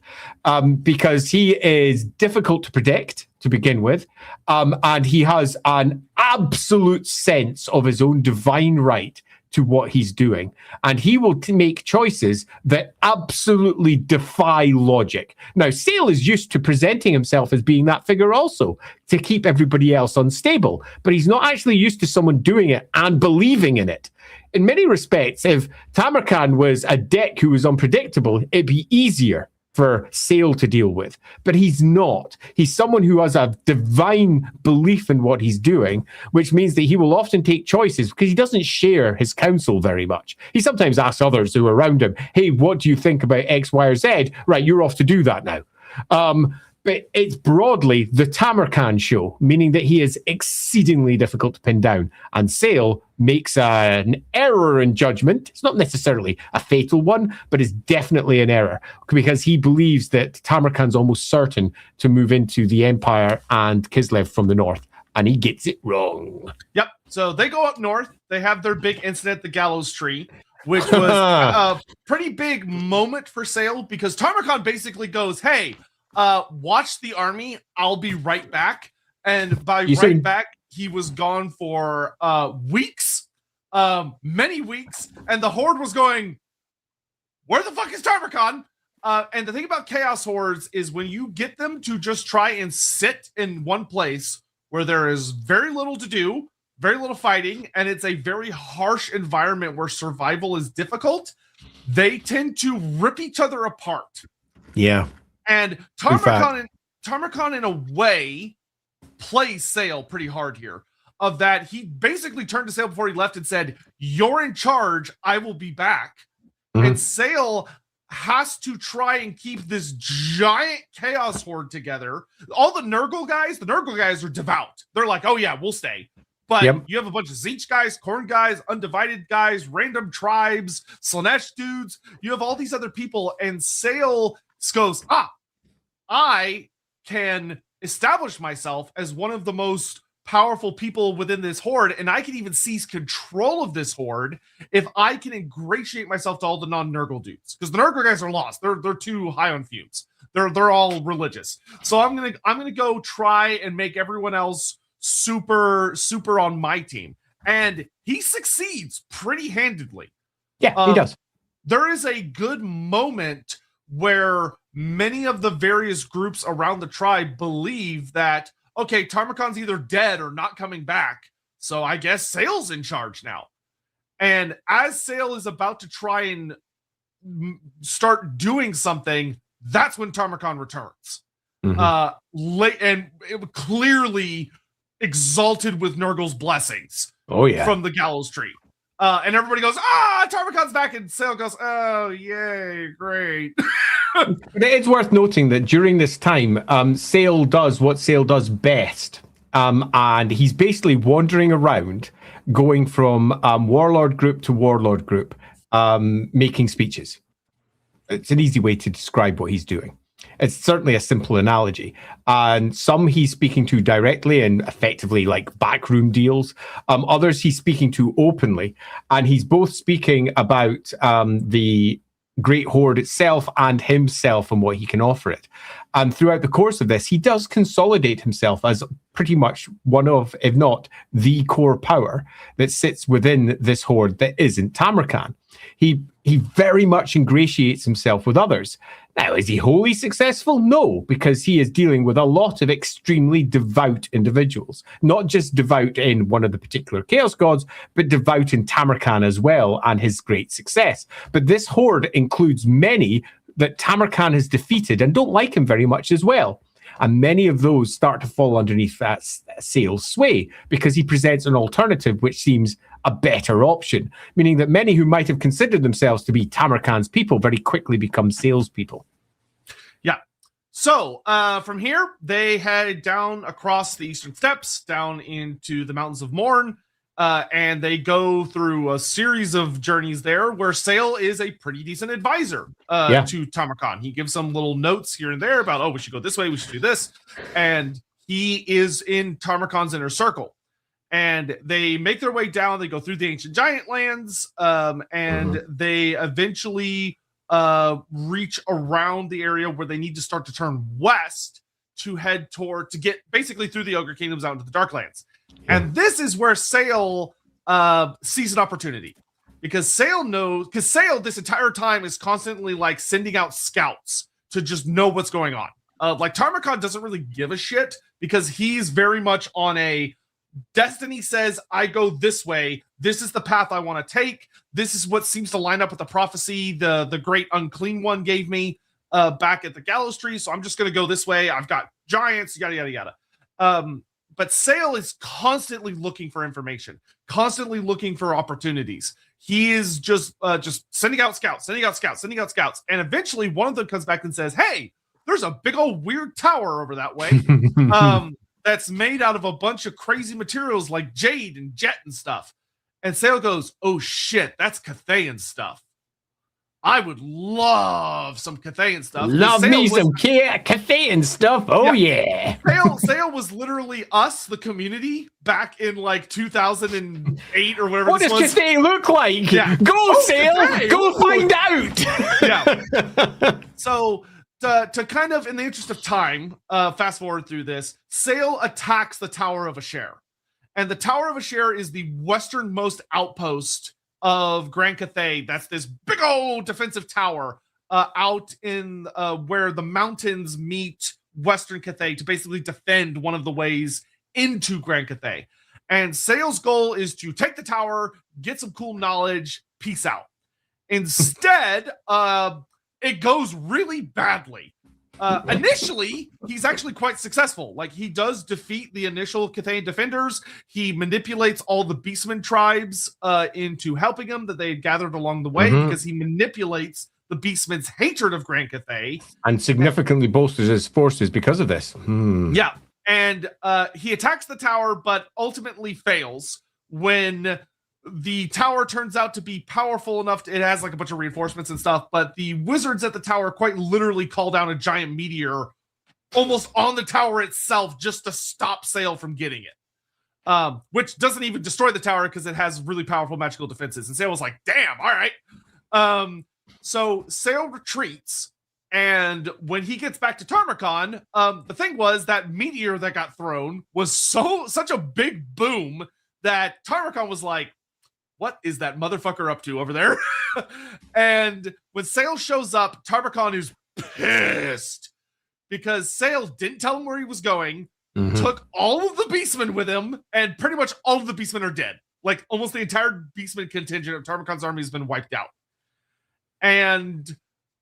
because he is difficult to predict to begin with. And he has an absolute sense of his own divine right to what he's doing. And he will make choices that absolutely defy logic. Now, Sayl is used to presenting himself as being that figure also, to keep everybody else unstable. But he's not actually used to someone doing it and believing in it. In many respects, if Tamarkan was a deck who was unpredictable, it'd be easier for Sayl to deal with. But he's not. He's someone who has a divine belief in what he's doing, which means that he will often take choices because he doesn't share his counsel very much. He sometimes asks others who are around him, hey, what do you think about X, Y, or Z? Right, you're off to do that now. But it's broadly the Tamarkan show, meaning that he is exceedingly difficult to pin down. And Sayl makes an error in judgment. It's not necessarily a fatal one, but it's definitely an error because he believes that Tamarkan's almost certain to move into the Empire and Kislev from the north. And he gets it wrong. Yep. So they go up north. They have their big incident at the Gallows Tree, which was a pretty big moment for Sayl because Tamarkan basically goes, hey, watch the army. I'll be right back. And by back, he was gone for weeks, many weeks. And the Horde was going, where the fuck is Tamarkan? And the thing about Chaos Hordes is when you get them to just try and sit in one place where there is very little to do, very little fighting, and it's a very harsh environment where survival is difficult, they tend to rip each other apart. Yeah. And Tamarkan, in a way, plays Sayl pretty hard here. Of that, he basically turned to Sayl before he left and said, you're in charge, I will be back. Mm-hmm. And Sayl has to try and keep this giant Chaos Horde together. All the Nurgle guys are devout. They're like, oh yeah, we'll stay. But you have a bunch of Zeech guys, Khorne guys, Undivided guys, random tribes, Slanesh dudes. You have all these other people, and Sayl goes, I can establish myself as one of the most powerful people within this horde, and I can even seize control of this horde if I can ingratiate myself to all the non-Nurgle dudes. Because the Nurgle guys are lost. They're too high on fumes. They're all religious. So I'm gonna go try and make everyone else super on my team. And he succeeds pretty handedly. Yeah, he does. There is a good moment where many of the various groups around the tribe believe that, okay, Tamarkan's either dead or not coming back, so I guess Sayl's in charge now. And as Sayl is about to try and start doing something, that's when Tamarkan returns. Mm-hmm. And it clearly exalted with Nurgle's blessings. Oh yeah, from the Gallows Tree. And everybody goes, Tarmacon's back, and Sayl goes, oh, yay, great. But it's worth noting that during this time, Sayl does what Sayl does best. And he's basically wandering around, going from warlord group to warlord group, making speeches. It's an easy way to describe what he's doing. It's certainly a simple analogy. And some he's speaking to directly and effectively like backroom deals. Others he's speaking to openly. And he's both speaking about the Great Horde itself and himself and what he can offer it. And throughout the course of this, he does consolidate himself as pretty much one of, if not the core power that sits within this horde that isn't Tamarkan. He very much ingratiates himself with others. Now, is he wholly successful? No, because he is dealing with a lot of extremely devout individuals. Not just devout in one of the particular Chaos Gods, but devout in Tamarkan as well, and his great success. But this horde includes many that Tamarkan has defeated and don't like him very much as well. And many of those start to fall underneath that Sayl's sway because he presents an alternative which seems a better option, meaning that many who might have considered themselves to be Tamarkan's people very quickly become Sayl's people. Yeah. So from here, they head down across the Eastern Steppes, down into the Mountains of Morn, and they go through a series of journeys there where Sayl is a pretty decent advisor to Tamarkan. He gives some little notes here and there about, we should go this way, we should do this. And he is in Tamarkan's inner circle. And they make their way down. They go through the Ancient Giant Lands, and they eventually reach around the area where they need to start to turn west to head to get basically through the Ogre Kingdoms out into the Darklands. And this is where Sayl sees an opportunity, because Sayl this entire time is constantly like sending out scouts to just know what's going on. Like Tamarkan doesn't really give a shit because he's very much on a destiny says I go this way. This is the path I want to take. This is what seems to line up with the prophecy the great unclean one gave me back at the gallows tree. So I'm just going to go this way. I've got giants, yada, yada, yada. But Sayl is constantly looking for information, constantly looking for opportunities. He is just sending out scouts. And eventually one of them comes back and says, hey, there's a big old weird tower over that way. That's made out of a bunch of crazy materials like jade and jet and stuff. And Sayl goes, oh shit, that's Cathayan stuff. I would love some Cathayan stuff. Love me some Cathayan stuff. Oh yeah. Sayl was literally us, the community, back in like 2008 or whatever. What does Cathayan look like? Yeah. Go, Sayl. Go find out. Yeah. So to kind of, in the interest of time, fast forward through this, Sayl attacks the Tower of Asher. And the Tower of Asher is the westernmost outpost of Grand Cathay. That's this big old defensive tower out in where the mountains meet Western Cathay to basically defend one of the ways into Grand Cathay. And Sayl's goal is to take the tower, get some cool knowledge, peace out. Instead, it goes really badly. Initially, he's actually quite successful. Like, he does defeat the initial Cathayan defenders. He manipulates all the Beastmen tribes into helping him that they had gathered along the way, because he manipulates the Beastmen's hatred of Grand Cathay. And significantly bolsters his forces because of this. Yeah. And he attacks the tower, but ultimately fails when the tower turns out to be powerful enough. It has like a bunch of reinforcements and stuff, but the wizards at the tower quite literally call down a giant meteor almost on the tower itself just to stop Sayl from getting it. Which doesn't even destroy the tower because it has really powerful magical defenses. And Sayl was like, damn, all right. So Sayl retreats, and when he gets back to Tamarkan, the thing was that meteor that got thrown was such a big boom that Tamarkan was like, what is that motherfucker up to over there? And when Sayl shows up, Tamarkan is pissed because Sayl didn't tell him where he was going, took all of the Beastmen with him, and pretty much all of the Beastmen are dead. Like, almost the entire Beastmen contingent of Tamarkan's army has been wiped out. And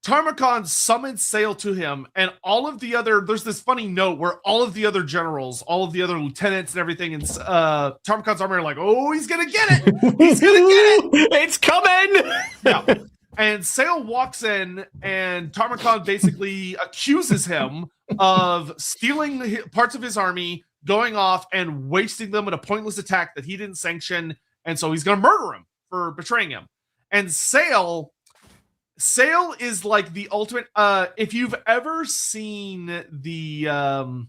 Tarmakhan summons Sayl to him, and all of the other, there's this funny note where all of the other generals, all of the other lieutenants and everything, and Tarmakhan's army are like, oh, he's gonna get it! He's gonna get it! It's coming! Yeah. And Sayl walks in, and Tarmakhan basically accuses him of stealing parts of his army, going off and wasting them in a pointless attack that he didn't sanction, and so he's gonna murder him for betraying him. And Sayl is like the ultimate. If you've ever seen the the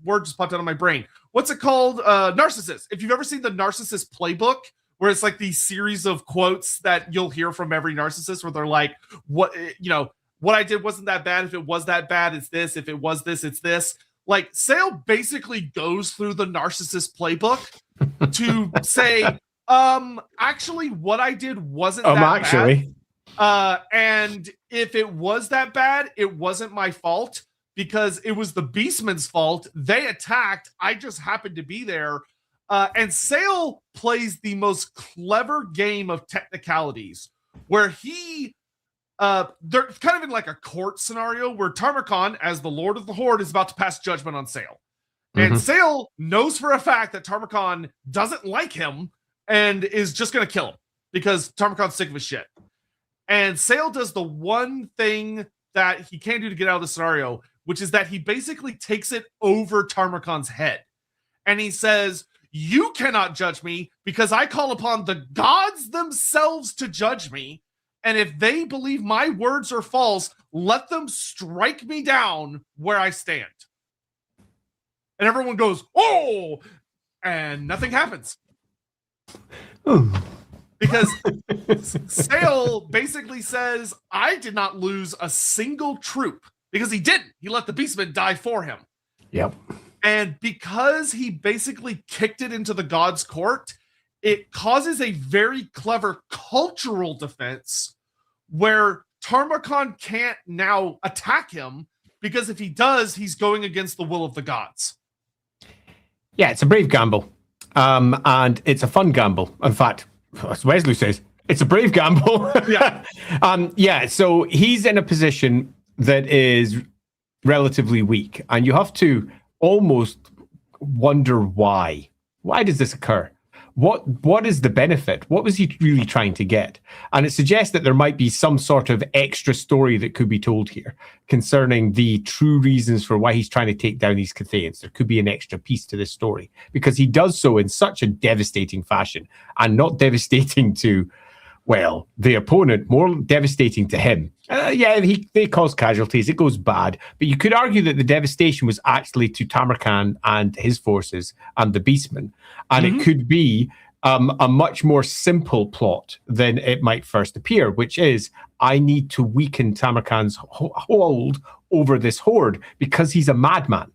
word just popped out of my brain. What's it called? Narcissist. If you've ever seen the Narcissist playbook, where it's like these series of quotes that you'll hear from every narcissist, where they're like, "What I did wasn't that bad. If it was that bad, it's this. If it was this, it's this." Like Sayl basically goes through the narcissist playbook to say, actually, what I did wasn't that bad. And if it was that bad, it wasn't my fault, because it was the Beastman's fault. They attacked. I just happened to be there. And Sayl plays the most clever game of technicalities, where they're kind of in like a court scenario where Tarmakhan, as the Lord of the Horde, is about to pass judgment on Sayl. And Sayl knows for a fact that Tarmakhan doesn't like him and is just going to kill him because Tarmakhan's sick of his shit. And Sayl does the one thing that he can't do to get out of the scenario, which is that he basically takes it over Tarmakhan's head. And he says, you cannot judge me because I call upon the gods themselves to judge me. And if they believe my words are false, let them strike me down where I stand. And everyone goes, oh, and nothing happens. Because Sayl basically says, I did not lose a single troop, because he didn't. He let the Beastmen die for him. Yep. And because he basically kicked it into the god's court, it causes a very clever cultural defense where Tarmakhan can't now attack him, because if he does, he's going against the will of the gods. Yeah, it's a brave gamble. And it's a fun gamble. In fact, as Wesley says, it's a brave gamble. Yeah. So he's in a position that is relatively weak, and you have to almost wonder why. Why does this occur? What is the benefit? What was he really trying to get? And it suggests that there might be some sort of extra story that could be told here concerning the true reasons for why he's trying to take down these Cathayans. There could be an extra piece to this story, because he does so in such a devastating fashion, and not devastating to, well, the opponent, more devastating to him. They cause casualties. It goes bad. But you could argue that the devastation was actually to Tarmakhan and his forces and the Beastmen. And it could be a much more simple plot than it might first appear, which is, I need to weaken Tarmakhan's hold over this horde because he's a madman.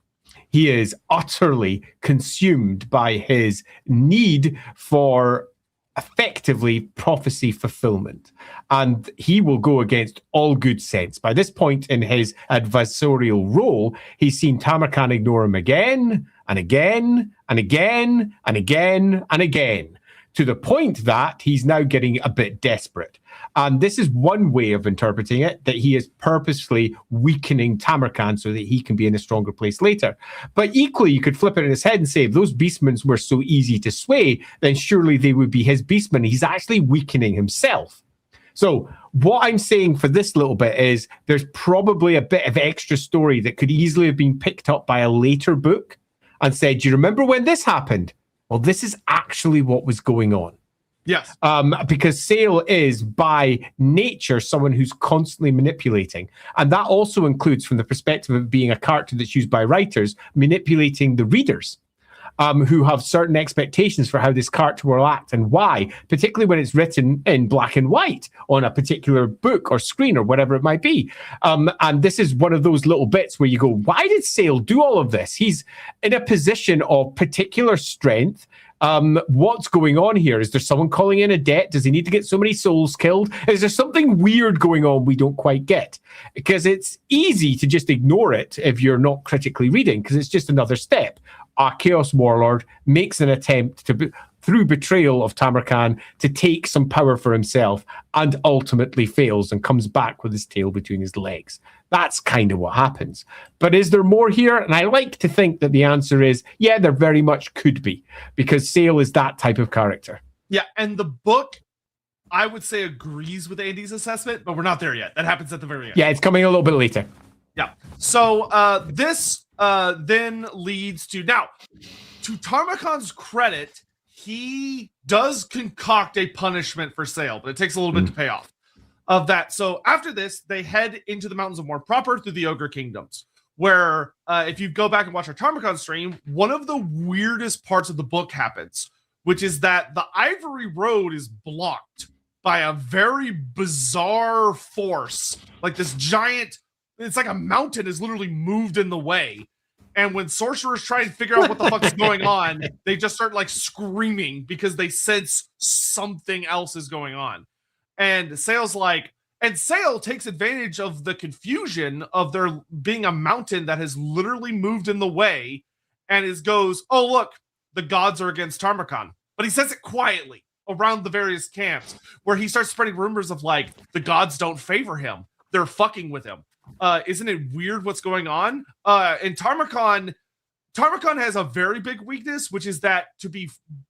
He is utterly consumed by his need for effectively prophecy fulfillment, and he will go against all good sense. By this point in his adversarial role, he's seen Tarmakhan ignore him again and again and again and again and again, to the point that he's now getting a bit desperate. And this is one way of interpreting it, that he is purposefully weakening Tarmakhan so that he can be in a stronger place later. But equally, you could flip it in his head and say, if those Beastmen were so easy to sway, then surely they would be his Beastmen. He's actually weakening himself. So what I'm saying for this little bit is, there's probably a bit of extra story that could easily have been picked up by a later book and said, do you remember when this happened? Well, this is actually what was going on. Yes. Because Sayl is by nature someone who's constantly manipulating. And that also includes, from the perspective of being a character that's used by writers, manipulating the readers, who have certain expectations for how this character will act and why, particularly when it's written in black and white on a particular book or screen or whatever it might be. And this is one of those little bits where you go, why did Sayl do all of this? He's in a position of particular strength. What's going on here? Is there someone calling in a debt? Does he need to get so many souls killed? Is there something weird going on we don't quite get? Because it's easy to just ignore it if you're not critically reading, because it's just another step. Our Chaos Warlord makes an attempt to through betrayal of Tamarkan to take some power for himself, and ultimately fails and comes back with his tail between his legs. That's kind of what happens. But is there more here? And I like to think that the answer is, yeah, there very much could be, because Sayl is that type of character. Yeah, and the book, I would say, agrees with Andy's assessment, but we're not there yet. That happens at the very end. Yeah, it's coming a little bit later. Yeah. So this then leads to, now, to Tarmakan's credit, he does concoct a punishment for Sayl, but it takes a little bit to pay off of that. So after this, they head into the Mountains of War proper through the Ogre Kingdoms, where if you go back and watch our Tarmakan stream, one of the weirdest parts of the book happens, which is that the Ivory Road is blocked by a very bizarre force. Like this giant, it's like a mountain is literally moved in the way. And when sorcerers try and figure out what the fuck is going on, they just start like screaming because they sense something else is going on. And Sayl's like, and Sayl takes advantage of the confusion of there being a mountain that has literally moved in the way, and goes, oh, look, the gods are against Tarmakan. But he says it quietly around the various camps, where he starts spreading rumors of like, the gods don't favor him. They're fucking with him. Isn't it weird what's going on? And Tarmakan has a very big weakness, which is that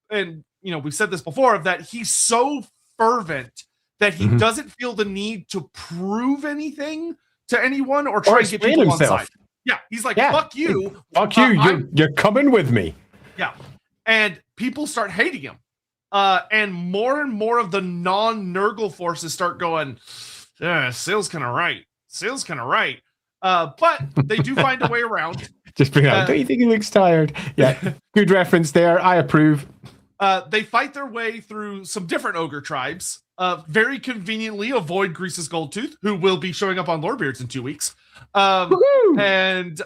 and we've said this before, of that he's so fervent that he doesn't feel the need to prove anything to anyone or try to get people on side. Yeah, he's like, fuck you. Fuck you. You're coming with me. Yeah. And people start hating him. And more of the non-Nurgle forces start going, Sayl's kind of right. Sayl's kind of right. But they do find a way around. Just bring out, don't you think he looks tired? Yeah, good reference there. I approve. They fight their way through some different ogre tribes. Very conveniently avoid Grease's Goldtooth, who will be showing up on Lorebeards in 2 weeks. And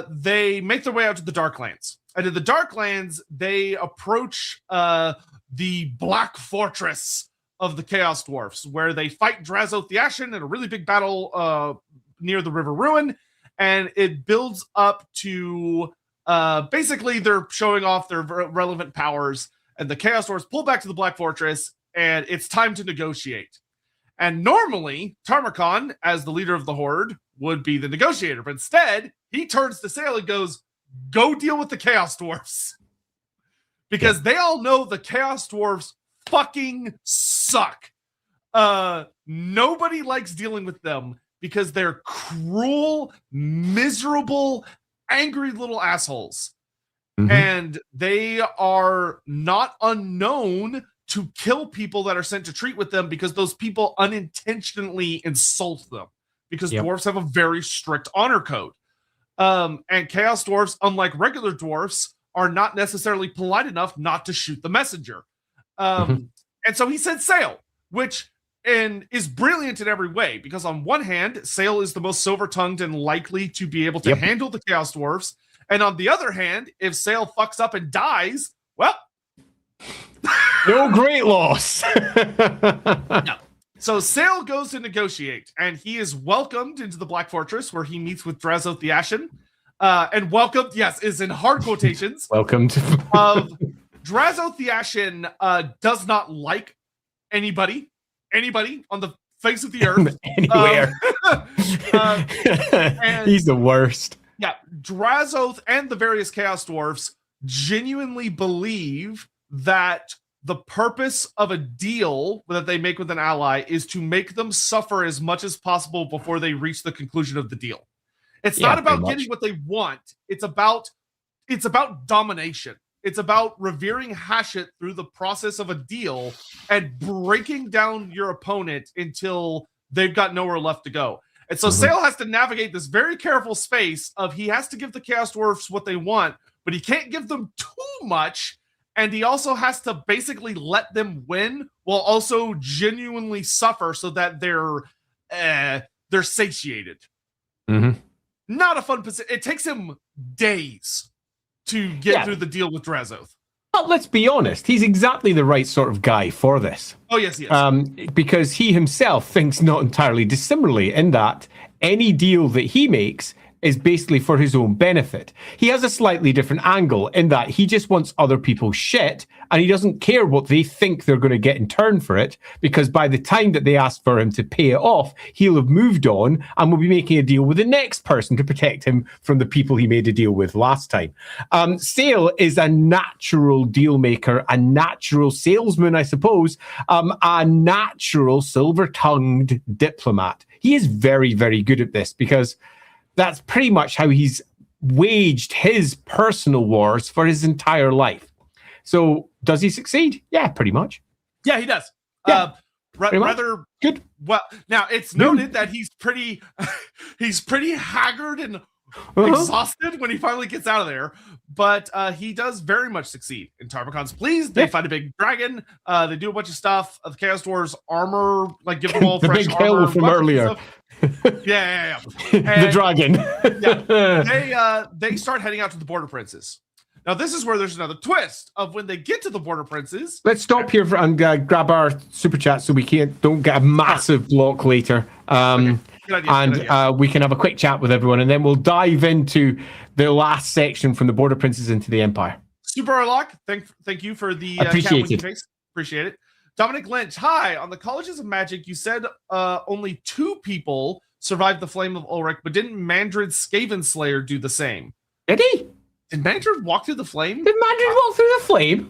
they make their way out to the Darklands. And in the Darklands, they approach the Black Fortress of the Chaos Dwarfs, where they fight Drazoth the Ashen in a really big battle near the River Ruin. And it builds up to basically they're showing off their relevant powers. And the Chaos Dwarfs pull back to the Black Fortress, and it's time to negotiate. And normally, Tarmakan, as the leader of the Horde, would be the negotiator. But instead, he turns to Sayl and goes, go deal with the Chaos Dwarfs. Because they all know the Chaos Dwarfs fucking suck. Nobody likes dealing with them because they're cruel, miserable, angry little assholes. And they are not unknown to kill people that are sent to treat with them because those people unintentionally insult them, because dwarves have a very strict honor code. And Chaos Dwarfs, unlike regular dwarfs, are not necessarily polite enough not to shoot the messenger. And so he sent Sayl, which is brilliant in every way, because on one hand, Sayl is the most silver-tongued and likely to be able to handle the Chaos Dwarfs. And on the other hand, if Sayl fucks up and dies, well, no great loss. No. So Sayl goes to negotiate, and he is welcomed into the Black Fortress, where he meets with Drazoth the Ashen. And welcomed, yes, is in hard quotations. Welcomed. Drazoth the Ashen does not like anybody on the face of the earth. Anywhere. He's the worst. Yeah, Drazoth and the various Chaos Dwarfs genuinely believe that the purpose of a deal that they make with an ally is to make them suffer as much as possible before they reach the conclusion of the deal. It's not about getting what they want. It's about domination. It's about revering Hashut through the process of a deal and breaking down your opponent until they've got nowhere left to go. And so Sayl has to navigate this very careful space of he has to give the Chaos Dwarfs what they want, but he can't give them too much. And he also has to basically let them win while also genuinely suffer so that they're satiated. Not a fun position. It takes him days to get through the deal with Drazoth. But let's be honest, he's exactly the right sort of guy for this. Oh, yes, he is. Because he himself thinks not entirely dissimilarly, in that any deal that he makes is basically for his own benefit. He has a slightly different angle in that he just wants other people's shit, and he doesn't care what they think they're going to get in turn for it, because by the time that they ask for him to pay it off, he'll have moved on and will be making a deal with the next person to protect him from the people he made a deal with last time. Sayl is a natural deal maker, a natural salesman, I suppose, a natural silver-tongued diplomat. He is very, very good at this because that's pretty much how he's waged his personal wars for his entire life. So does he succeed? Yeah, pretty much. Yeah, he does. Yeah, rather good. Well, now it's noted that he's pretty haggard and exhausted when he finally gets out of there, but he does very much succeed in Tarmogon's pleas. They fight a big dragon. They do a bunch of stuff. The Chaos Dwarves armor, like give them all the fresh big armor hill from earlier. Yeah. The dragon. They start heading out to the Border Princes. Now, this is where there's another twist of when they get to the Border Princes. Let's stop here and grab our super chat so we don't get a massive block later. Okay. Good idea. We can have a quick chat with everyone, and then we'll dive into the last section from the Border Princes into the Empire. Super Arlock, thank you for the appreciate it. Face. Appreciate it. Dominic Lynch, hi. On the Colleges of Magic, you said only 2 people survived the Flame of Ulrich, but didn't Mandred's Skaven Slayer do the same? Did he? Did Mandred walk through the flame? Did Mandred walk through the flame?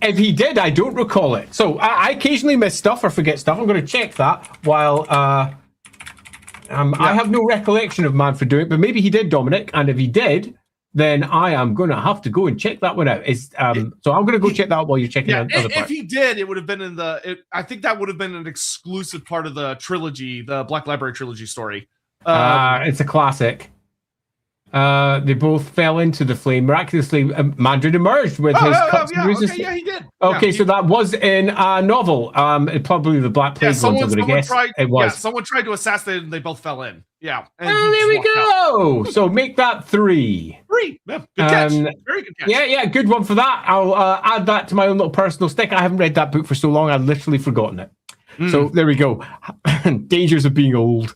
If he did, I don't recall it. So I occasionally miss stuff or forget stuff. I'm going to check that while I have no recollection of Manfred doing it, but maybe he did, Dominic. And if he did, then I am going to have to go and check that one out. So I'm going to go check that out while you're checking out the other part. If he did, it would have been I think that would have been an exclusive part of the trilogy, the Black Library trilogy story. It's a classic. They both fell into the flame. Miraculously, Mandred emerged with his cuts and bruises. Okay, yeah, he did. Okay, so that was in a novel. Probably the Black Plague ones, I would have guessed. It was. Yeah, someone tried to assassinate and they both fell in. Yeah. And there we go. So make that 3. 3. Yeah, good catch. Very good catch. Yeah, good one for that. I'll add that to my own little personal stick. I haven't read that book for so long, I'd literally forgotten it. So there we go. Dangers of being old.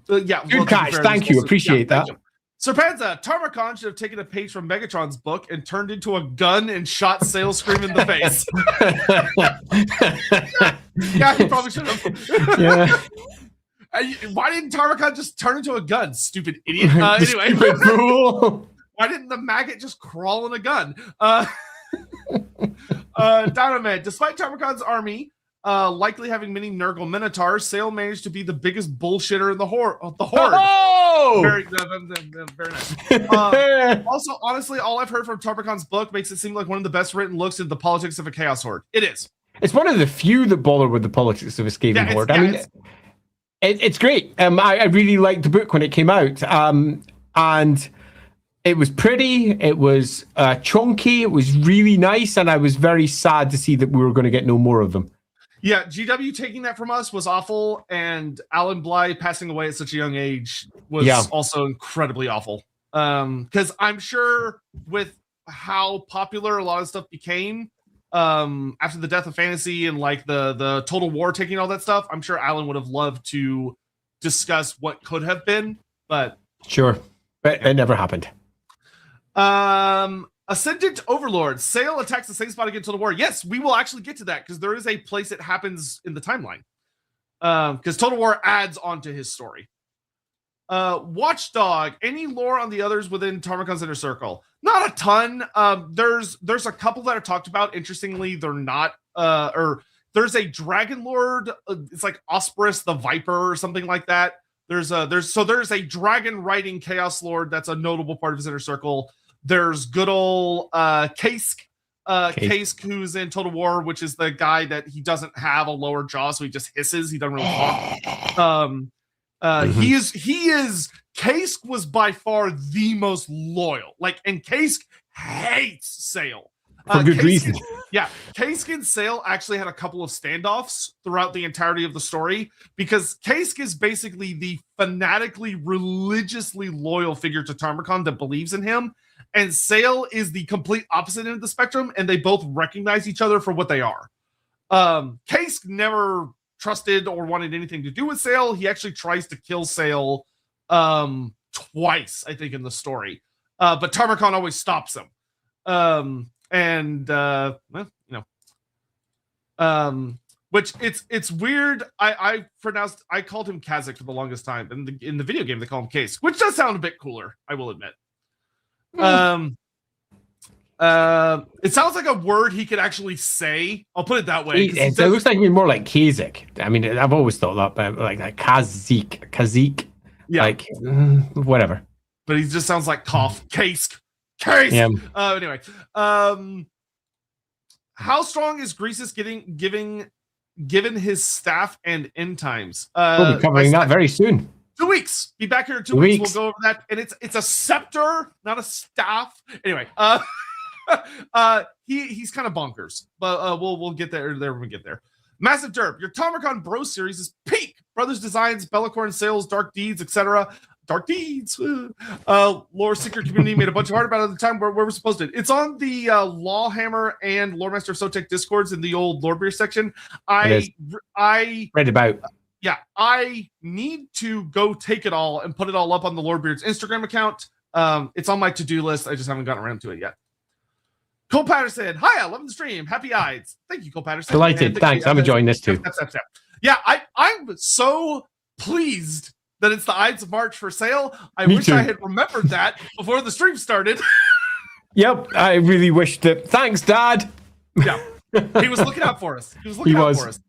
Good catch. Thank you. Appreciate that. Sir Panza, Tarmogon should have taken a page from Megatron's book and turned into a gun and shot Sayl Scream in the face. Yeah, he probably should have. Yeah. Why didn't Tarmogon just turn into a gun, stupid idiot? Anyway, stupid fool. Why didn't the maggot just crawl in a gun? Dynamite, despite Tarmogon's army likely having many Nurgle Minotaurs, Sayl managed to be the biggest bullshitter in the horde. Oh! Very nice. Also, honestly, all I've heard from Tarmogon's book makes it seem like one of the best written looks at the politics of a Chaos Horde. It is. It's one of the few that bother with the politics of a Skaven Horde. It's great. I really liked the book when it came out. And it was pretty. It was chunky. It was really nice. And I was very sad to see that we were going to get no more of them. Yeah, GW taking that from us was awful, and Alan Bly passing away at such a young age was also incredibly awful. Because I'm sure with how popular a lot of stuff became after the death of fantasy and like the Total War taking all that stuff, I'm sure Alan would have loved to discuss what could have been, but sure, but it never happened. Ascendant Overlord. Sayl attacks the same spot again Total War. Yes, we will actually get to that because there is a place it happens in the timeline. Because Total War adds on to his story. Watchdog. Any lore on the others within Tarmogon's Inner Circle? Not a ton. There's a couple that are talked about. Interestingly, they're not. Or there's a Dragon Lord. It's like Osprus the Viper or something like that. There's a dragon riding Chaos Lord that's a notable part of his Inner Circle. There's good old Kask, who's in Total War, which is the guy that he doesn't have a lower jaw, so he just hisses. He doesn't really talk. He is. Kask was by far the most loyal. And Kask hates Sayl. For good reason. Yeah, Kask and Sayl actually had a couple of standoffs throughout the entirety of the story because Kask is basically the fanatically, religiously loyal figure to Tarmogon that believes in him. And Sayl is the complete opposite end of the spectrum, and they both recognize each other for what they are. Kask never trusted or wanted anything to do with Sayl. He actually tries to kill Sayl twice, I think, in the story. But Tarmakon always stops him. Which it's weird. I called him Kazakh for the longest time. And in the video game, they call him Case, which does sound a bit cooler, I will admit. It sounds like a word he could actually say. I'll put it that way. It looks like more like Kazakh. I mean, I've always thought that, but like Kazakh. Yeah. Like, whatever. But he just sounds like cough. Case. Yeah. Anyway. How strong is Greasus given his staff and end times? We'll be covering that very soon. 2 weeks. Be back here in 2 weeks. We'll go over that. And it's a scepter, not a staff. Anyway, he's kind of bonkers, but we'll get there when we get there. Massive Derp, your Tarmakon Bro series is peak. Brothers Designs, Bellacorn Sales, Dark Deeds, etc. Dark Deeds. Lore Seeker community made a bunch of art about it at the time where we're supposed to. It's on the Lawhammer and Loremaster of Sotek Discords in the old Lorebeards section. I read about. Yeah, I need to go take it all and put it all up on the Lorebeards Instagram account. It's on my to-do list. I just haven't gotten around to it yet. Cole Patterson, hi, I love the stream. Happy eyes. Thank you, Cole Patterson. Delighted. Thanks. I'm enjoying this too. Yeah, I'm so pleased that it's the Ides of March for Sayl. I wish I had remembered that before the stream started. Yep, I really wish that. Thanks, Dad. Yeah, he was looking out for us. He was looking out for us.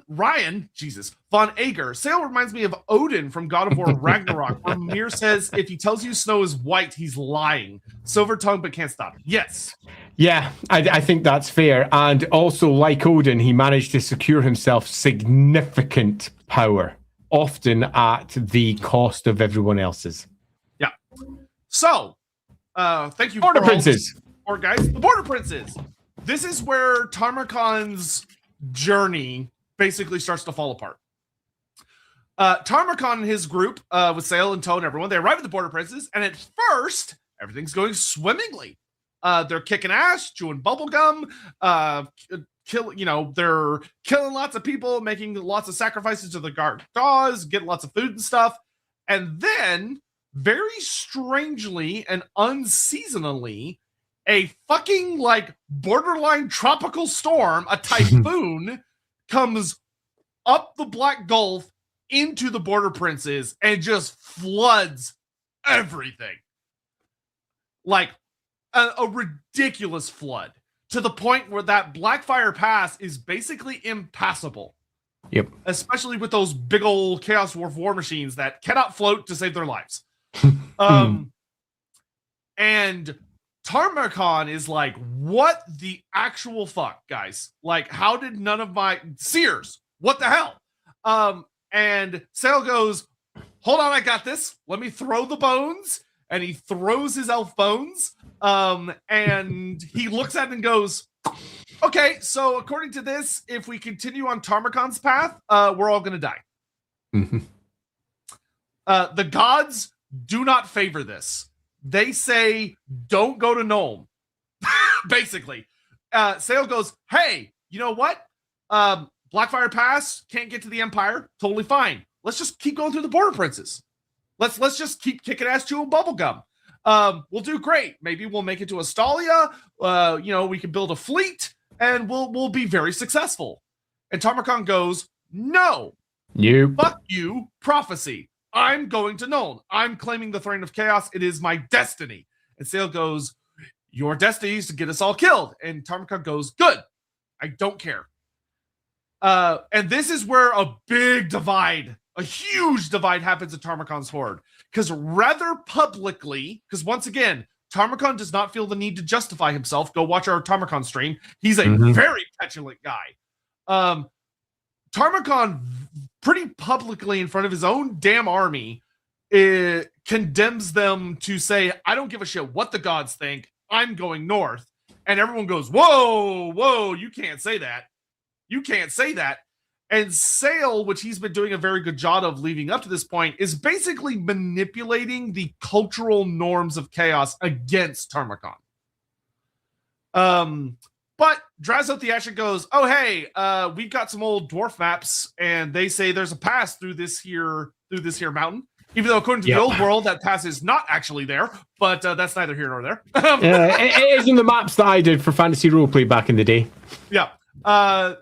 Ryan, Jesus, Von Ager. Sayl reminds me of Odin from God of War Ragnarok, where Mir says if he tells you snow is white, he's lying. Silver tongue, but can't stop. Yes. Yeah, I think that's fair. And also, like Odin, he managed to secure himself significant power, often at the cost of everyone else's. Yeah. So, thank you. Border Princes. Guys, the Border Princes. This is where Tarmakon's journey basically starts to fall apart. Tarmakon and his group, with Sayl and Toe and everyone, they arrive at the Border Princes, and at first, everything's going swimmingly. They're kicking ass, chewing bubblegum, they're killing lots of people, making lots of sacrifices to the gods, getting lots of food and stuff. And then, very strangely and unseasonally, a fucking borderline tropical storm, a typhoon, comes up the Black Gulf into the Border Princes and just floods everything. Like a ridiculous flood, to the point where that Blackfire Pass is basically impassable. Yep. Especially with those big old Chaos war machines that cannot float to save their lives. And Tarmakon is like, what the actual fuck, guys? Like, how did none of my Sears? What the hell? And Sayl goes, hold on, I got this. Let me throw the bones. And he throws his elf bones. And he looks at it and goes, okay, so according to this, if we continue on Tarmakon's path, we're all going to die. Mm-hmm. The gods do not favor this. They say, don't go to Nuln. Basically. Sayl goes, hey, you know what? Blackfire Pass, can't get to the Empire. Totally fine. Let's just keep going through the Border Princes. Let's just keep kicking ass, chewing bubblegum. We'll do great. Maybe we'll make it to Astalia. We can build a fleet, and we'll be very successful. And Tarmakon goes, no. Fuck you, prophecy. I'm going to Nuln. I'm claiming the Throne of Chaos. It is my destiny. And Sayl goes, your destiny is to get us all killed. And Tarmakon goes, good. I don't care. And this is where a big divide, a huge divide happens in Tarmakon's horde. Because rather publicly, because once again, Tarmakon does not feel the need to justify himself. Go watch our Tarmakon stream. He's a very petulant guy. Tarmakon pretty publicly in front of his own damn army condemns them to say, I don't give a shit what the gods think. I'm going north. And everyone goes, whoa, you can't say that. You can't say that. And Sayl, which he's been doing a very good job of leading up to this point, is basically manipulating the cultural norms of chaos against Tarmakon. But Drazo Theatric goes, oh, hey, we've got some old dwarf maps, and they say there's a pass through this here mountain. Even though according to the old world, that pass is not actually there, but that's neither here nor there. It is in the maps that I did for Fantasy Roleplay back in the day. Yeah.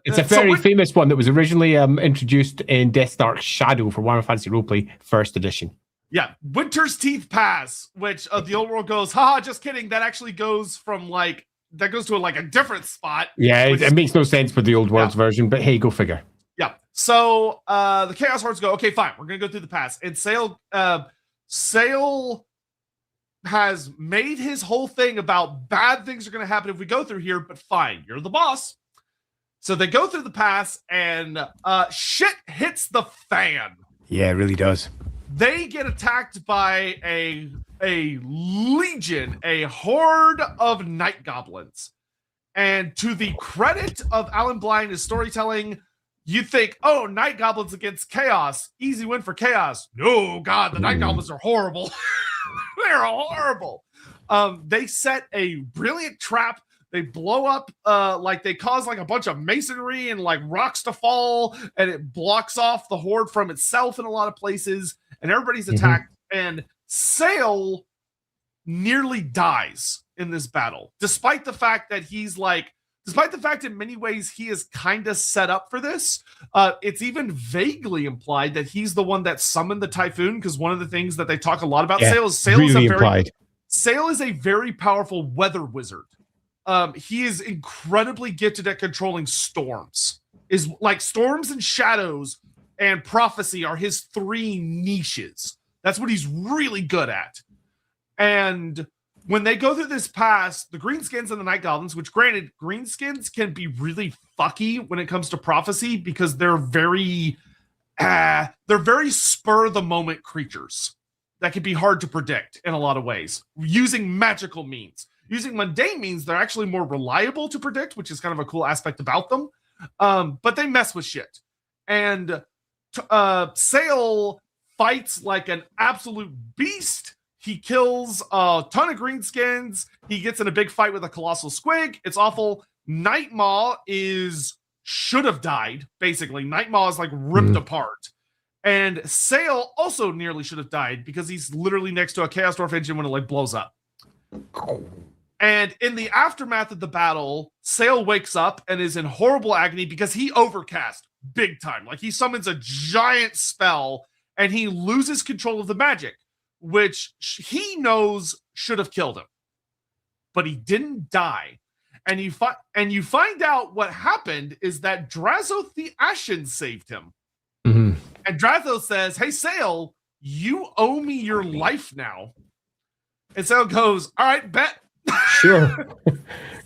It's a very famous one that was originally introduced in Death Dark Shadow for Warhammer Fantasy Roleplay First Edition. Yeah, Winter's Teeth Pass, which the old world goes, haha, just kidding. That actually goes from that goes to a different spot. Yeah, it makes no sense for the old world's version, but hey, go figure. Yeah. So the Chaos Hordes go, okay, fine, we're gonna go through the pass. And Sayl has made his whole thing about bad things are gonna happen if we go through here, but fine, you're the boss. So they go through the pass and shit hits the fan. Yeah, it really does. They get attacked by a legion, a horde of night goblins. And to the credit of Alan Blind, his storytelling, you think, oh, night goblins against chaos. Easy win for chaos. No, God, the night goblins are horrible. They're horrible. They set a brilliant trap. They blow up, they cause a bunch of masonry and rocks to fall, and it blocks off the horde from itself in a lot of places, and everybody's attacked. And Sayl nearly dies in this battle, despite the fact that despite the fact in many ways he is kind of set up for this. It's even vaguely implied that he's the one that summoned the typhoon, because one of the things that they talk a lot about Sayl is a very powerful weather wizard. He is incredibly gifted at controlling storms. Storms and shadows and prophecy are his three niches. That's what he's really good at. And when they go through this pass, the Greenskins and the Night Goblins, which granted, Greenskins can be really fucky when it comes to prophecy because they're very spur of the moment creatures that can be hard to predict in a lot of ways, using magical means. Using mundane means they're actually more reliable to predict, which is kind of a cool aspect about them. But they mess with shit. And Sayl fights like an absolute beast. He kills a ton of greenskins. He gets in a big fight with a colossal squig. It's awful. Nightmaw should have died, basically. Nightmaw is ripped apart. And Sayl also nearly should have died because he's literally next to a Chaos Dwarf engine when it blows up. And in the aftermath of the battle, Sayl wakes up and is in horrible agony because he overcast big time. He summons a giant spell and he loses control of the magic, which he knows should have killed him. But he didn't die. And you find out what happened is that Drazoth the Ashen saved him. Mm-hmm. And Drazoth says, hey, Sayl, you owe me your life now. And Sayl goes, all right, bet. Sure.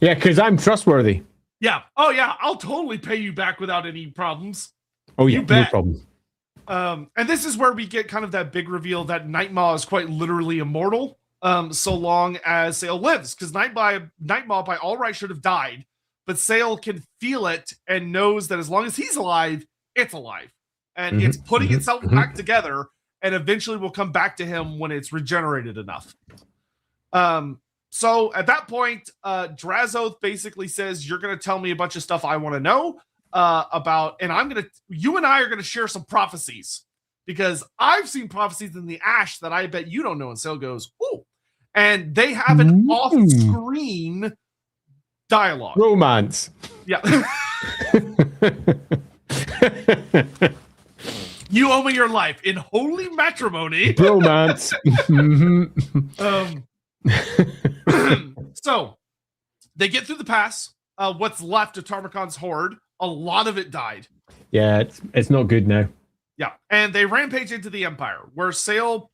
Yeah, because I'm trustworthy. Yeah. Oh, yeah. I'll totally pay you back without any problems. Oh, yeah. No problem. And this is where we get kind of that big reveal that Nightmaw is quite literally immortal, so long as Sayl lives. Because Nightmaw, by all right, should have died. But Sayl can feel it and knows that as long as he's alive, it's alive. And it's putting itself back together, and eventually will come back to him when it's regenerated enough. So at that point, Drazoth basically says, you're going to tell me a bunch of stuff I want to know about, and you and I are going to share some prophecies because I've seen prophecies in the Ash that I bet you don't know. And Sayl goes, ooh, and they have an off-screen dialogue. Romance. Yeah. You owe me your life in holy matrimony. Romance. So they get through the pass. What's left of Tarmacon's horde, a lot of it died. Yeah, it's not good now. Yeah, and they rampage into the Empire, where Sayl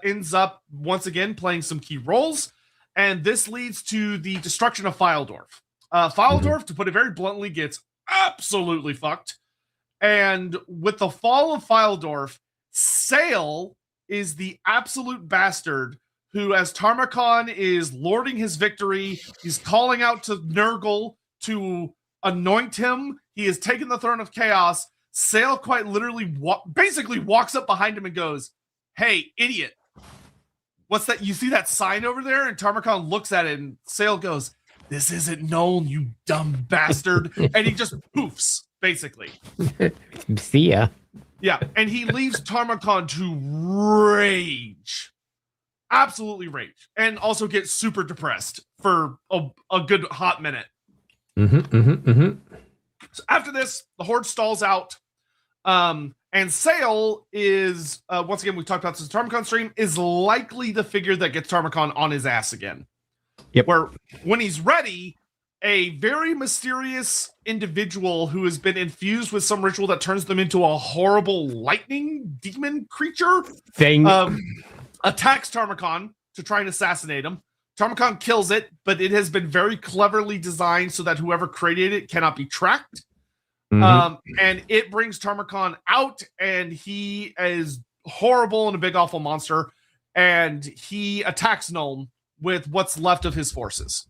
ends up once again playing some key roles, and this leads to the destruction of Fyledorf. Fyledorf, to put it very bluntly, gets absolutely fucked. And with the fall of Fyledorf, Sayl is the absolute bastard who, as Tarmacon is lording his victory, he's calling out to Nurgle to anoint him. He has taken the throne of chaos. Sayl quite literally basically walks up behind him and goes, hey, idiot, what's that? You see that sign over there? And Tarmacon looks at it and Sayl goes, this isn't Nolan, you dumb bastard. And he just poofs, basically. See ya. Yeah, and he leaves Tarmakon to rage. Absolutely rage. And also get super depressed for a good hot minute. So after this, the Horde stalls out. And Sayl is, once again, we talked about this Tarmakon stream, is likely the figure that gets Tarmakon on his ass again. Yep. Where when he's ready, a very mysterious individual who has been infused with some ritual that turns them into a horrible lightning demon creature thing attacks Tarmakon to try and assassinate him. Tarmakon kills it, but it has been very cleverly designed so that whoever created it cannot be tracked. And it brings Tarmakon out, and he is horrible and a big awful monster, and he attacks Nuln with what's left of his forces.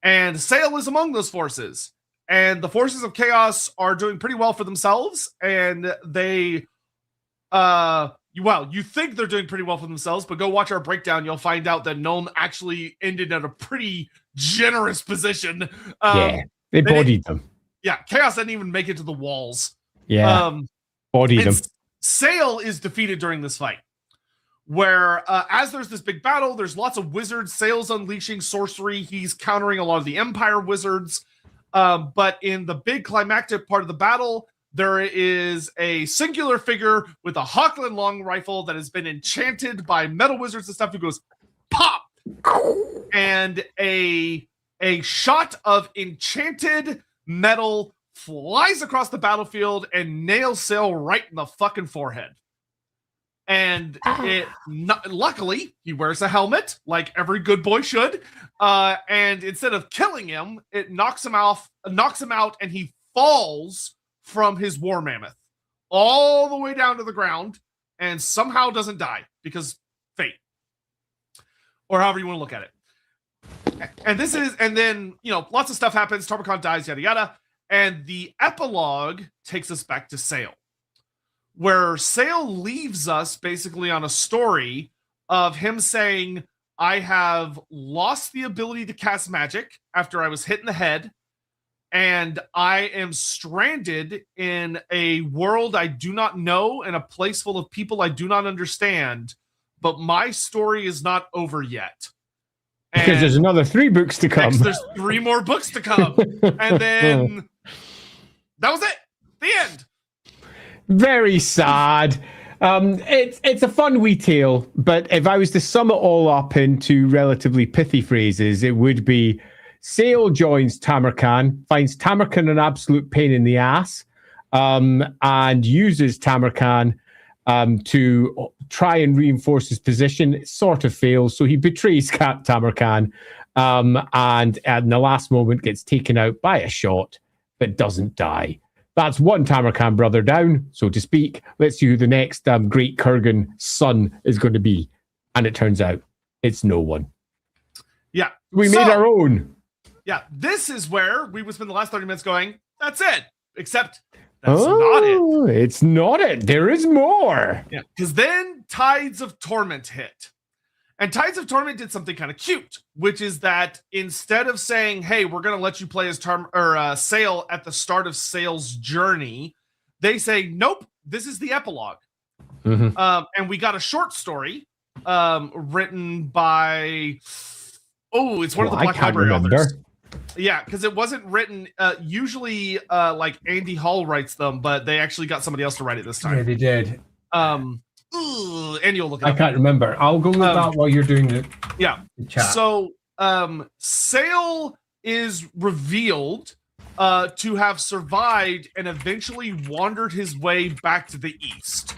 And Sayl is among those forces. And the forces of chaos are doing pretty well for themselves. And they, you think they're doing pretty well for themselves, but go watch our breakdown. You'll find out that Nuln actually ended at a pretty generous position. They bodied them. Yeah, chaos didn't even make it to the walls. Yeah, bodied them. Sayl is defeated during this fight. Where as there's this big battle, there's lots of wizards. Sayl's unleashing sorcery. He's countering a lot of the Empire wizards. But in the big climactic part of the battle, there is a singular figure with a Hawkland long rifle that has been enchanted by metal wizards and stuff who goes pop, and a shot of enchanted metal flies across the battlefield and nails Sayl right in the fucking forehead. And luckily, he wears a helmet, like every good boy should. And instead of killing him, it knocks him out, and he falls from his war mammoth all the way down to the ground, and somehow doesn't die because fate, or however you want to look at it. And then lots of stuff happens. Tarmakon dies, yada yada, and the epilogue takes us back to Sayl, where Sayl leaves us basically on a story of him saying, I have lost the ability to cast magic after I was hit in the head, and I am stranded in a world I do not know and a place full of people I do not understand, but my story is not over yet. Because there's another 3 books to come. There's 3 more books to come. And then that was it. The end. Very sad. It's a fun wee tale, but if I was to sum it all up into relatively pithy phrases, it would be Sayl joins Tamarkan, finds Tamarkan an absolute pain in the ass, and uses Tamarkan to try and reinforce his position. It sort of fails, so he betrays Tamarkan, and in the last moment gets taken out by a shot, but doesn't die. That's one Tamarkan brother down, so to speak. Let's see who the next great Kurgan son is going to be. And it turns out it's no one. Yeah. We made our own. Yeah. This is where we would spend the last 30 minutes going, that's it. Except that's not it. It's not it. There is more. Yeah. Because then Tides of Torment hit. And Tides of Torment did something kind of cute, which is that instead of saying, hey, we're going to let you play as Sayl at the start of Sayl's journey, they say, nope, this is the epilogue. And we got a short story written by, it's one of the Black Library authors. Yeah, because it wasn't written, usually like Andy Hall writes them, but they actually got somebody else to write it this time. Yeah, they did. And you'll look it up. I can't remember. I'll go with that while you're doing the chat. So Sayl is revealed to have survived and eventually wandered his way back to the east,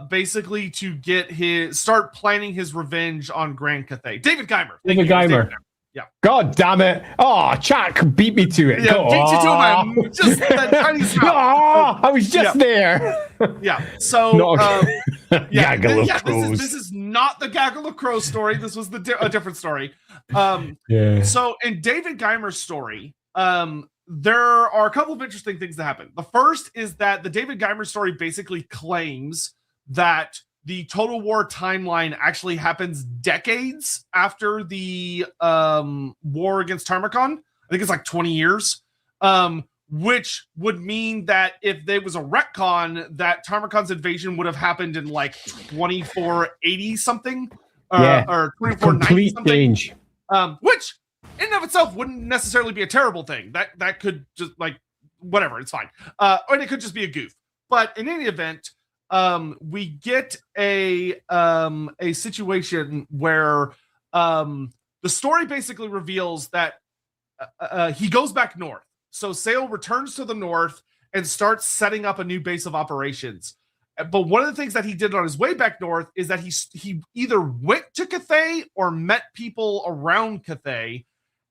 basically to start planning his revenge on Grand Cathay. David Geimer. David Geimer. Yeah. God damn it. Oh, chat beat me to it. Yeah, beat you to it, just that tiny sound. I was just there. Yeah. So Gaggle of crows. This is not the Gaggle of Crows story. This was a different story. So in David Geimer's story, there are a couple of interesting things that happen. The first is that the David Geimer story basically claims that the Total War timeline actually happens decades after the war against Tarmakon. I think it's like 20 years. which would mean that if there was a retcon, that Tarmogon's invasion would have happened in like 2480 something, or 2490 complete something. change. Which in and of itself wouldn't necessarily be a terrible thing. That could just like whatever, it's fine. Or it could just be a goof. But in any event, we get a situation where the story basically reveals that he goes back north. So Sayl returns to the north and starts setting up a new base of operations. But one of the things that he did on his way back north is that he either went to Cathay or met people around Cathay,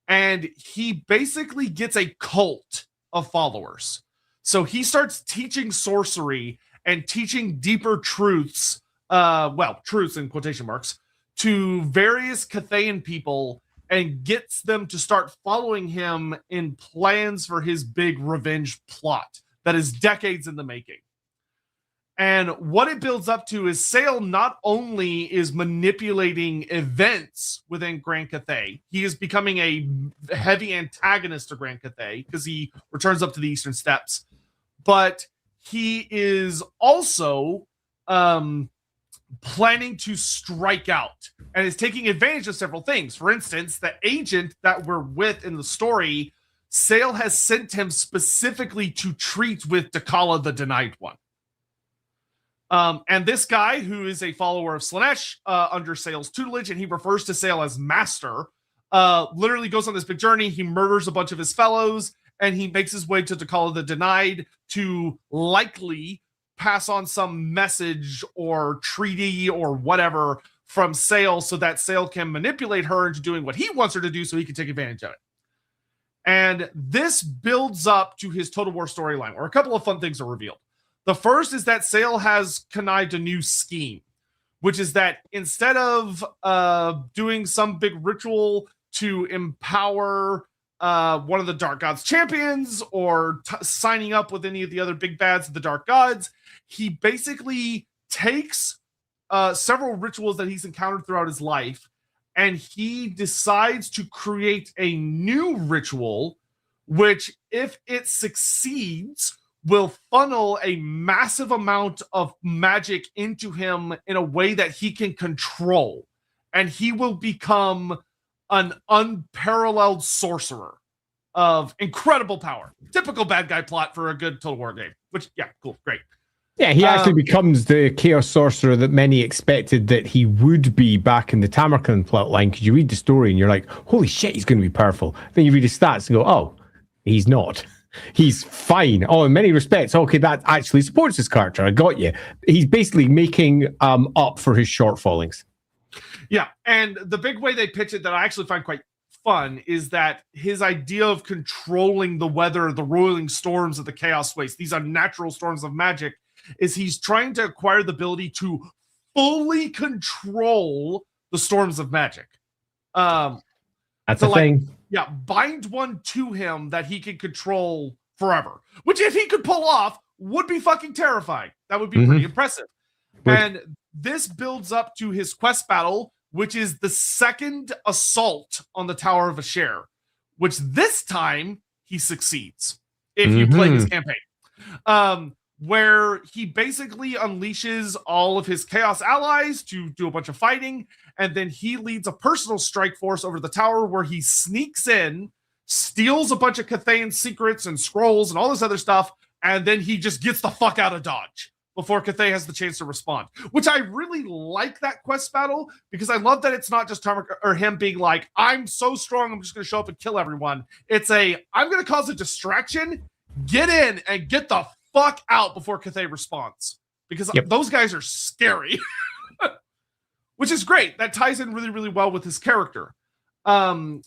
and he basically gets a cult of followers. So he starts teaching sorcery and teaching deeper truths, truths in quotation marks, to various Cathayan people, and gets them to start following him in plans for his big revenge plot that is decades in the making. And what it builds up to is Sayl not only is manipulating events within Grand Cathay, he is becoming a heavy antagonist to Grand Cathay because he returns up to the Eastern Steppes, but he is also planning to strike out and is taking advantage of several things. For instance, the agent that we're with in the story, Sayl has sent him specifically to treat with Dakala the Denied One. And this guy, who is a follower of Slaanesh under Sayl's tutelage, and he refers to Sayl as Master, literally goes on this big journey. He murders a bunch of his fellows, and he makes his way to Dakala the Denied to likely pass on some message or treaty or whatever from Sayl so that Sayl can manipulate her into doing what he wants her to do so he can take advantage of it. And this builds up to his Total War storyline, where a couple of fun things are revealed. The first is that Sayl has connived a new scheme, which is that instead of doing some big ritual to empower one of the Dark Gods champions or signing up with any of the other big bads of the Dark Gods, he basically takes several rituals that he's encountered throughout his life, and he decides to create a new ritual, which, if it succeeds, will funnel a massive amount of magic into him in a way that he can control. And he will become an unparalleled sorcerer of incredible power. Typical bad guy plot for a good Total War game. Which, yeah, cool, great. Yeah, he actually becomes the Chaos Sorcerer that many expected that he would be back in the Tamarkan plotline, because you read the story and you're like, holy shit, he's going to be powerful. Then you read his stats and go, oh, he's not. He's fine. Oh, in many respects, okay, that actually supports his character. I got you. He's basically making up for his shortfallings. Yeah, and the big way they pitch it that I actually find quite fun is that his idea of controlling the weather, the rolling storms of the Chaos Waste, these unnatural storms of magic, is he's trying to acquire the ability to fully control the storms of magic. That's the thing. Yeah, bind one to him that he can control forever. Which, if he could pull off, would be fucking terrifying. That would be pretty impressive. And this builds up to his quest battle, which is the second assault on the Tower of Asher, which this time he succeeds if you play this campaign. Where he basically unleashes all of his Chaos allies to do a bunch of fighting, and then he leads a personal strike force over the tower where he sneaks in, steals a bunch of Cathayan secrets and scrolls and all this other stuff, and then he just gets the fuck out of Dodge before Cathay has the chance to respond. Which I really like that quest battle, because I love that it's not just him being like, I'm so strong, I'm just going to show up and kill everyone. It's I'm going to cause a distraction, get in, and get the fuck out before Cathay responds, because those guys are scary. Which is great. That ties in really, really well with his character. And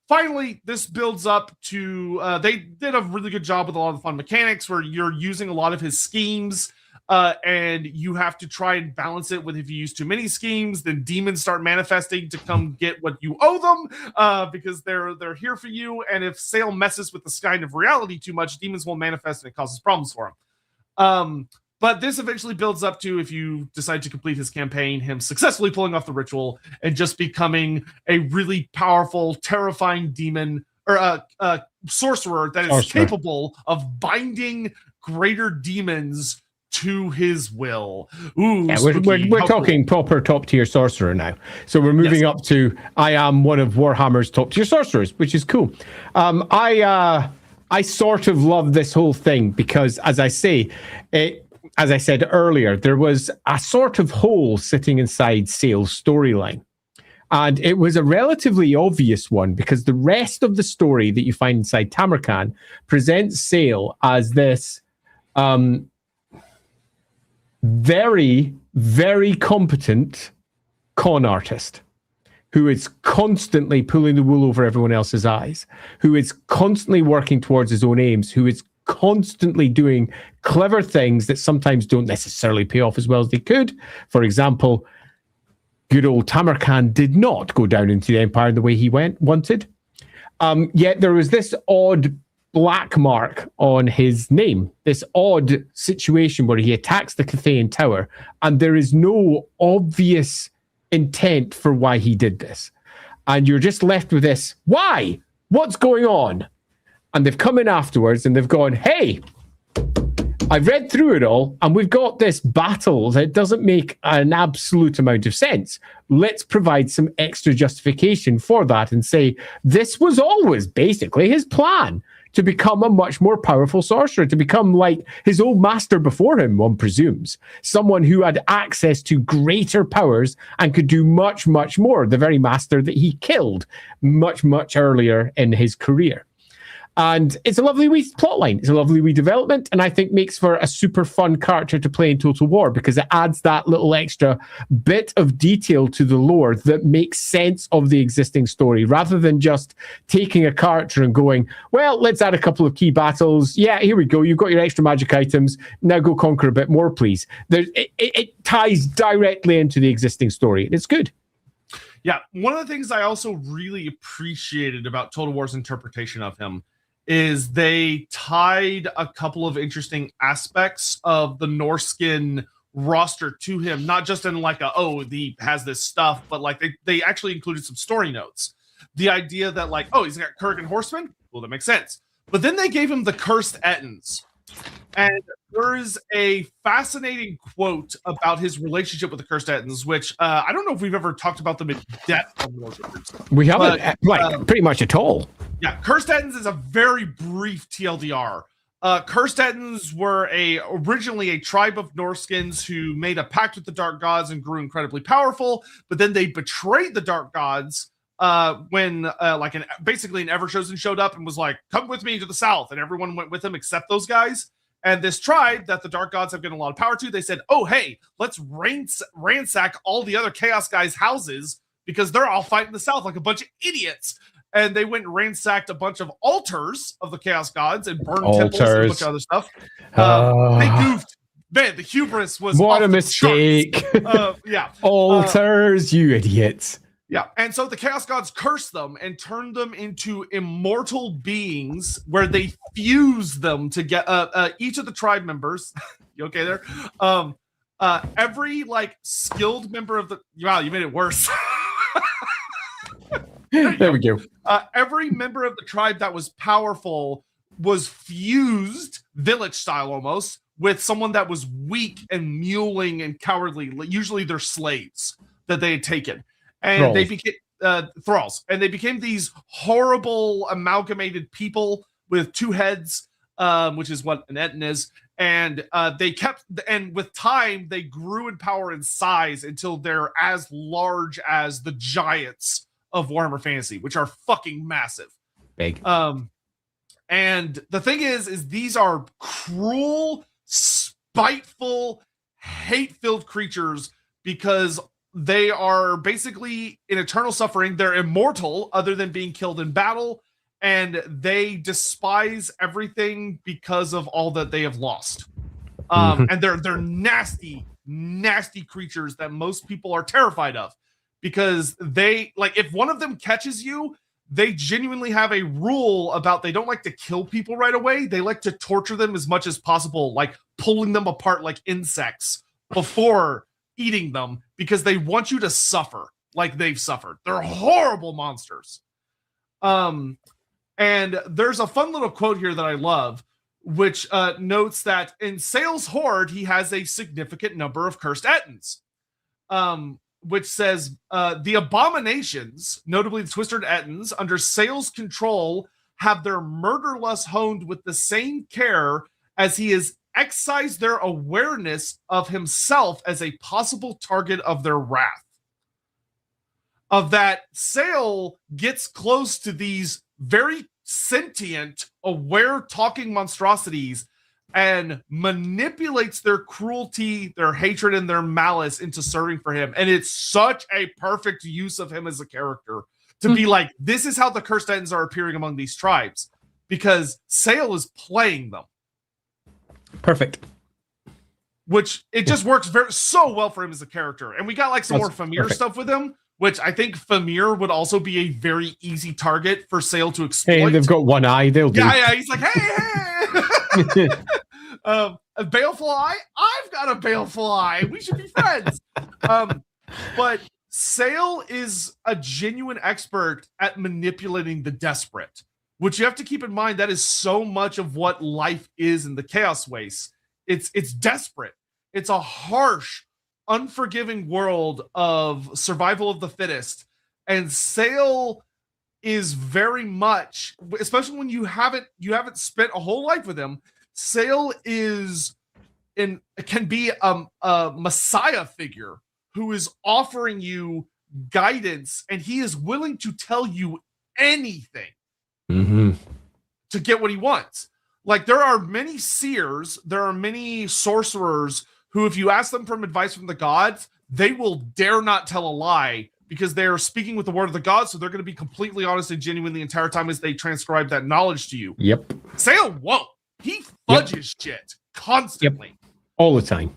finally, this builds up to they did a really good job with a lot of the fun mechanics where you're using a lot of his schemes, and you have to try and balance it with, if you use too many schemes, then demons start manifesting to come get what you owe them, because they're here for you. And if Sayl messes with the sky of reality too much, demons will manifest and it causes problems for him. But this eventually builds up to, if you decide to complete his campaign, him successfully pulling off the ritual and just becoming a really powerful, terrifying demon sorcerer that is capable of binding greater demons to his will. Ooh, yeah, we're talking proper top tier sorcerer now. So we're moving up to I am one of Warhammer's top tier sorcerers, which is cool. I sort of love this whole thing because, as I said earlier, there was a sort of hole sitting inside Sayl's storyline. And it was a relatively obvious one because the rest of the story that you find inside Tamarkan presents Sayl as this very, very competent con artist who is constantly pulling the wool over everyone else's eyes, who is constantly working towards his own aims, who is constantly doing clever things that sometimes don't necessarily pay off as well as they could. For example, good old Tamarkan did not go down into the Empire the way he wanted. Yet there was this odd black mark on his name, this odd situation where he attacks the Cathayan Tower, and there is no obvious intent for why he did this. And you're just left with this, why? What's going on? And they've come in afterwards and they've gone, hey, I've read through it all, and we've got this battle that doesn't make an absolute amount of sense. Let's provide some extra justification for that and say this was always basically his plan to become a much more powerful sorcerer, to become like his old master before him, one presumes. Someone who had access to greater powers and could do much, much more. The very master that he killed much, much earlier in his career. And it's a lovely wee plotline. It's a lovely wee development, and I think makes for a super fun character to play in Total War because it adds that little extra bit of detail to the lore that makes sense of the existing story, rather than just taking a character and going, well, let's add a couple of key battles. Yeah, here we go. You've got your extra magic items. Now go conquer a bit more, please. It ties directly into the existing story, and it's good. Yeah, one of the things I also really appreciated about Total War's interpretation of him is they tied a couple of interesting aspects of the Norskin roster to him, not just in like he has this stuff, but like they actually included some story notes. The idea that like, oh, he's got Kurgan horsemen, well, that makes sense. But then they gave him the Cursed Ettins. And there's a fascinating quote about his relationship with the Cursed Ettins, which I don't know if we've ever talked about them in depth on Lorebeards. We haven't, pretty much at all. Yeah, Cursed Ettins is a very brief TLDR. Cursed Ettins were originally a tribe of Norskins who made a pact with the Dark Gods and grew incredibly powerful, but then they betrayed the Dark Gods when basically an Everchosen showed up and was like, come with me to the south, and everyone went with him except those guys. And this tribe that the Dark Gods have given a lot of power to, they said, oh, hey, let's ransack all the other Chaos guys' houses because they're all fighting the south like a bunch of idiots. And they went and ransacked a bunch of altars of the Chaos Gods and burned temples and a bunch of other stuff. They goofed. Man, the hubris was what a mistake. Yeah. Altars, you idiots. Yeah, and so the Chaos Gods cursed them and turned them into immortal beings where they fuse them to get each of the tribe members. You okay there? Every like skilled member of the wow, you made it worse. There we go. Every member of the tribe that was powerful was fused, village style almost, with someone that was weak and mewling and cowardly. Usually they're slaves that they had taken. And they became thralls. And they became these horrible amalgamated people with two heads, which is what an Ettin is. And and with time, they grew in power and size until they're as large as the giants of Warhammer Fantasy, which are fucking massive. Big. And the thing is these are cruel, spiteful, hate-filled creatures because they are basically in eternal suffering. They're immortal other than being killed in battle, and they despise everything because of all that they have lost. And they're nasty, nasty creatures that most people are terrified of because they, like, if one of them catches you, they genuinely have a rule about they don't like to kill people right away. They like to torture them as much as possible, like pulling them apart like insects before eating them because they want you to suffer like they've suffered. They're horrible monsters. And there's a fun little quote here that I love, which notes that in Sayl's horde, he has a significant number of cursed Ettins, which says, the abominations, notably the Twisted Ettins, under Sayl's control, have their murder lust honed with the same care as he has excised their awareness of himself as a possible target of their wrath. Of that, Sayl gets close to these very sentient, aware, talking monstrosities and manipulates their cruelty, their hatred, and their malice into serving for him. And it's such a perfect use of him as a character to be like, this is how the Cursed Ettins are appearing among these tribes, because Sayl is playing them. Perfect. Which it just works so well for him as a character. And we got like some more Famir stuff with him, which I think Famir would also be a very easy target for Sayl to exploit. Hey, they've got one eye. They'll do. Yeah. He's like, hey. A baleful eye? I've got a baleful eye. We should be friends. But Sayl is a genuine expert at manipulating the desperate, which you have to keep in mind. That is so much of what life is in the Chaos Waste. It's desperate. It's a harsh, unforgiving world of survival of the fittest. And Sayl is very much, especially when you haven't spent a whole life with him, Sayl can be a messiah figure who is offering you guidance, and he is willing to tell you anything to get what he wants. Like, there are many seers, there are many sorcerers who, if you ask them for advice from the gods, they will dare not tell a lie because they are speaking with the word of the gods, so they're going to be completely honest and genuine the entire time as they transcribe that knowledge to you. Yep. Sayl won't. He fudges shit constantly. Yep. All the time.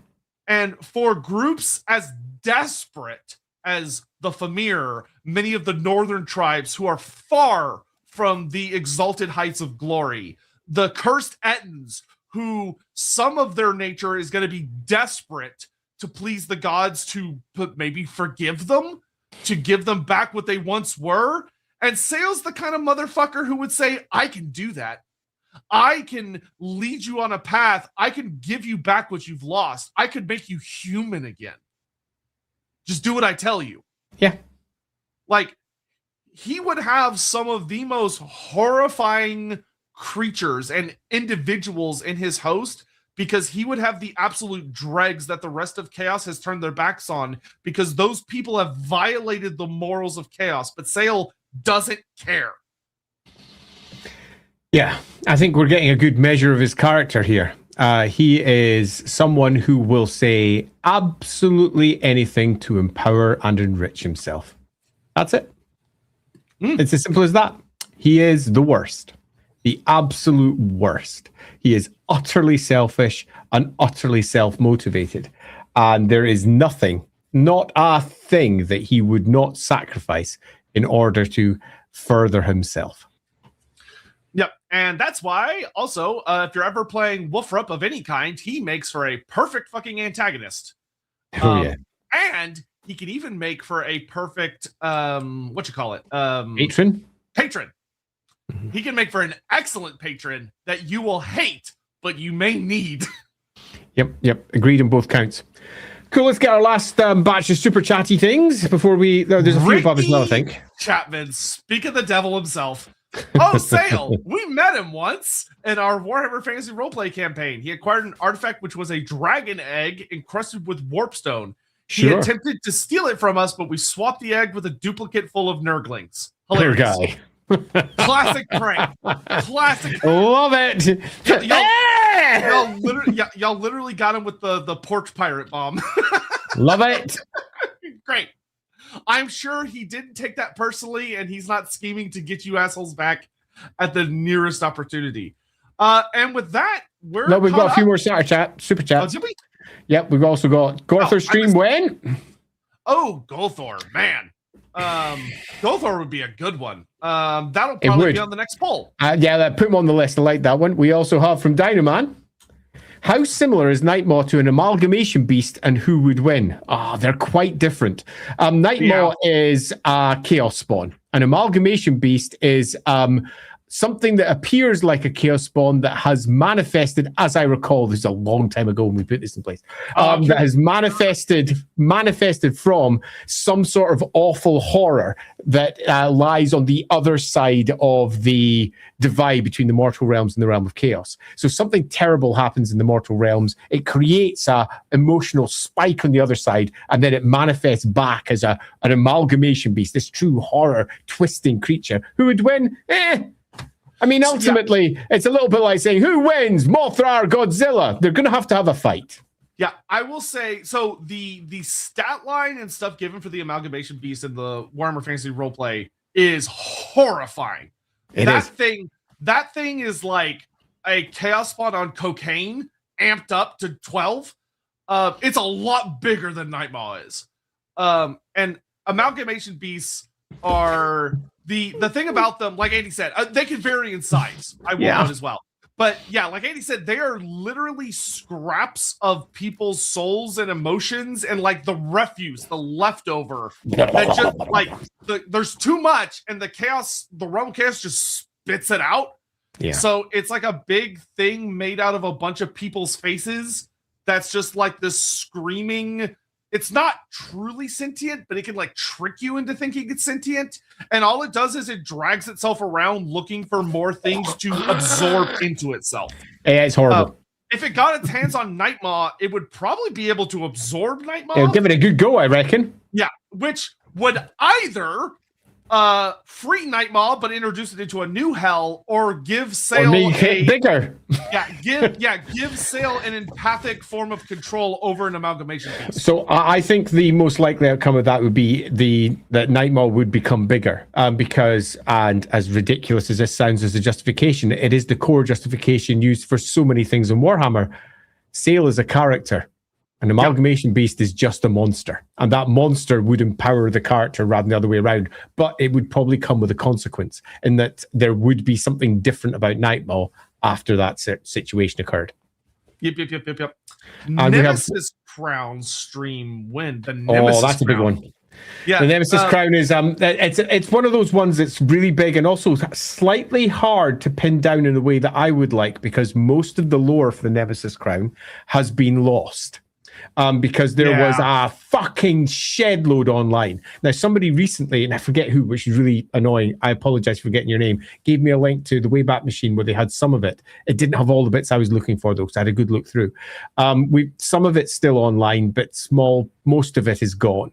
And for groups as desperate as the Famir, many of the northern tribes who are far from the exalted heights of glory, the Cursed Ettins, who some of their nature is going to be desperate to please the gods, to maybe forgive them, to give them back what they once were. And Sayl's the kind of motherfucker who would say, I can do that. I can lead you on a path. I can give you back what you've lost. I could make you human again. Just do what I tell you. Yeah. Like, he would have some of the most horrifying creatures and individuals in his host, because he would have the absolute dregs that the rest of Chaos has turned their backs on, because those people have violated the morals of Chaos, but Sayl doesn't care. Yeah, I think we're getting a good measure of his character here. He is someone who will say absolutely anything to empower and enrich himself. That's it. It's as simple as that. He is the worst. The absolute worst. He is utterly selfish and utterly self-motivated. And there is nothing, not a thing, that he would not sacrifice in order to further himself. Yep. And that's why also, if you're ever playing Wolfrup of any kind, he makes for a perfect fucking antagonist. Yeah. And he can even make for a perfect, Patron? Patron. He can make for an excellent patron that you will hate, but you may need. Yep. Agreed on both counts. Cool, let's get our last batch of super chatty things before there's a few of others now, I think. Chapman, speak of the devil himself. Oh, Sayl, we met him once in our Warhammer Fantasy Roleplay campaign. He acquired an artifact which was a dragon egg encrusted with warpstone. He attempted to steal it from us, but we swapped the egg with a duplicate full of nurglings. Hilarious. Poor guy. Classic prank. Classic. Love it. Y'all literally got him with the porch pirate bomb. Love it. Great. I'm sure he didn't take that personally, and he's not scheming to get you assholes back at the nearest opportunity. And with that, we've got a few more super chats. Oh, did we? Yep, we've also got Gorthor stream when? Oh, Golthor, man. Golthor would be a good one. That'll probably be on the next poll. Put him on the list. I like that one. We also have from Dynaman. How similar is Nightmaw to an amalgamation beast, and who would win? They're quite different. Nightmaw is a chaos spawn. An amalgamation beast is something that appears like a chaos spawn that has manifested, as I recall, this is a long time ago when we put this in place, that has manifested from some sort of awful horror that lies on the other side of the divide between the mortal realms and the realm of chaos. So something terrible happens in the mortal realms. It creates a emotional spike on the other side, and then it manifests back as an amalgamation beast, this true horror twisting creature. Who would win? I mean, ultimately, it's a little bit like saying, who wins, Mothra or Godzilla? They're going to have a fight. Yeah, I will say, so the stat line and stuff given for the Amalgamation Beast in the Warhammer Fantasy Roleplay is horrifying. That thing is like a Chaos Spawn on cocaine, amped up to 12. It's a lot bigger than Nightmaw is. And Amalgamation Beasts are... The thing about them, like Andy said, they can vary in size. I will note as well. But yeah, like Andy said, they are literally scraps of people's souls and emotions and like the refuse, the leftover. That just like there's too much, and the realm of chaos just spits it out. Yeah. So it's like a big thing made out of a bunch of people's faces. That's just like this screaming. It's not truly sentient, but it can like trick you into thinking it's sentient. And all it does is it drags itself around looking for more things to absorb into itself. Yeah, it's horrible. If it got its hands on Nightmaw, it would probably be able to absorb Nightmaw. It'll give it a good go, I reckon. Yeah, which would either free Nightmaw but introduce it into a new hell, or give Sayl bigger. give Sayl an empathic form of control over an amalgamation piece. So I think the most likely outcome of that would be that Nightmaw would become bigger, because, and as ridiculous as this sounds as a justification, it is the core justification used for so many things in Warhammer. Sayl is a character. An amalgamation beast is just a monster, and that monster would empower the character rather than the other way around. But it would probably come with a consequence in that there would be something different about Nightmaw after that situation occurred. Yep. Nemesis Crown stream win. The Nemesis that's Crown. A big one. Yeah, the Nemesis Crown is it's one of those ones that's really big and also slightly hard to pin down in the way that I would like, because most of the lore for the Nemesis Crown has been lost. Because there was a fucking shed load online. Now, somebody recently, and I forget who, which is really annoying, I apologize for forgetting your name, gave me a link to the Wayback Machine where they had some of it. It didn't have all the bits I was looking for, though, so I had a good look through. Some of it's still online, but most of it is gone.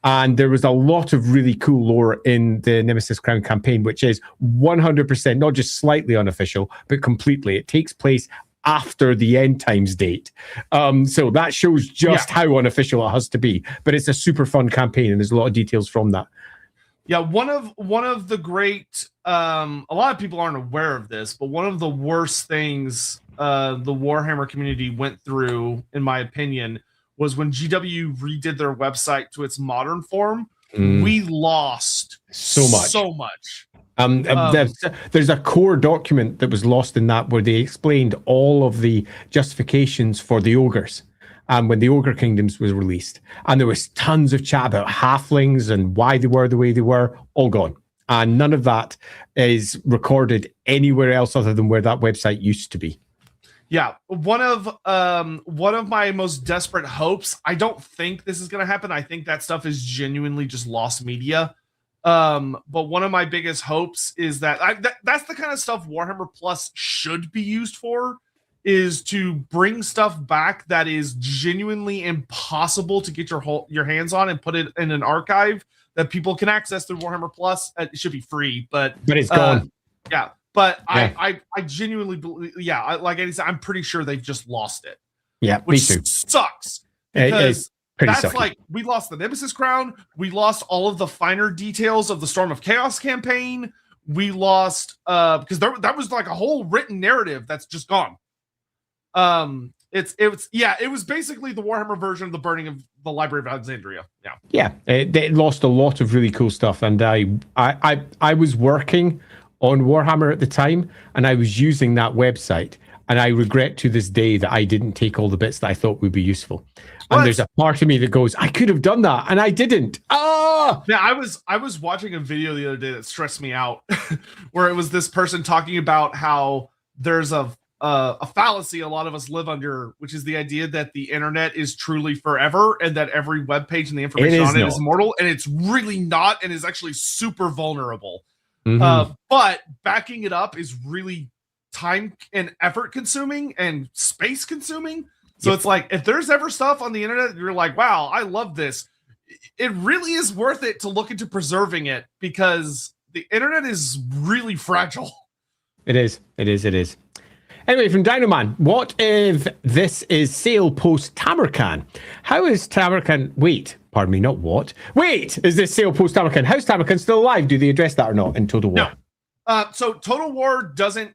And there was a lot of really cool lore in the Nemesis Crown campaign, which is 100%, not just slightly unofficial, but completely. It takes place after the end times date. So that shows just how unofficial it has to be. But it's a super fun campaign, and there's a lot of details from that. Yeah, one of the great, a lot of people aren't aware of this, but one of the worst things the Warhammer community went through, in my opinion, was when GW redid their website to its modern form. We lost so much. There's a core document that was lost in that where they explained all of the justifications for the ogres when the Ogre Kingdoms was released. And there was tons of chat about halflings and why they were the way they were, all gone. And none of that is recorded anywhere else other than where that website used to be. Yeah, one of my most desperate hopes, I don't think this is going to happen. I think that stuff is genuinely just lost media. But one of my biggest hopes is that that's the kind of stuff Warhammer Plus should be used for, is to bring stuff back that is genuinely impossible to get your hands on and put it in an archive that people can access through Warhammer Plus. It should be free, but it's gone. Yeah. But I genuinely believe, like Andy said, I'm pretty sure they've just lost it. Yeah, which me too. Sucks, because that's sucky. like, we lost the Nemesis Crown, we lost all of the finer details of the Storm of Chaos campaign, we lost because that was like a whole written narrative that's just gone. It was basically the Warhammer version of the burning of the Library of Alexandria. They lost a lot of really cool stuff, and I was working on Warhammer at the time, and I was using that website, and I regret to this day that I didn't take all the bits that I thought would be useful. And there's a part of me that goes, I could have done that, and I didn't. Ah! Yeah, I was watching a video the other day that stressed me out, where it was this person talking about how there's a fallacy a lot of us live under, which is the idea that the internet is truly forever and that every web page and the information on it is immortal, and it's really not, and is actually super vulnerable. But backing it up is really time and effort consuming and space consuming. So it's like, if there's ever stuff on the internet that you're like, wow, I love this, it really is worth it to look into preserving it, because the internet is really fragile. It is. Anyway, from Dinoman, what if this is Sayl post Tamarkan? How is Tamarkan... Wait, pardon me, not what? Wait, is this Sayl post Tamarkan? How's Tamarkan still alive? Do they address that or not in Total War? No. So Total War doesn't...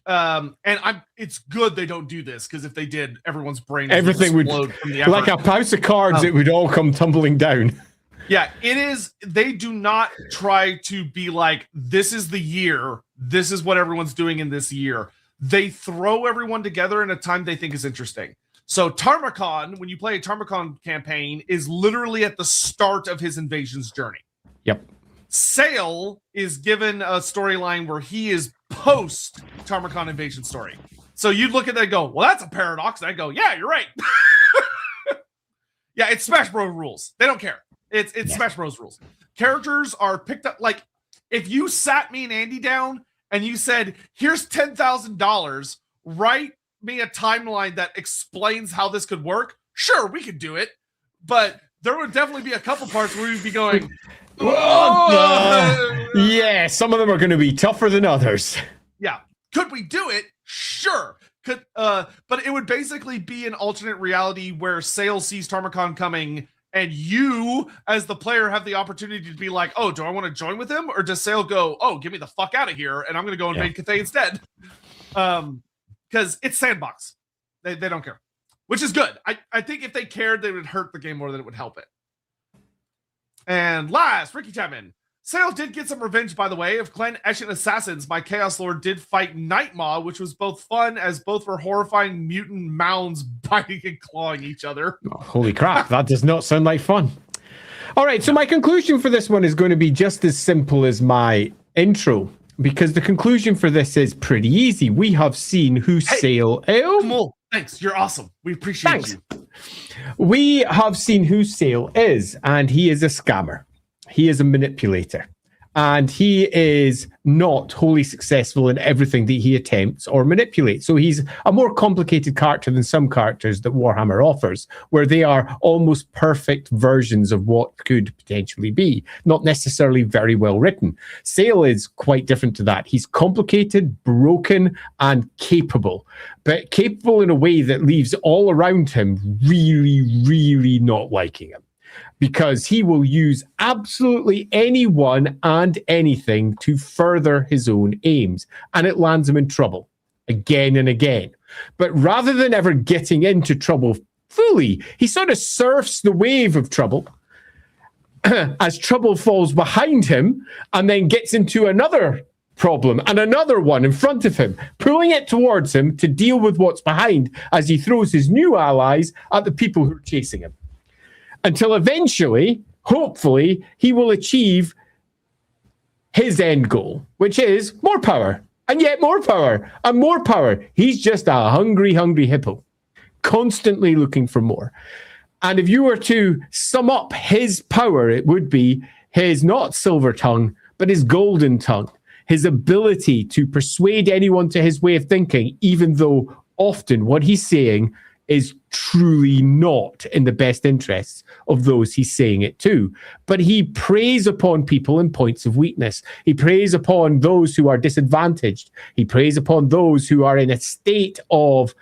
it's good they don't do this, because if they did, everyone's brain everything would explode from the effort. Like a house of cards, it would all come tumbling down. Yeah, it is. They do not try to be like, this is the year, this is what everyone's doing in this year. They throw everyone together in a time they think is interesting. So Tamarkan, when you play a Tamarkan campaign, is literally at the start of his invasion's journey. Yep. Sayl is given a storyline where he is post Tamarkan invasion story. So you'd look at that and go, well, that's a paradox. And I go, yeah, you're right. Yeah, it's Smash Bros. Rules. They don't care. It's Smash Bros. Rules. Characters are picked up. Like, if you sat me and Andy down and you said, here's $10,000, write me a timeline that explains how this could work, sure, we could do it. But there would definitely be a couple parts where we'd be going, yeah, some of them are going to be tougher than others. Yeah. Could we do it? Sure. But it would basically be an alternate reality where Sayl sees Tamarkan coming, and you, as the player, have the opportunity to be like, oh, do I want to join with him? Or does Sayl go, oh, get me the fuck out of here, and I'm going to go invade Cathay instead? Because it's sandbox. They don't care. Which is good. I think if they cared, they would hurt the game more than it would help it. And last, Ricky Chapman. Sayl did get some revenge, by the way, of Clan Eshin assassins. My Chaos Lord did fight Nightmaw, which was both fun, as both were horrifying mutant mounds biting and clawing each other. Oh, holy crap, that does not sound like fun. All right, so my conclusion for this one is going to be just as simple as my intro, because the conclusion for this is pretty easy. We have seen who Sayl is. Cool. Thanks, you're awesome. We appreciate you. We have seen who Sayl is, and he is a scammer. He is a manipulator, and he is not wholly successful in everything that he attempts or manipulates. So he's a more complicated character than some characters that Warhammer offers, where they are almost perfect versions of what could potentially be, not necessarily very well written. Sayl is quite different to that. He's complicated, broken, and capable, but capable in a way that leaves all around him really, really not liking him, because he will use absolutely anyone and anything to further his own aims, and it lands him in trouble again and again. But rather than ever getting into trouble fully, he sort of surfs the wave of trouble as trouble falls behind him, and then gets into another problem and another one in front of him, pulling it towards him to deal with what's behind as he throws his new allies at the people who are chasing him. Until eventually, hopefully, he will achieve his end goal, which is more power, and yet more power, and more power. He's just a hungry, hungry hippo, constantly looking for more. And if you were to sum up his power, it would be his not silver tongue, but his golden tongue, his ability to persuade anyone to his way of thinking, even though often what he's saying is truly not in the best interests of those he's saying it to. But he preys upon people in points of weakness. He preys upon those who are disadvantaged. He preys upon those who are in a state of,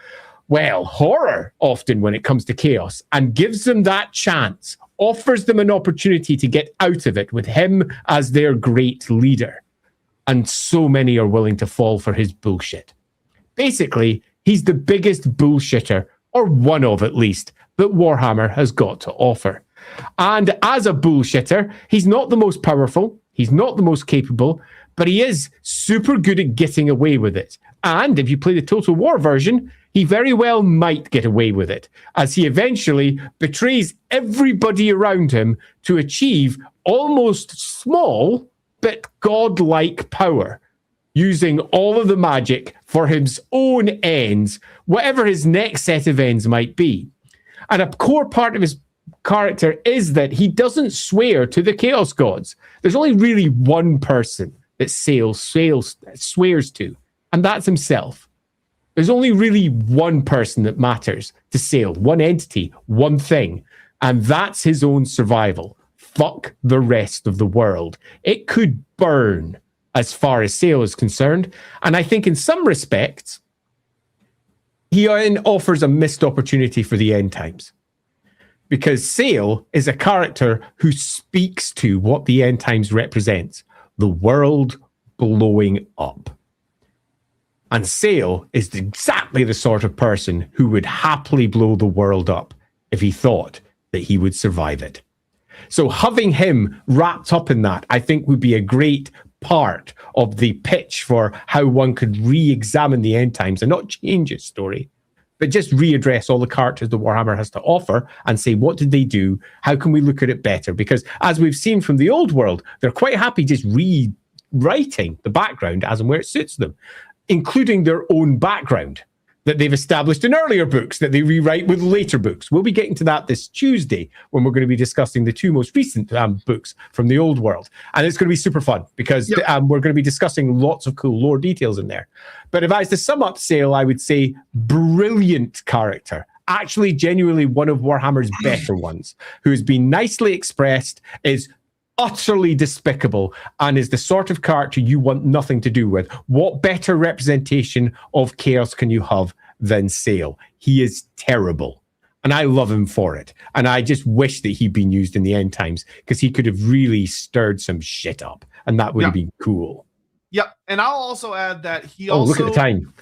well, horror often when it comes to chaos, and gives them that chance, offers them an opportunity to get out of it with him as their great leader. And so many are willing to fall for his bullshit. Basically, he's the biggest bullshitter, or one of at least, that Warhammer has got to offer. And as a bullshitter, he's not the most powerful, he's not the most capable, but he is super good at getting away with it. And if you play the Total War version, he very well might get away with it, as he eventually betrays everybody around him to achieve almost small but godlike power, using all of the magic for his own ends, whatever his next set of ends might be. And a core part of his character is that he doesn't swear to the Chaos Gods. There's only really one person that Sayl swears to, and that's himself. There's only really one person that matters to Sayl, one entity, one thing, and that's his own survival. Fuck the rest of the world. It could burn as far as Sayl is concerned, and I think in some respects, he offers a missed opportunity for the end times. Because Sayl is a character who speaks to what the end times represents, the world blowing up. And Sayl is exactly the sort of person who would happily blow the world up if he thought that he would survive it. So having him wrapped up in that, I think would be a great part of the pitch for how one could re-examine the end times and not change its story, but just readdress all the characters that Warhammer has to offer and say, what did they do? How can we look at it better? Because as we've seen from the old world, they're quite happy just rewriting the background as and where it suits them, including their own background that they've established in earlier books that they rewrite with later books. We'll be getting to that this Tuesday when we're going to be discussing the two most recent books from the old world. And it's going to be super fun because we're going to be discussing lots of cool lore details in there. But if I was to sum up Sayl, I would say brilliant character. Actually, genuinely one of Warhammer's better ones, who has been nicely expressed, is utterly despicable, and is the sort of character you want nothing to do with. What better representation of chaos can you have than Sayl? He is terrible, and I love him for it. And I just wish that he'd been used in the end times, because he could have really stirred some shit up, and that would have been cool. Yep, and I'll also add that he also... look at the time.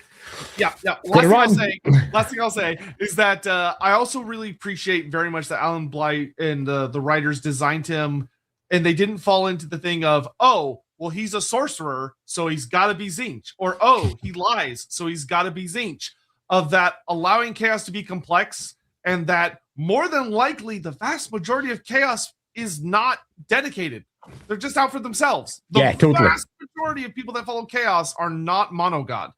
Yeah. Last thing I'll say is that I also really appreciate very much that Alan Blight and the writers designed him, and they didn't fall into the thing of, oh, well, he's a sorcerer, so he's got to be Tzeentch. Or, oh, he lies, so he's got to be Tzeentch. Of that allowing chaos to be complex, and that more than likely the vast majority of chaos is not dedicated. They're just out for themselves. The vast majority of people that follow chaos are not monogod.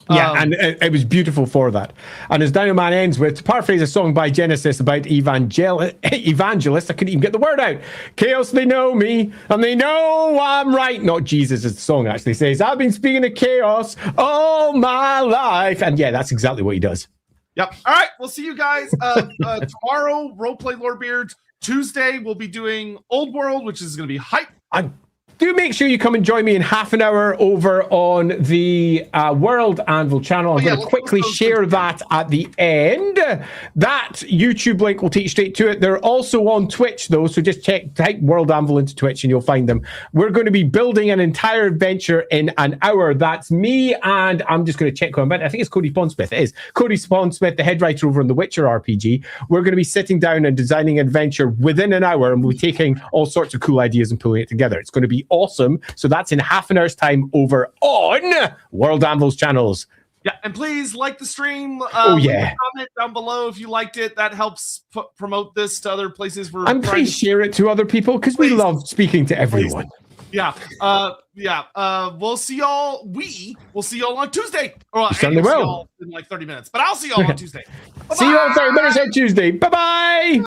Yeah, and it was beautiful for that. And as Dino Man ends with, to paraphrase a song by Genesis about evangelists, I couldn't even get the word out. Chaos, they know me, and they know I'm right. Not Jesus, as the song actually says. I've been speaking of chaos all my life. And yeah, that's exactly what he does. Yep. All right, we'll see you guys tomorrow, Roleplay Lorebeards. Tuesday, we'll be doing Old World, which is going to be hype. Do make sure you come and join me in half an hour over on the World Anvil channel. I'm going to quickly share that at the end. That YouTube link will take you straight to it. They're also on Twitch, though, so just type World Anvil into Twitch and you'll find them. We're going to be building an entire adventure in an hour. That's me, and I'm just going to check who I'm at. I think it's Cody Ponsmith. It is. Cody Ponsmith, the head writer over on the Witcher RPG. We're going to be sitting down and designing an adventure within an hour, and we'll be taking all sorts of cool ideas and pulling it together. It's going to be awesome. So that's in half an hour's time over on World Anvil's channels. Yeah, and please like the stream. Leave a comment down below if you liked it. That helps promote this to other places. Please share it to other people, because we love speaking to everyone. Yeah. We'll see y'all. We'll see y'all on Tuesday. Or certainly will. In like 30 minutes. But I'll see y'all on Tuesday. Bye-bye. See you all in 30 minutes on Tuesday. Bye-bye.